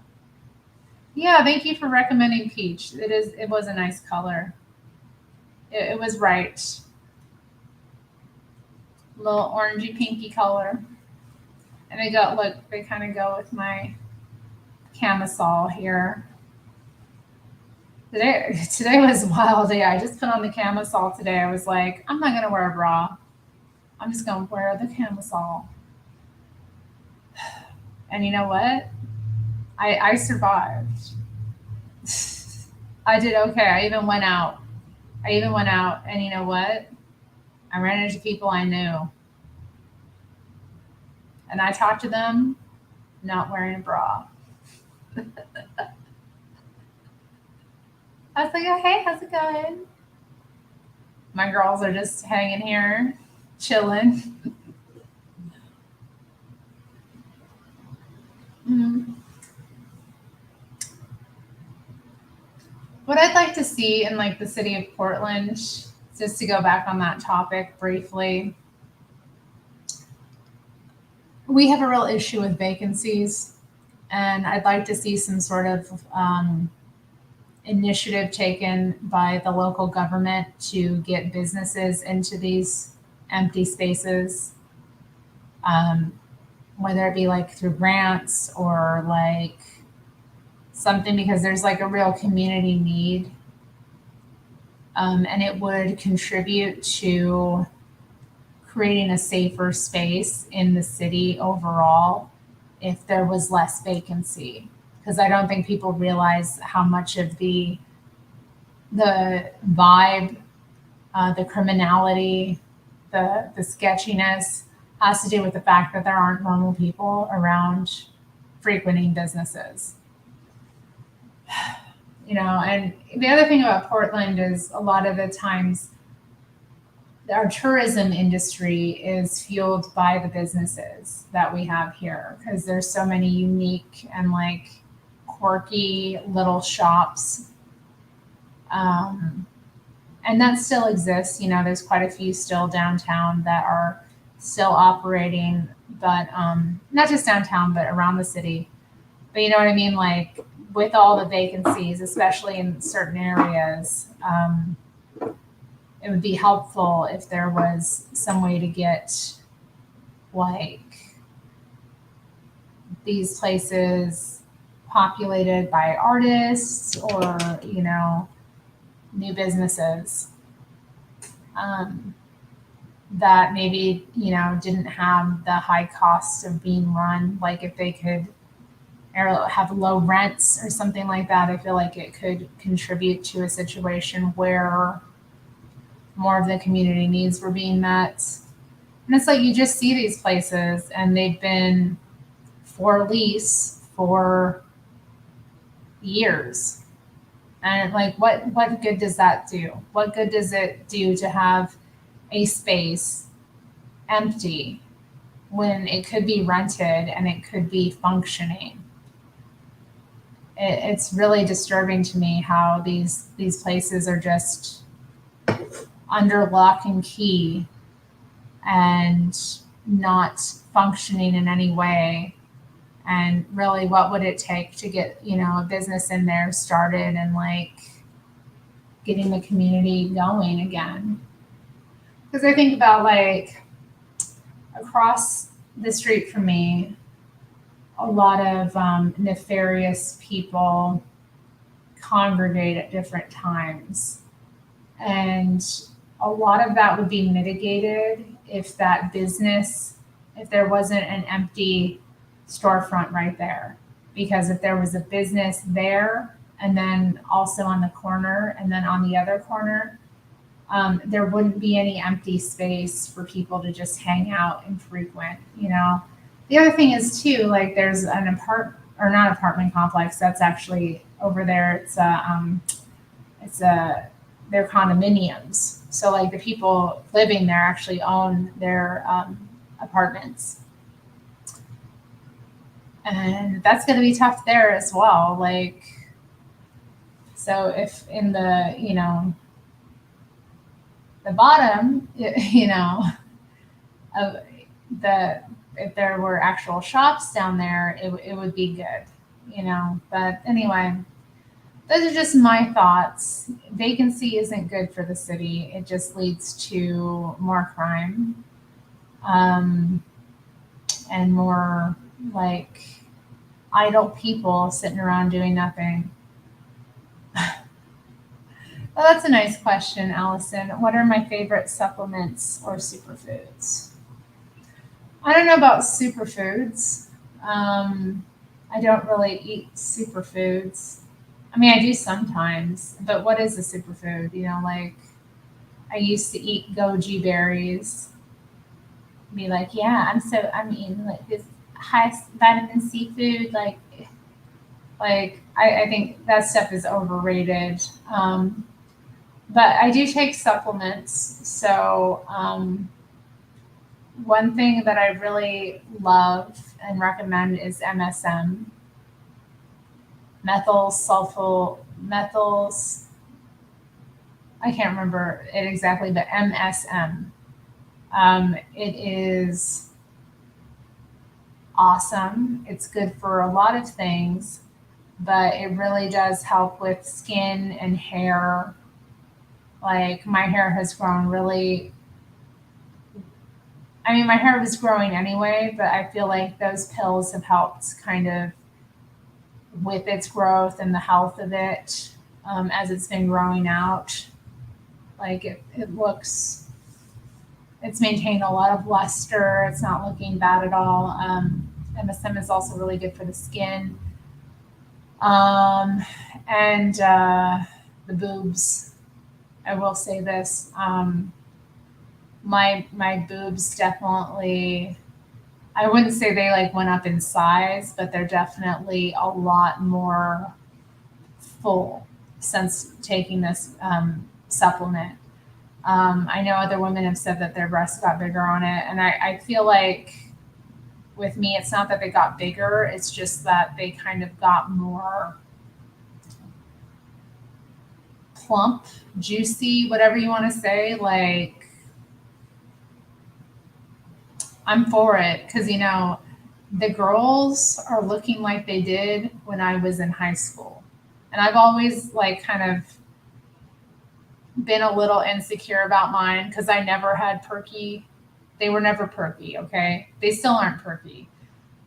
Yeah, thank you for recommending peach. It was a nice color. It was right. Little orangey pinky color. And they kind of go with my camisole here. Today was a wild day. I just put on the camisole today. I was like, I'm not gonna wear a bra. I'm just gonna wear the camisole. And you know what? I survived. I did okay. I even went out and you know what? I ran into people I knew. And I talked to them not wearing a bra. I was like, oh, hey, how's it going? My girls are just hanging here, chilling. Mm. What I'd like to see in like the city of Portland, just to go back on that topic briefly, we have a real issue with vacancies, and I'd like to see some sort of initiative taken by the local government to get businesses into these empty spaces, um, whether it be like through grants or like something because there's like a real community need. And it would contribute to creating a safer space in the city overall if there was less vacancy. Because I don't think people realize how much of the vibe, the criminality, the sketchiness has to do with the fact that there aren't normal people around frequenting businesses. And the other thing about Portland is a lot of the times our tourism industry is fueled by the businesses that we have here because there's so many unique and like quirky little shops. And that still exists. There's quite a few still downtown that are still operating, but not just downtown, but around the city. But you know what I mean? Like with all the vacancies, especially in certain areas, it would be helpful if there was some way to get like these places populated by artists or, new businesses that maybe, didn't have the high cost of being run. Like if they could have low rents or something like that, I feel like it could contribute to a situation where more of the community needs were being met. And it's like you just see these places and they've been for lease for years. And like what good does that do? What good does it do to have a space empty when it could be rented and it could be functioning? It's really disturbing to me how these places are just under lock and key and not functioning in any way. And really, what would it take to get, a business in there started and like getting the community going again? Because I think about like across the street from me, a lot of nefarious people congregate at different times. And a lot of that would be mitigated if there wasn't an empty storefront right there. Because if there was a business there and then also on the corner and then on the other corner, there wouldn't be any empty space for people to just hang out and frequent. The other thing is too, like there's an not apartment complex that's actually over there. They're condominiums. So like the people living there actually own their apartments. And that's going to be tough there as well. Like, so if in the, the bottom, of if there were actual shops down there, it would be good, but anyway, those are just my thoughts. Vacancy isn't good for the city. It just leads to more crime, and more like idle people sitting around doing nothing. Well, that's a nice question, Allison. What are my favorite supplements or superfoods? I don't know about superfoods. I don't really eat superfoods. I mean, I do sometimes, but what is a superfood? Like I used to eat goji berries. Be like, yeah, I'm eating like this high vitamin C food. Like I think that stuff is overrated. But I do take supplements. So one thing that I really love and recommend is MSM. Methyls. I can't remember it exactly, but MSM. It is awesome. It's good for a lot of things, but it really does help with skin and hair. Like my hair has grown really, my hair was growing anyway, but I feel like those pills have helped kind of with its growth and the health of it as it's been growing out. Like it looks it's maintained a lot of luster. It's not looking bad at all. MSM is also really good for the skin. Um, and the boobs. I will say this. My boobs definitely, I wouldn't say they like went up in size, but they're definitely a lot more full since taking this supplement. I know other women have said that their breasts got bigger on it, and I feel like with me, it's not that they got bigger; it's just that they kind of got more plump, juicy, whatever you want to say. Like, I'm for it because the girls are looking like they did when I was in high school, and I've always like kind of been a little insecure about mine because I never had perky. They were never perky, okay? They still aren't perky.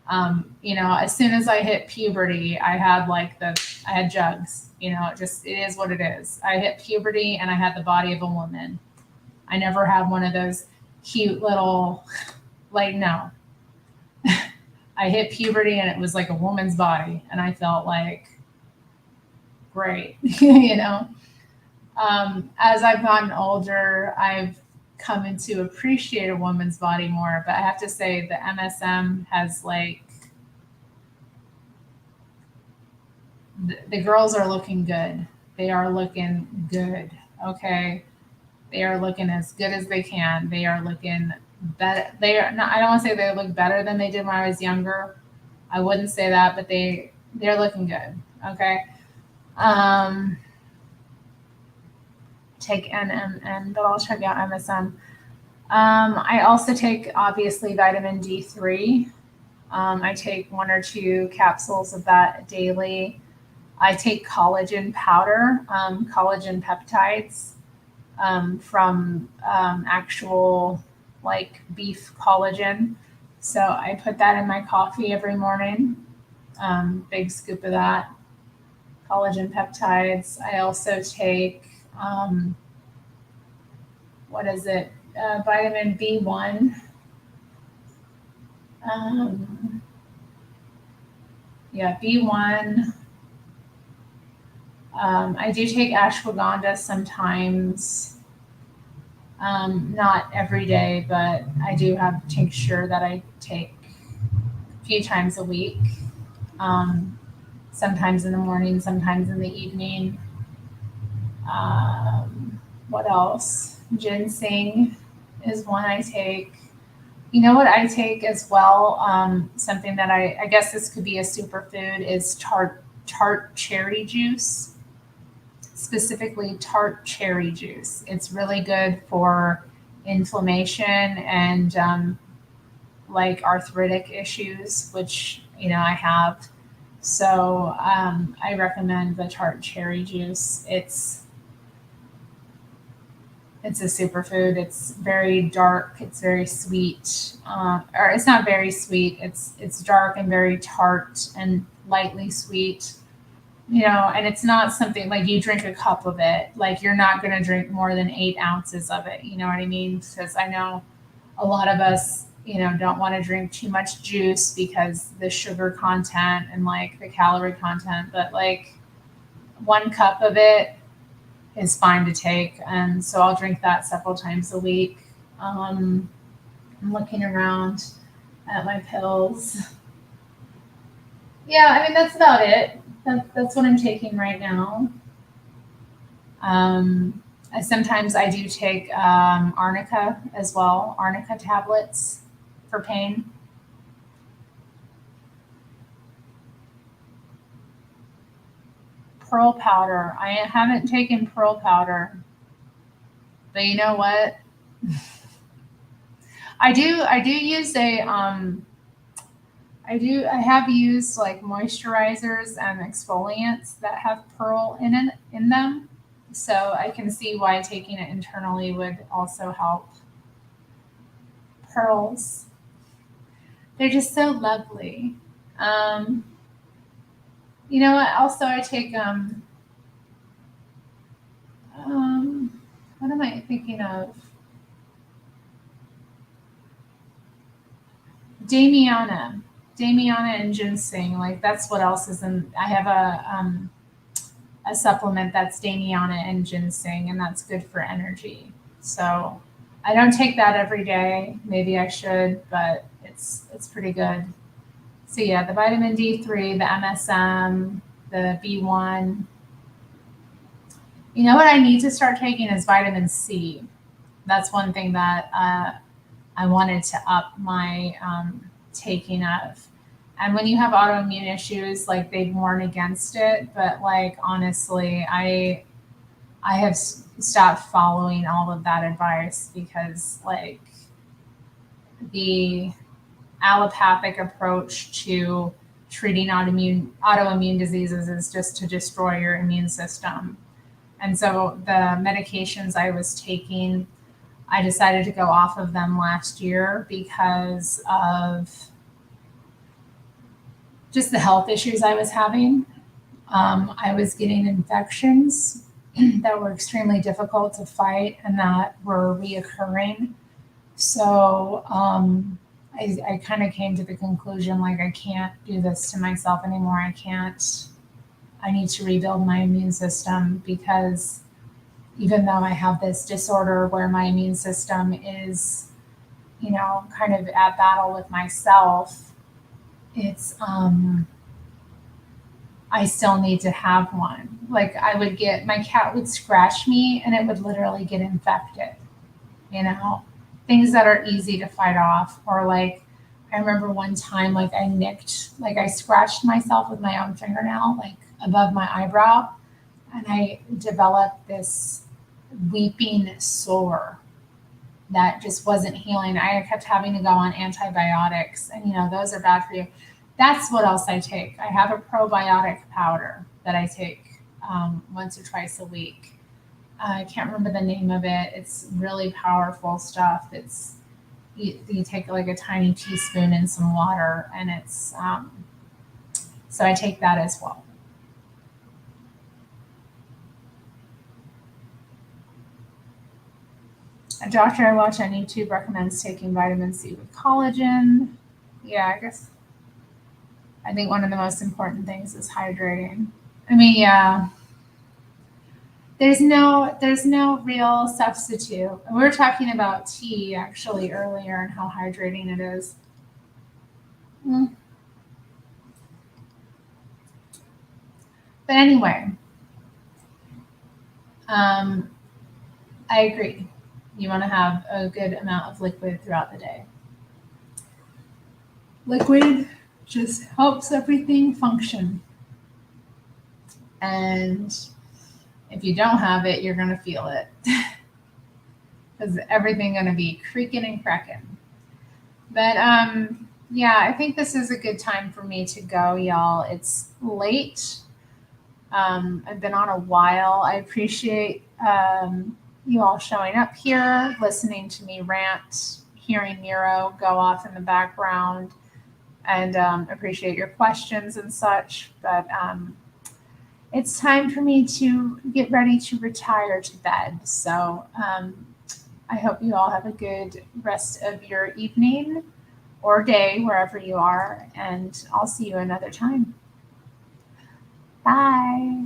As soon as I hit puberty, I had jugs. It is what it is. I hit puberty and I had the body of a woman. I never had one of those cute little, like, no. I hit puberty and it was like a woman's body, and I felt like great, As I've gotten older, I've come into appreciate a woman's body more. But I have to say, the MSM has like the girls are looking good. They are looking good. Okay, they are looking as good as they can. They are looking better. They are not. I don't want to say they look better than they did when I was younger. I wouldn't say that, but they're looking good. Okay. Um, Take NMN, but I'll check out MSM. I also take obviously vitamin D3. I take 1 or 2 capsules of that daily. I take collagen powder, collagen peptides from actual like beef collagen. So I put that in my coffee every morning. Big scoop of that. Collagen peptides. I also take, what is it? Vitamin B1. Um, yeah, B1. I do take ashwagandha sometimes, not every day, but I do have tincture that I take a few times a week. Um, Sometimes in the morning, sometimes in the evening. What else? Ginseng is one I take. You know what I take as well? Something that I guess this could be a superfood is tart cherry juice, specifically tart cherry juice. It's really good for inflammation and like arthritic issues, which I have. So I recommend the tart cherry juice. It's a superfood. It's very dark. It's very sweet, or it's not very sweet. It's dark and very tart and lightly sweet. And it's not something like you drink a cup of it. Like you're not going to drink more than 8 ounces of it. You know what I mean? Because I know a lot of us, don't want to drink too much juice because the sugar content and like the calorie content. But like 1 cup of it is fine to take, and so I'll drink that several times a week. I'm looking around at my pills. Yeah, I mean that's about it. That's what I'm taking right now. Sometimes I do take arnica as well, arnica tablets for pain. Pearl powder. I haven't taken pearl powder, but you know what? I do use I have used like moisturizers and exfoliants that have pearl in them. So I can see why taking it internally would also help. Pearls. They're just so lovely. Um, you know what? Also I take um what am I thinking of? Damiana, Damiana and ginseng. Like that's what else is in. I have a supplement that's Damiana and ginseng, and that's good for energy. So I don't take that every day. Maybe I should, but it's pretty good. So yeah, the vitamin D3, the MSM, the B1. You know what I need to start taking is vitamin C. That's one thing that I wanted to up my taking of. And when you have autoimmune issues, like they warn against it, but like honestly, I have stopped following all of that advice because like the allopathic approach to treating autoimmune diseases is just to destroy your immune system. And so the medications I was taking, I decided to go off of them last year because of just the health issues I was having. I was getting infections that were extremely difficult to fight and that were reoccurring. So I kind of came to the conclusion like I can't do this to myself anymore. I need to rebuild my immune system because even though I have this disorder where my immune system is, kind of at battle with myself, it's I still need to have one. Like my cat would scratch me and it would literally get infected, you know, things that are easy to fight off. Or like, I remember one time, like I scratched myself with my own fingernail, like above my eyebrow, and I developed this weeping sore that just wasn't healing. I kept having to go on antibiotics, and those are bad for you. That's what else I take. I have a probiotic powder that I take once or twice a week. I can't remember the name of it. It's really powerful stuff. You take like a tiny teaspoon in some water, and it's so I take that as well. A doctor I watch on YouTube recommends taking vitamin C with collagen. Yeah, I think one of the most important things is hydrating. I mean, yeah, there's no real substitute. We were talking about tea actually earlier and how hydrating it is. Mm. But anyway, I agree. You want to have a good amount of liquid throughout the day. Liquid just helps everything function. And if you don't have it, you're going to feel it. Because everything's going to be creaking and cracking. But yeah, I think this is a good time for me to go, y'all. It's late. I've been on a while. I appreciate you all showing up here, listening to me rant, hearing Nero go off in the background, and appreciate your questions and such. But it's time for me to get ready to retire to bed. So I hope you all have a good rest of your evening or day, wherever you are, and I'll see you another time. Bye.